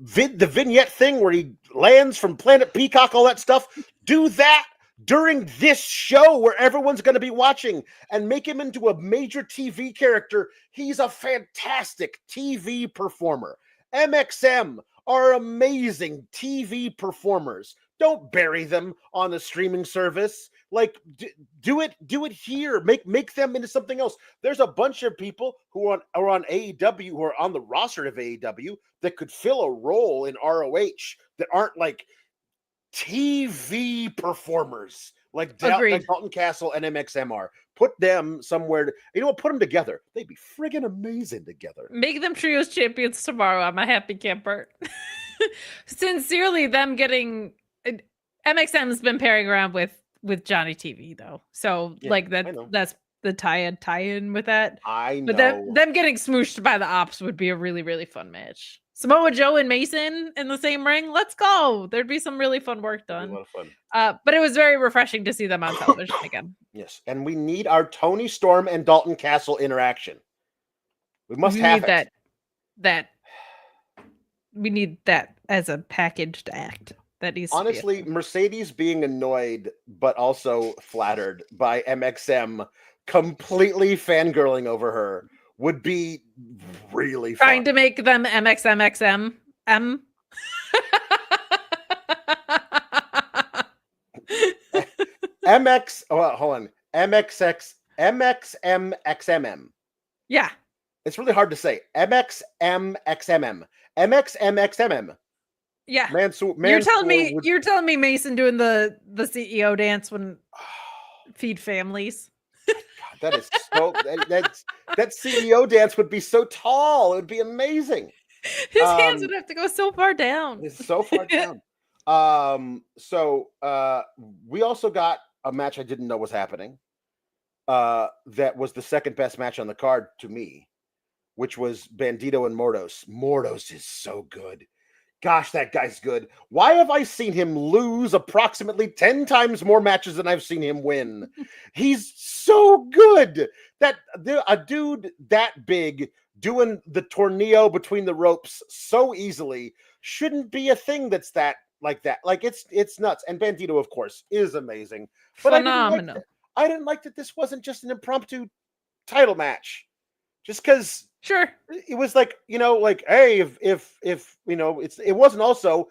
Speaker 3: vignette thing where he lands from Planet Peacock, all that stuff. Do that during this show where everyone's going to be watching, and make him into a major TV character. He's a fantastic TV performer. MXM are amazing TV performers. Don't bury them on the streaming service. Like, do it here. Make them into something else. There's a bunch of people who are on AEW, who are on the roster of AEW, that could fill a role in ROH that aren't like TV performers like Dalton Castle and MXM are. Put them somewhere. You know what? Put them together. They'd be friggin' amazing together.
Speaker 1: Make them trios champions tomorrow. I'm a happy camper. Sincerely, them getting MXM's been pairing around with Johnny TV though, so yeah, like that's the tie-in with that.
Speaker 3: I know,
Speaker 1: but them getting smooshed by the Ops would be a really, really fun match. Samoa Joe and Mason in the same ring. Let's go. There'd be some really fun work done.
Speaker 3: A lot of fun.
Speaker 1: But it was very refreshing to see them on television again.
Speaker 3: Yes, and we need our Toni Storm and Dalton Castle interaction. We must have
Speaker 1: it. We need that as a packaged act. That needs
Speaker 3: honestly, Mercedes being annoyed but also flattered by MXM completely fangirling over her would be really fun.
Speaker 1: Trying to make them MXMXM.
Speaker 3: MX. Oh, hold on. MXMXMM.
Speaker 1: Yeah.
Speaker 3: It's really hard to say. MXMXMM. MXMXMM.
Speaker 1: Yeah. You're telling me Mason doing the CEO dance when feed families.
Speaker 3: God, that is so that CEO dance would be so tall. It would be amazing.
Speaker 1: His hands would have to go so far down.
Speaker 3: It's so far down. So we also got a match I didn't know was happening. That was the second best match on the card to me, which was Bandito and Mordos. Mordos is so good. Gosh, that guy's good. Why have I seen him lose approximately 10 times more matches than I've seen him win? He's so good. That a dude that big doing the tornillo between the ropes so easily shouldn't be a thing that's that like that. Like it's nuts. And Bandito, of course, is amazing. But
Speaker 1: phenomenal.
Speaker 3: I didn't like that this wasn't just an impromptu title match. Just because
Speaker 1: sure,
Speaker 3: it was like, like, hey, if it wasn't also,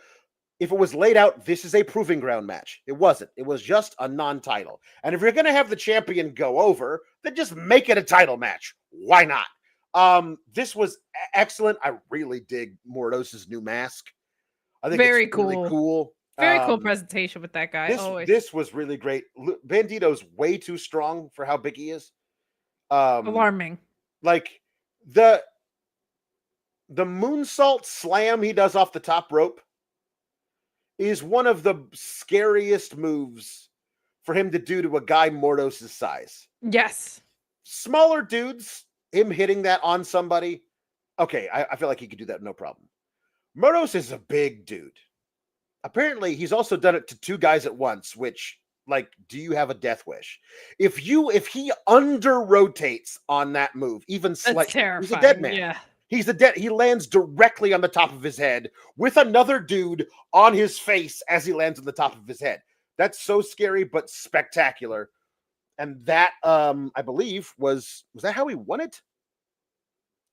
Speaker 3: if it was laid out, this is a proving ground match. It wasn't. It was just a non-title. And if you're gonna have the champion go over, then just make it a title match. Why not? This was excellent. I really dig Mordos' new mask. I think
Speaker 1: very
Speaker 3: it's
Speaker 1: cool.
Speaker 3: Really cool.
Speaker 1: Very cool presentation with that guy.
Speaker 3: This was really great. Bandito's way too strong for how big he is.
Speaker 1: Alarming.
Speaker 3: Like the moonsault slam he does off the top rope is one of the scariest moves for him to do to a guy Mordos' size.
Speaker 1: Yes.
Speaker 3: Smaller dudes, him hitting that on somebody, okay, I feel like he could do that no problem. Mordos is a big dude. Apparently, he's also done it to two guys at once, which, like, do you have a death wish? If he under rotates on that move, even slightly, he's a dead man.
Speaker 1: Yeah.
Speaker 3: He lands directly on the top of his head with another dude on his face as he lands on the top of his head. That's so scary, but spectacular. And that, I believe, was that how he won it?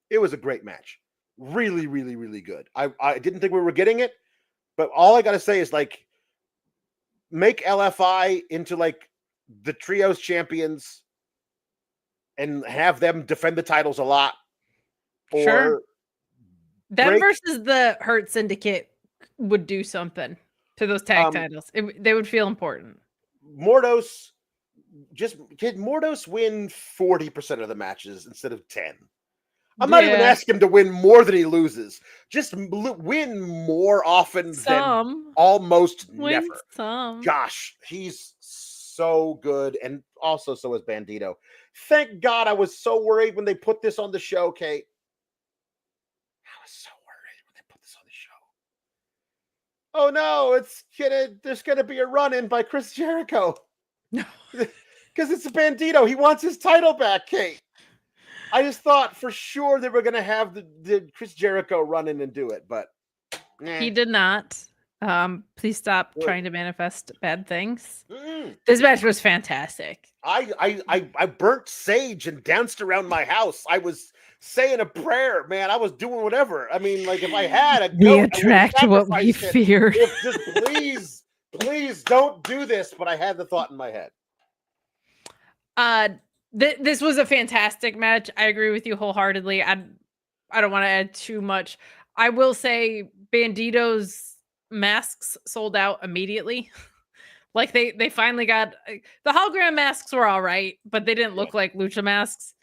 Speaker 3: It was a great match. Really, really, really good. I didn't think we were getting it, but all I got to say is, like, make LFI into, like, the trios champions and have them defend the titles a lot. Or
Speaker 1: sure. Them versus the Hurt Syndicate would do something to those tag titles. They would feel important.
Speaker 3: Mordos, can Mordos win 40% of the matches instead of 10? I'm not even asking him to win more than he loses. Just win more often than almost never. Gosh, he's so good. And also so is Bandito. Thank God I was so worried when they put this on the show, Kate. I was so worried when they put this on the show. Oh no, there's gonna be a run-in by Chris Jericho. No. Because it's a Bandito. He wants his title back, Kate. I just thought for sure they were going to have the Chris Jericho run in and do it, but
Speaker 1: he did not. Please stop
Speaker 3: Good.
Speaker 1: trying to manifest bad things.
Speaker 3: Mm.
Speaker 1: This match was fantastic.
Speaker 3: I burnt sage and danced around my house. I was saying a prayer, man. I was doing whatever. I mean, like if I had a
Speaker 1: We
Speaker 3: goat,
Speaker 1: attract what we fear.
Speaker 3: If just please don't do this. But I had the thought in my head.
Speaker 1: This was a fantastic match. I agree with you wholeheartedly. I don't want to add too much. I will say Bandito's masks sold out immediately. Like they finally got the hologram masks were all right, but they didn't look like Lucha masks.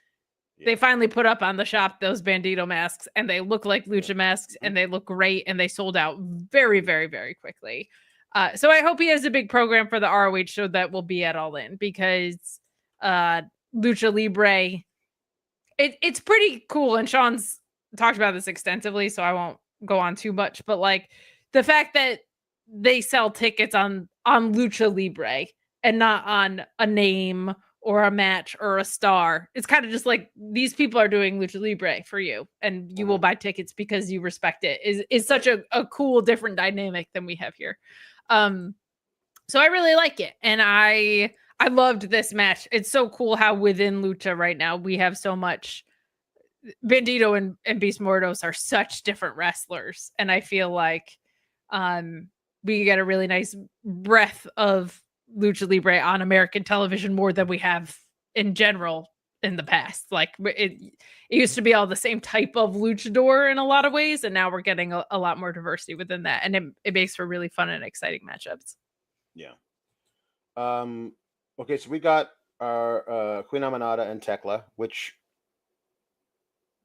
Speaker 1: Yeah. They finally put up on the shop those Bandito masks, and they look like Lucha masks, and they look great, and they sold out very, very, very quickly. So I hope he has a big program for the ROH show that will be at All In, because Lucha Libre, it's pretty cool, and Sean's talked about this extensively, so I won't go on too much, but like the fact that they sell tickets on Lucha Libre and not on a name or a match or a star. It's kind of just like these people are doing Lucha Libre for you, and you will buy tickets because you respect it. Is such a cool, different dynamic than we have here. So I really like it, and I loved this match. It's so cool how within Lucha right now we have so much. Bandito and Beast Mordos are such different wrestlers, and I feel like we get a really nice breath of Lucha Libre on American television more than we have in general in the past. Like it used to be all the same type of luchador in a lot of ways, and now we're getting a lot more diversity within that, and it makes for really fun and exciting matchups.
Speaker 3: Yeah. Okay, so we got our Queen Aminata and Thekla, which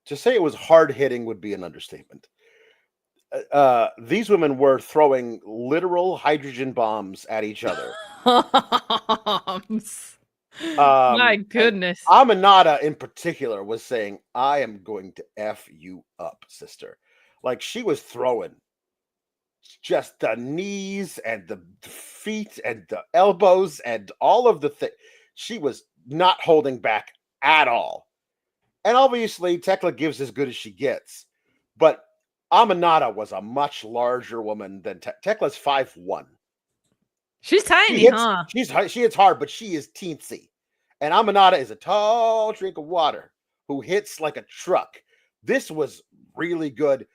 Speaker 3: to say it was hard hitting would be an understatement. These women were throwing literal hydrogen bombs at each other.
Speaker 1: My goodness.
Speaker 3: Aminata in particular was saying, I am going to F you up, sister. Like she was throwing just the knees and the feet and the elbows and all of the things. She was not holding back at all. And obviously Thekla gives as good as she gets. But Aminata was a much larger woman than Tekla's 5'1".
Speaker 1: She's tiny, huh?
Speaker 3: She hits hard, but she is teensy. And Aminata is a tall drink of water who hits like a truck. This was really good.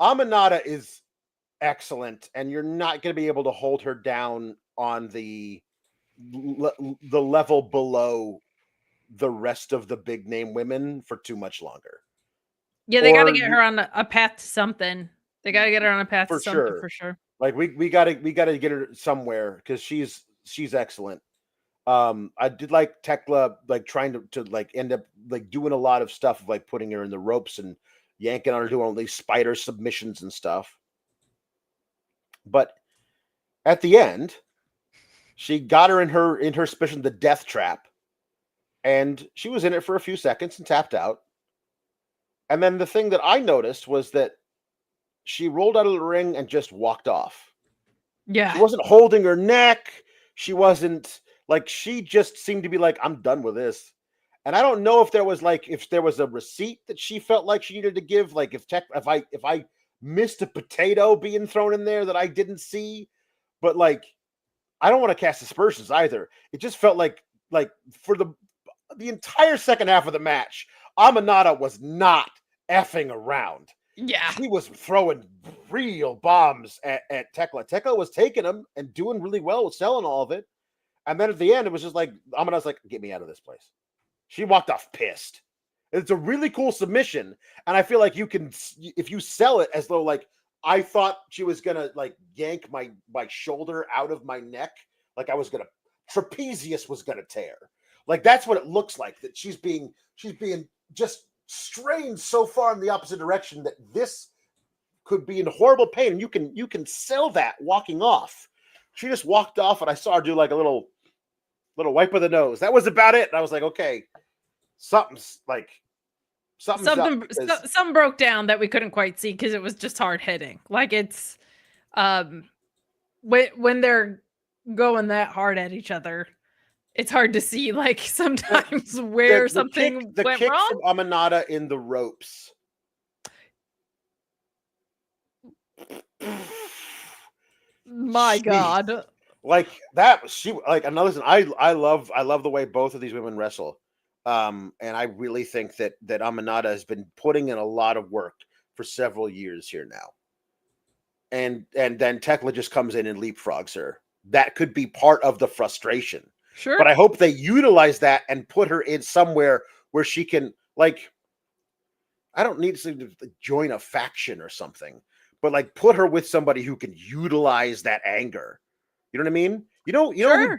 Speaker 3: Aminata is excellent, and you're not going to be able to hold her down on the level below the rest of the big name women for too much longer.
Speaker 1: Yeah, they got to get her on a path to something. They got to get her on a path to something for sure.
Speaker 3: Like we got to get her somewhere because she's excellent. I did like Thekla like trying to like end up like doing a lot of stuff of like putting her in the ropes and yanking on her, doing all these spider submissions and stuff. But at the end, she got her in her submission, the death trap, and she was in it for a few seconds and tapped out. And then the thing that I noticed was that she rolled out of the ring and just walked off.
Speaker 1: Yeah.
Speaker 3: She wasn't holding her neck. She wasn't like, she just seemed to be like, I'm done with this. And I don't know if there was a receipt that she felt like she needed to give. Like if I missed a potato being thrown in there that I didn't see, but like, I don't want to cast aspersions either. It just felt like for the entire second half of the match, Aminata was not effing around.
Speaker 1: Yeah.
Speaker 3: She was throwing real bombs at Thekla. Thekla was taking them and doing really well with selling all of it. And then at the end, it was just like, Aminata's like, get me out of this place. She walked off pissed. It's a really cool submission. And I feel like you can, if you sell it as though like, I thought she was going to like yank my shoulder out of my neck. Like I was going to, trapezius was going to tear. Like that's what it looks like, that she's being just strained so far in the opposite direction that this could be in horrible pain. And you can sell that walking off. She just walked off and I saw her do like a little wipe of the nose. That was about it. And I was like, okay, something
Speaker 1: broke down that we couldn't quite see because it was just hard hitting. Like it's when they're going that hard at each other, it's hard to see like sometimes where something
Speaker 3: the
Speaker 1: went
Speaker 3: kick
Speaker 1: wrong.
Speaker 3: from Aminata in the ropes.
Speaker 1: My
Speaker 3: Jeez.
Speaker 1: God.
Speaker 3: Like that, she like and listen, I love the way both of these women wrestle. And I really think that Aminata has been putting in a lot of work for several years here now. And then Thekla just comes in and leapfrogs her. That could be part of the frustration.
Speaker 1: Sure.
Speaker 3: But I hope they utilize that and put her in somewhere where she can, like, I don't need to join a faction or something, but like put her with somebody who can utilize that anger. You know what I mean? You know
Speaker 1: Sure.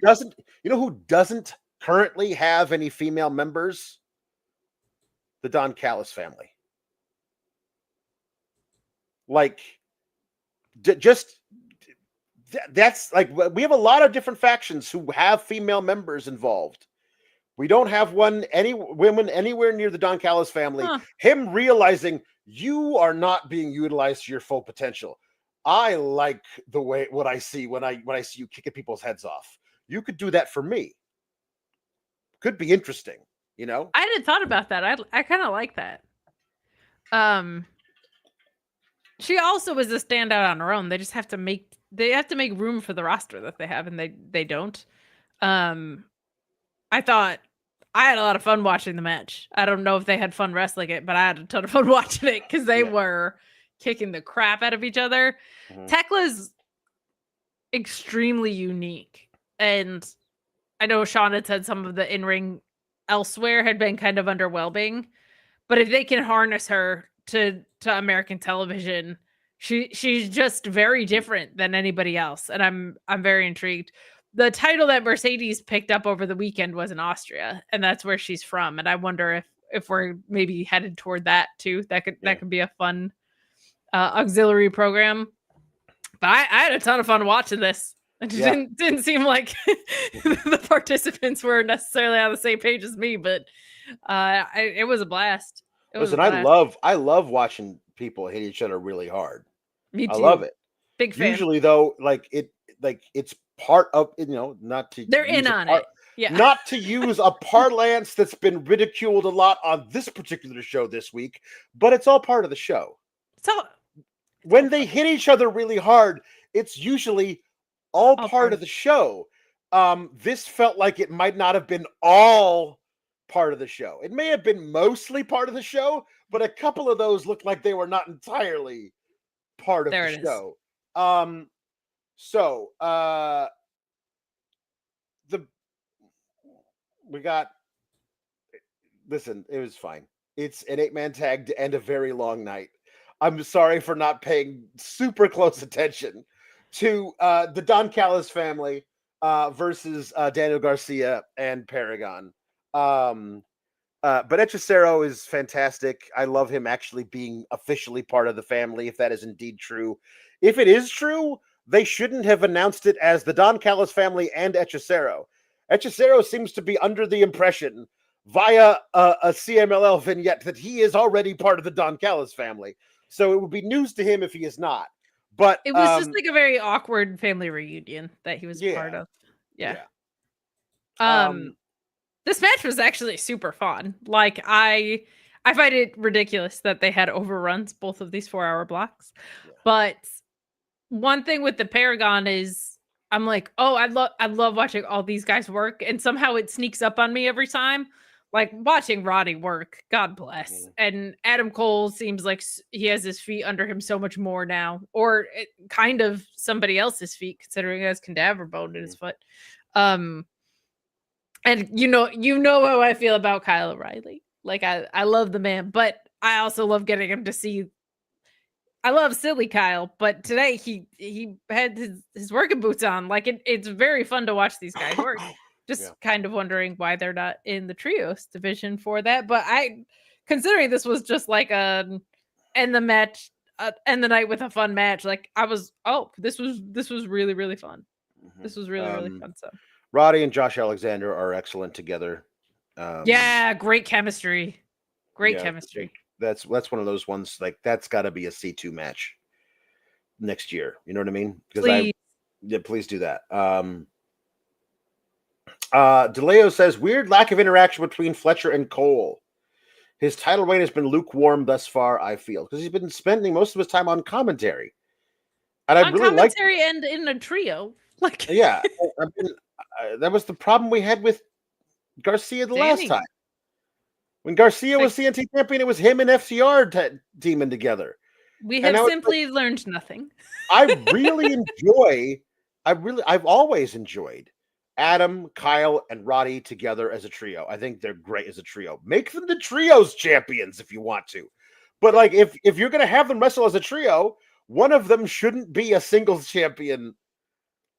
Speaker 3: who doesn't currently have any female members? The Don Callis family. Like, that's like, we have a lot of different factions who have female members involved. We don't have any women anywhere near the Don Callis family.
Speaker 1: Huh.
Speaker 3: Him realizing you are not being utilized to your full potential. I like what I see when I see you kicking people's heads off. You could do that for me. Could be interesting, you know?
Speaker 1: I hadn't thought about that. I kind of like that. She also is a standout on her own. They just have to make room for the roster that they have, and they don't. I thought I had a lot of fun watching the match. I don't know if they had fun wrestling it, but I had a ton of fun watching it because they were kicking the crap out of each other.
Speaker 3: Mhm.
Speaker 1: Tekla's extremely unique, and I know Sean had said some of the in-ring elsewhere had been kind of underwhelming, but if they can harness her to American television, she's just very different than anybody else, and I'm very intrigued. The title that Mercedes picked up over the weekend was in Austria, and that's where she's from. And I wonder if we're maybe headed toward that too. That could be a fun auxiliary program. But I had a ton of fun watching this. It didn't seem like the participants were necessarily on the same page as me, but it was a blast.
Speaker 3: Listen, I love watching people hit each other really hard.
Speaker 1: Me too.
Speaker 3: I love it.
Speaker 1: Big fan.
Speaker 3: Usually, though, it's part of, not to
Speaker 1: they're in on it. Yeah.
Speaker 3: Not to use a parlance that's been ridiculed a lot on this particular show this week, but it's all part of the show. When they hit each other really hard, it's usually all part of the show. This felt like it might not have been all part of the show. It may have been mostly part of the show, but a couple of those looked like they were not entirely part of the show. Listen, it was fine. It's an 8-man tag to end a very long night. I'm sorry for not paying super close attention to the Don Callis family versus Daniel Garcia and Paragon. But Hechicero is fantastic. I love him actually being officially part of the family, if that is indeed true. If it is true, they shouldn't have announced it as the Don Callis family and Hechicero. Hechicero seems to be under the impression via a CMLL vignette that he is already part of the Don Callis family. So it would be news to him if he is not. But
Speaker 1: it was just like a very awkward family reunion that he was part of. Yeah. This match was actually super fun. Like I find it ridiculous that they had overruns both of these 4-hour blocks. Yeah. But one thing with the Paragon is I'm like, oh, I love watching all these guys work, and somehow it sneaks up on me every time. Like watching Roddy work, God bless. Mm-hmm. And Adam Cole seems like he has his feet under him so much more now, or kind of somebody else's feet, considering he has cadaver bone in his foot. And you know how I feel about Kyle O'Reilly. Like I love the man, but I also love getting him to see. I love silly Kyle, but today he had his working boots on. Like it's very fun to watch these guys work. Just kind of wondering why they're not in the trios division for that. But considering this was just like end the match, end the night with a fun match. Like this was really, really fun. Mm-hmm. This was really, really fun. So
Speaker 3: Roddy and Josh Alexander are excellent together.
Speaker 1: Great chemistry. Great chemistry.
Speaker 3: That's one of those ones, like that's got to be a C2 match next year. You know what I mean? Because please do that. DeLeo says, weird lack of interaction between Fletcher and Cole. His title reign has been lukewarm thus far, I feel, because he's been spending most of his time on commentary. And I really like
Speaker 1: commentary and in a trio. Like,
Speaker 3: yeah, that was the problem we had with Garcia the last time. When Garcia was CNT champion, it was him and FTR teaming together.
Speaker 1: We have simply learned nothing.
Speaker 3: I've always enjoyed Adam, Kyle, and Roddy together as a trio. I think they're great as a trio. Make them the trios champions if you want to. But like if you're gonna have them wrestle as a trio, one of them shouldn't be a singles champion.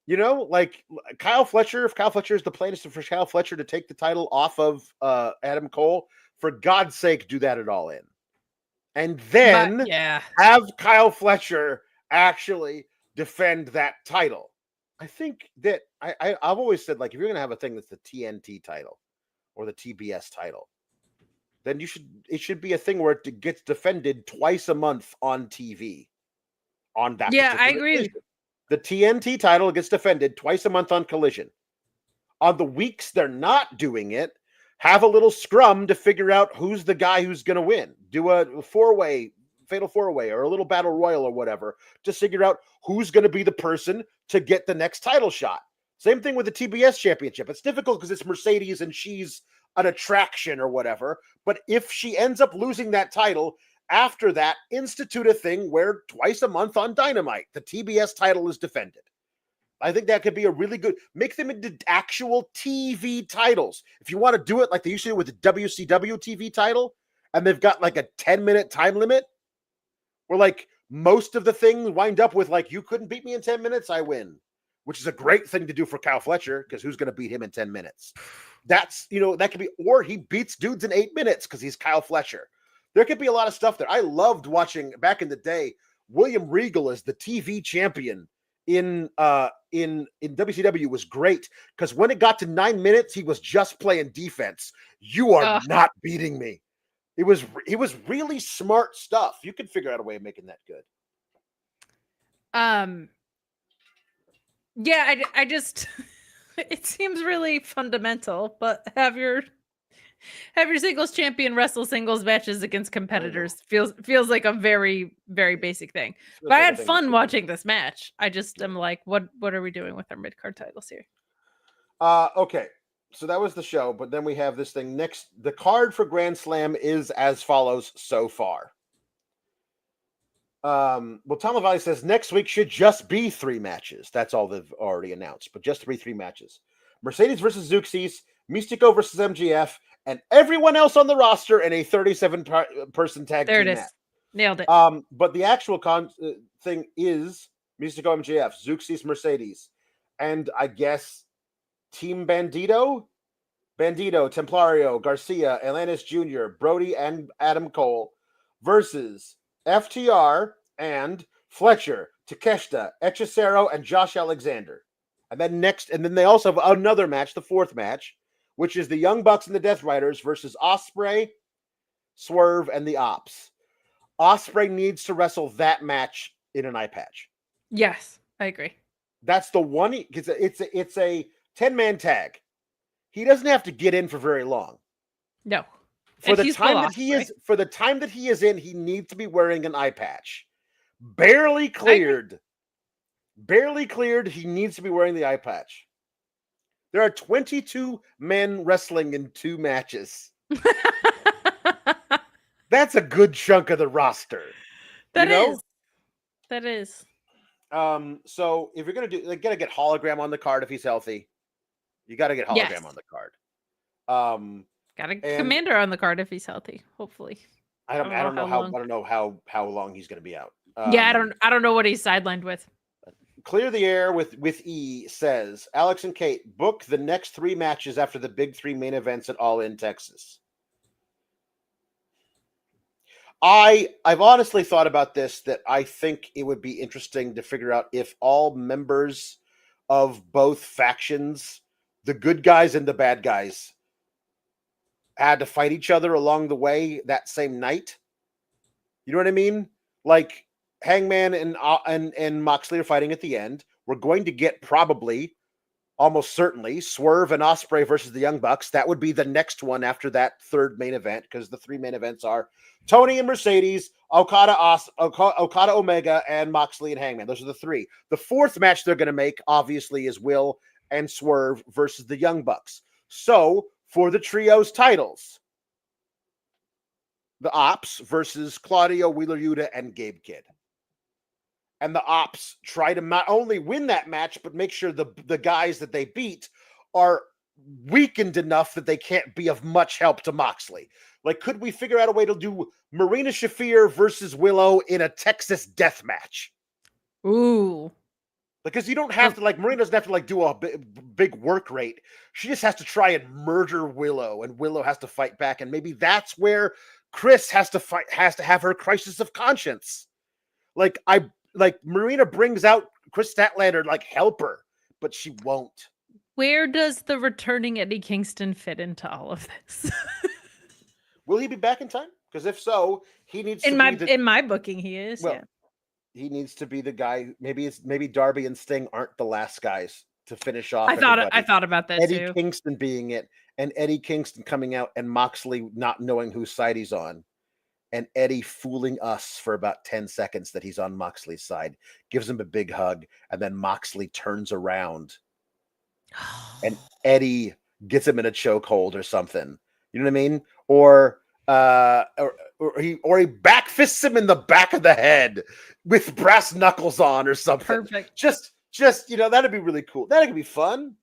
Speaker 3: You know, like Kyle Fletcher, if Kyle Fletcher is the plan is for Kyle Fletcher to take the title off of Adam Cole, for God's sake, do that at All In. And then have Kyle Fletcher actually defend that title. I think that I've always said, like, if you're going to have a thing that's the TNT title or the TBS title, then it should be a thing where it gets defended twice a month on TV. On that,
Speaker 1: I agree.
Speaker 3: Collision. The TNT title gets defended twice a month on Collision. On the weeks they're not doing it, have a little scrum to figure out who's the guy who's going to win. Do a fatal four-way, or a little battle royal or whatever to figure out who's going to be the person to get the next title shot. Same thing with the TBS championship. It's difficult because it's Mercedes and she's an attraction or whatever. But if she ends up losing that title, after that, institute a thing where twice a month on Dynamite, the TBS title is defended. I think that could be a really good, make them into actual TV titles. If you want to do it like they used to do with the WCW TV title, and they've got like a 10-minute time limit, where like most of the things wind up with like, you couldn't beat me in 10 minutes, I win, which is a great thing to do for Kyle Fletcher, because who's going to beat him in 10 minutes? That's, that could be, or he beats dudes in 8 minutes because he's Kyle Fletcher. There could be a lot of stuff there. I loved watching back in the day, William Regal as the TV champion in WCW was great, because when it got to 9 minutes, he was just playing defense. You are not beating me. It was really smart stuff. You could figure out a way of making that good.
Speaker 1: Yeah, I just it seems really fundamental, but have your singles champion wrestle singles matches against competitors feels like a very, very basic thing. But I had fun watching this match. I just am like, what are we doing with our mid-card titles here?
Speaker 3: Okay. So that was the show, but then we have this thing next. The card for Grand Slam is as follows so far. Well, Tom LaValle says next week should just be 3 matches. That's all they've already announced, but just three matches. Mercedes versus Zeuxis, Místico versus MGF, and everyone else on the roster in a 37-person tag team match.
Speaker 1: Nailed it.
Speaker 3: But the actual thing is Místico, MGF, Zeuxis, Mercedes, and I guess Team Bandito, Templario, Garcia, Atlantis Jr., Brody, and Adam Cole versus FTR and Fletcher, Takeshita, Hechicero, and Josh Alexander. And then they also have another match, the 4th match, which is the Young Bucks and the Death Riders versus Ospreay, Swerve, and the Ops. Ospreay needs to wrestle that match in an eye patch.
Speaker 1: Yes, I agree.
Speaker 3: That's the one. It's a 10-man tag. He doesn't have to get in for very long.
Speaker 1: No.
Speaker 3: For the time that he is in, he needs to be wearing an eye patch. Barely cleared. He needs to be wearing the eye patch. There are 22 men wrestling in 2 matches. That's a good chunk of the roster.
Speaker 1: That is.
Speaker 3: So if you're gonna gotta get Hologram on the card if he's healthy. You got to get Hologram on the card.
Speaker 1: Got a Komander on the card if he's healthy. Hopefully,
Speaker 3: I don't know how long he's going to be out.
Speaker 1: I don't know what he's sidelined with.
Speaker 3: Clear the Air with E says Alex and Kate book the next 3 matches after the big 3 main events at All In Texas. I've honestly thought about this, that I think it would be interesting to figure out if all members of both factions, the good guys and the bad guys, had to fight each other along the way that same night. You know what I mean? Like Hangman and Moxley are fighting at the end. We're going to get probably almost certainly Swerve and Ospreay versus the Young Bucks. That would be the next one after that third main event, because the 3 main events are Toni and Mercedes, Okada, Omega, and Moxley and Hangman. Those are the 3. The 4th match they're going to make, obviously, is Will and Swerve versus the Young Bucks. So, for the trios titles, the Ops versus Claudio, Wheeler Yuta, and Gabe Kidd. And the Ops try to not only win that match, but make sure the guys that they beat are weakened enough that they can't be of much help to Moxley. Like, could we figure out a way to do Marina Shafir versus Willow in a Texas death match?
Speaker 1: Ooh.
Speaker 3: Because you don't have to, like, Marina doesn't have to, like, do a big work rate. She just has to try and murder Willow, and Willow has to fight back. And maybe that's where Chris has to have her crisis of conscience. Like Marina brings out Chris Statlander, like, help her, but she won't.
Speaker 1: Where does the returning Eddie Kingston fit into all of this?
Speaker 3: Will he be back in time? Because if so, he needs to be
Speaker 1: in my booking, he is.
Speaker 3: Well,
Speaker 1: yeah.
Speaker 3: He needs to be the guy. Maybe Darby and Sting aren't the last guys to finish off.
Speaker 1: I thought about that
Speaker 3: Eddie
Speaker 1: too.
Speaker 3: Kingston being it, and Eddie Kingston coming out, and Moxley not knowing whose side he's on, and Eddie fooling us for about 10 seconds that he's on Moxley's side, gives him a big hug, and then Moxley turns around, and Eddie gets him in a chokehold or something. You know what I mean? Or he backfists him in the back of the head with brass knuckles on or something.
Speaker 1: Perfect.
Speaker 3: Just that'd be really cool. That'd be fun.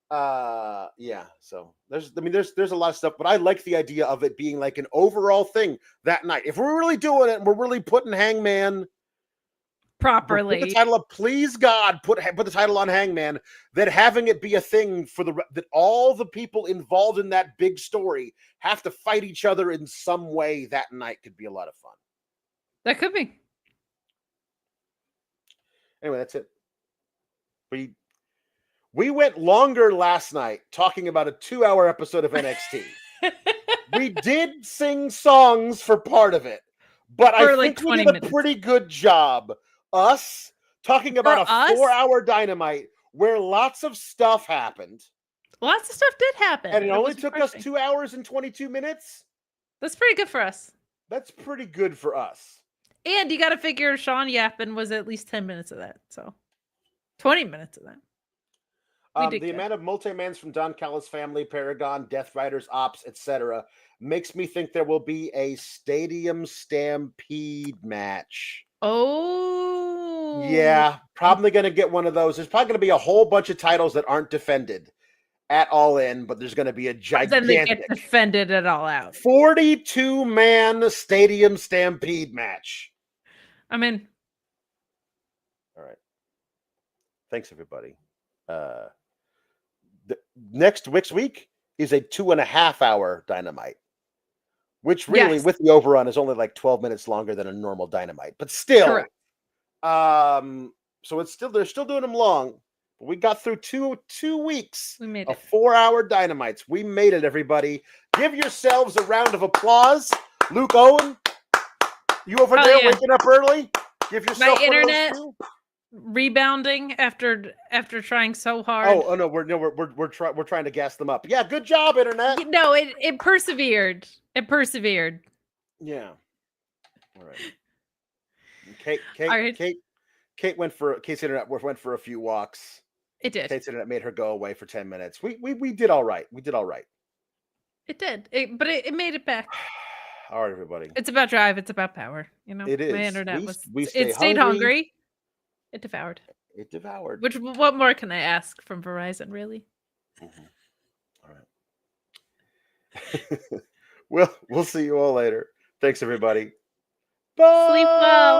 Speaker 3: Yeah. So there's a lot of stuff, but I like the idea of it being like an overall thing that night. If we're really doing it and we're really putting Hangman
Speaker 1: properly,
Speaker 3: put the title up, please God, put the title on Hangman, then having it be a thing that all the people involved in that big story have to fight each other in some way that night could be a lot of fun.
Speaker 1: That could be.
Speaker 3: Anyway, that's it. We went longer last night talking about a 2-hour episode of NXT. We did sing songs for part of it, but I think we did a pretty good job. Us talking about a 4-hour Dynamite where lots of stuff happened.
Speaker 1: Lots of stuff did happen.
Speaker 3: And it only took us 2 hours and 22 minutes.
Speaker 1: That's pretty good for us.
Speaker 3: That's pretty good for us.
Speaker 1: And you got to figure Sean yapping was at least 10 minutes of that. So 20 minutes of that.
Speaker 3: The amount of multi-mans from Don Callis' family, Paragon, Death Riders, Ops, etc. makes me think there will be a Stadium Stampede match.
Speaker 1: Oh.
Speaker 3: Yeah, probably going to get one of those. There's probably going to be a whole bunch of titles that aren't defended at All In, but there's going to be a gigantic...
Speaker 1: Then they get defended at All Out.
Speaker 3: 42-man Stadium Stampede match.
Speaker 1: I'm in.
Speaker 3: All right. Thanks, everybody. Next week is a 2.5-hour Dynamite, which really, with the overrun, is only like 12 minutes longer than a normal Dynamite, but still.
Speaker 1: Correct.
Speaker 3: So they're still doing them long. But we got through two weeks
Speaker 1: of
Speaker 3: 4-hour Dynamites. We made it, everybody. Give yourselves a round of applause. Luke Owen, you over there waking up early? Give yourself
Speaker 1: my internet rebounding after trying so hard.
Speaker 3: Oh no, we're trying to gas them up. Yeah, good job, internet.
Speaker 1: No, it persevered. It persevered.
Speaker 3: Yeah. All right. Kate's internet went for a few walks.
Speaker 1: It did.
Speaker 3: Kate's internet made her go away for 10 minutes. We did all right. We did all right.
Speaker 1: It did. But it made it back.
Speaker 3: All right, everybody.
Speaker 1: It's about drive. It's about power. You know,
Speaker 3: it is.
Speaker 1: My internet
Speaker 3: it
Speaker 1: stayed hungry. It devoured.
Speaker 3: It devoured.
Speaker 1: What more can I ask from Verizon, really?
Speaker 3: Mm-hmm. All right. We'll see you all later. Thanks, everybody. Bye.
Speaker 1: Sleep well.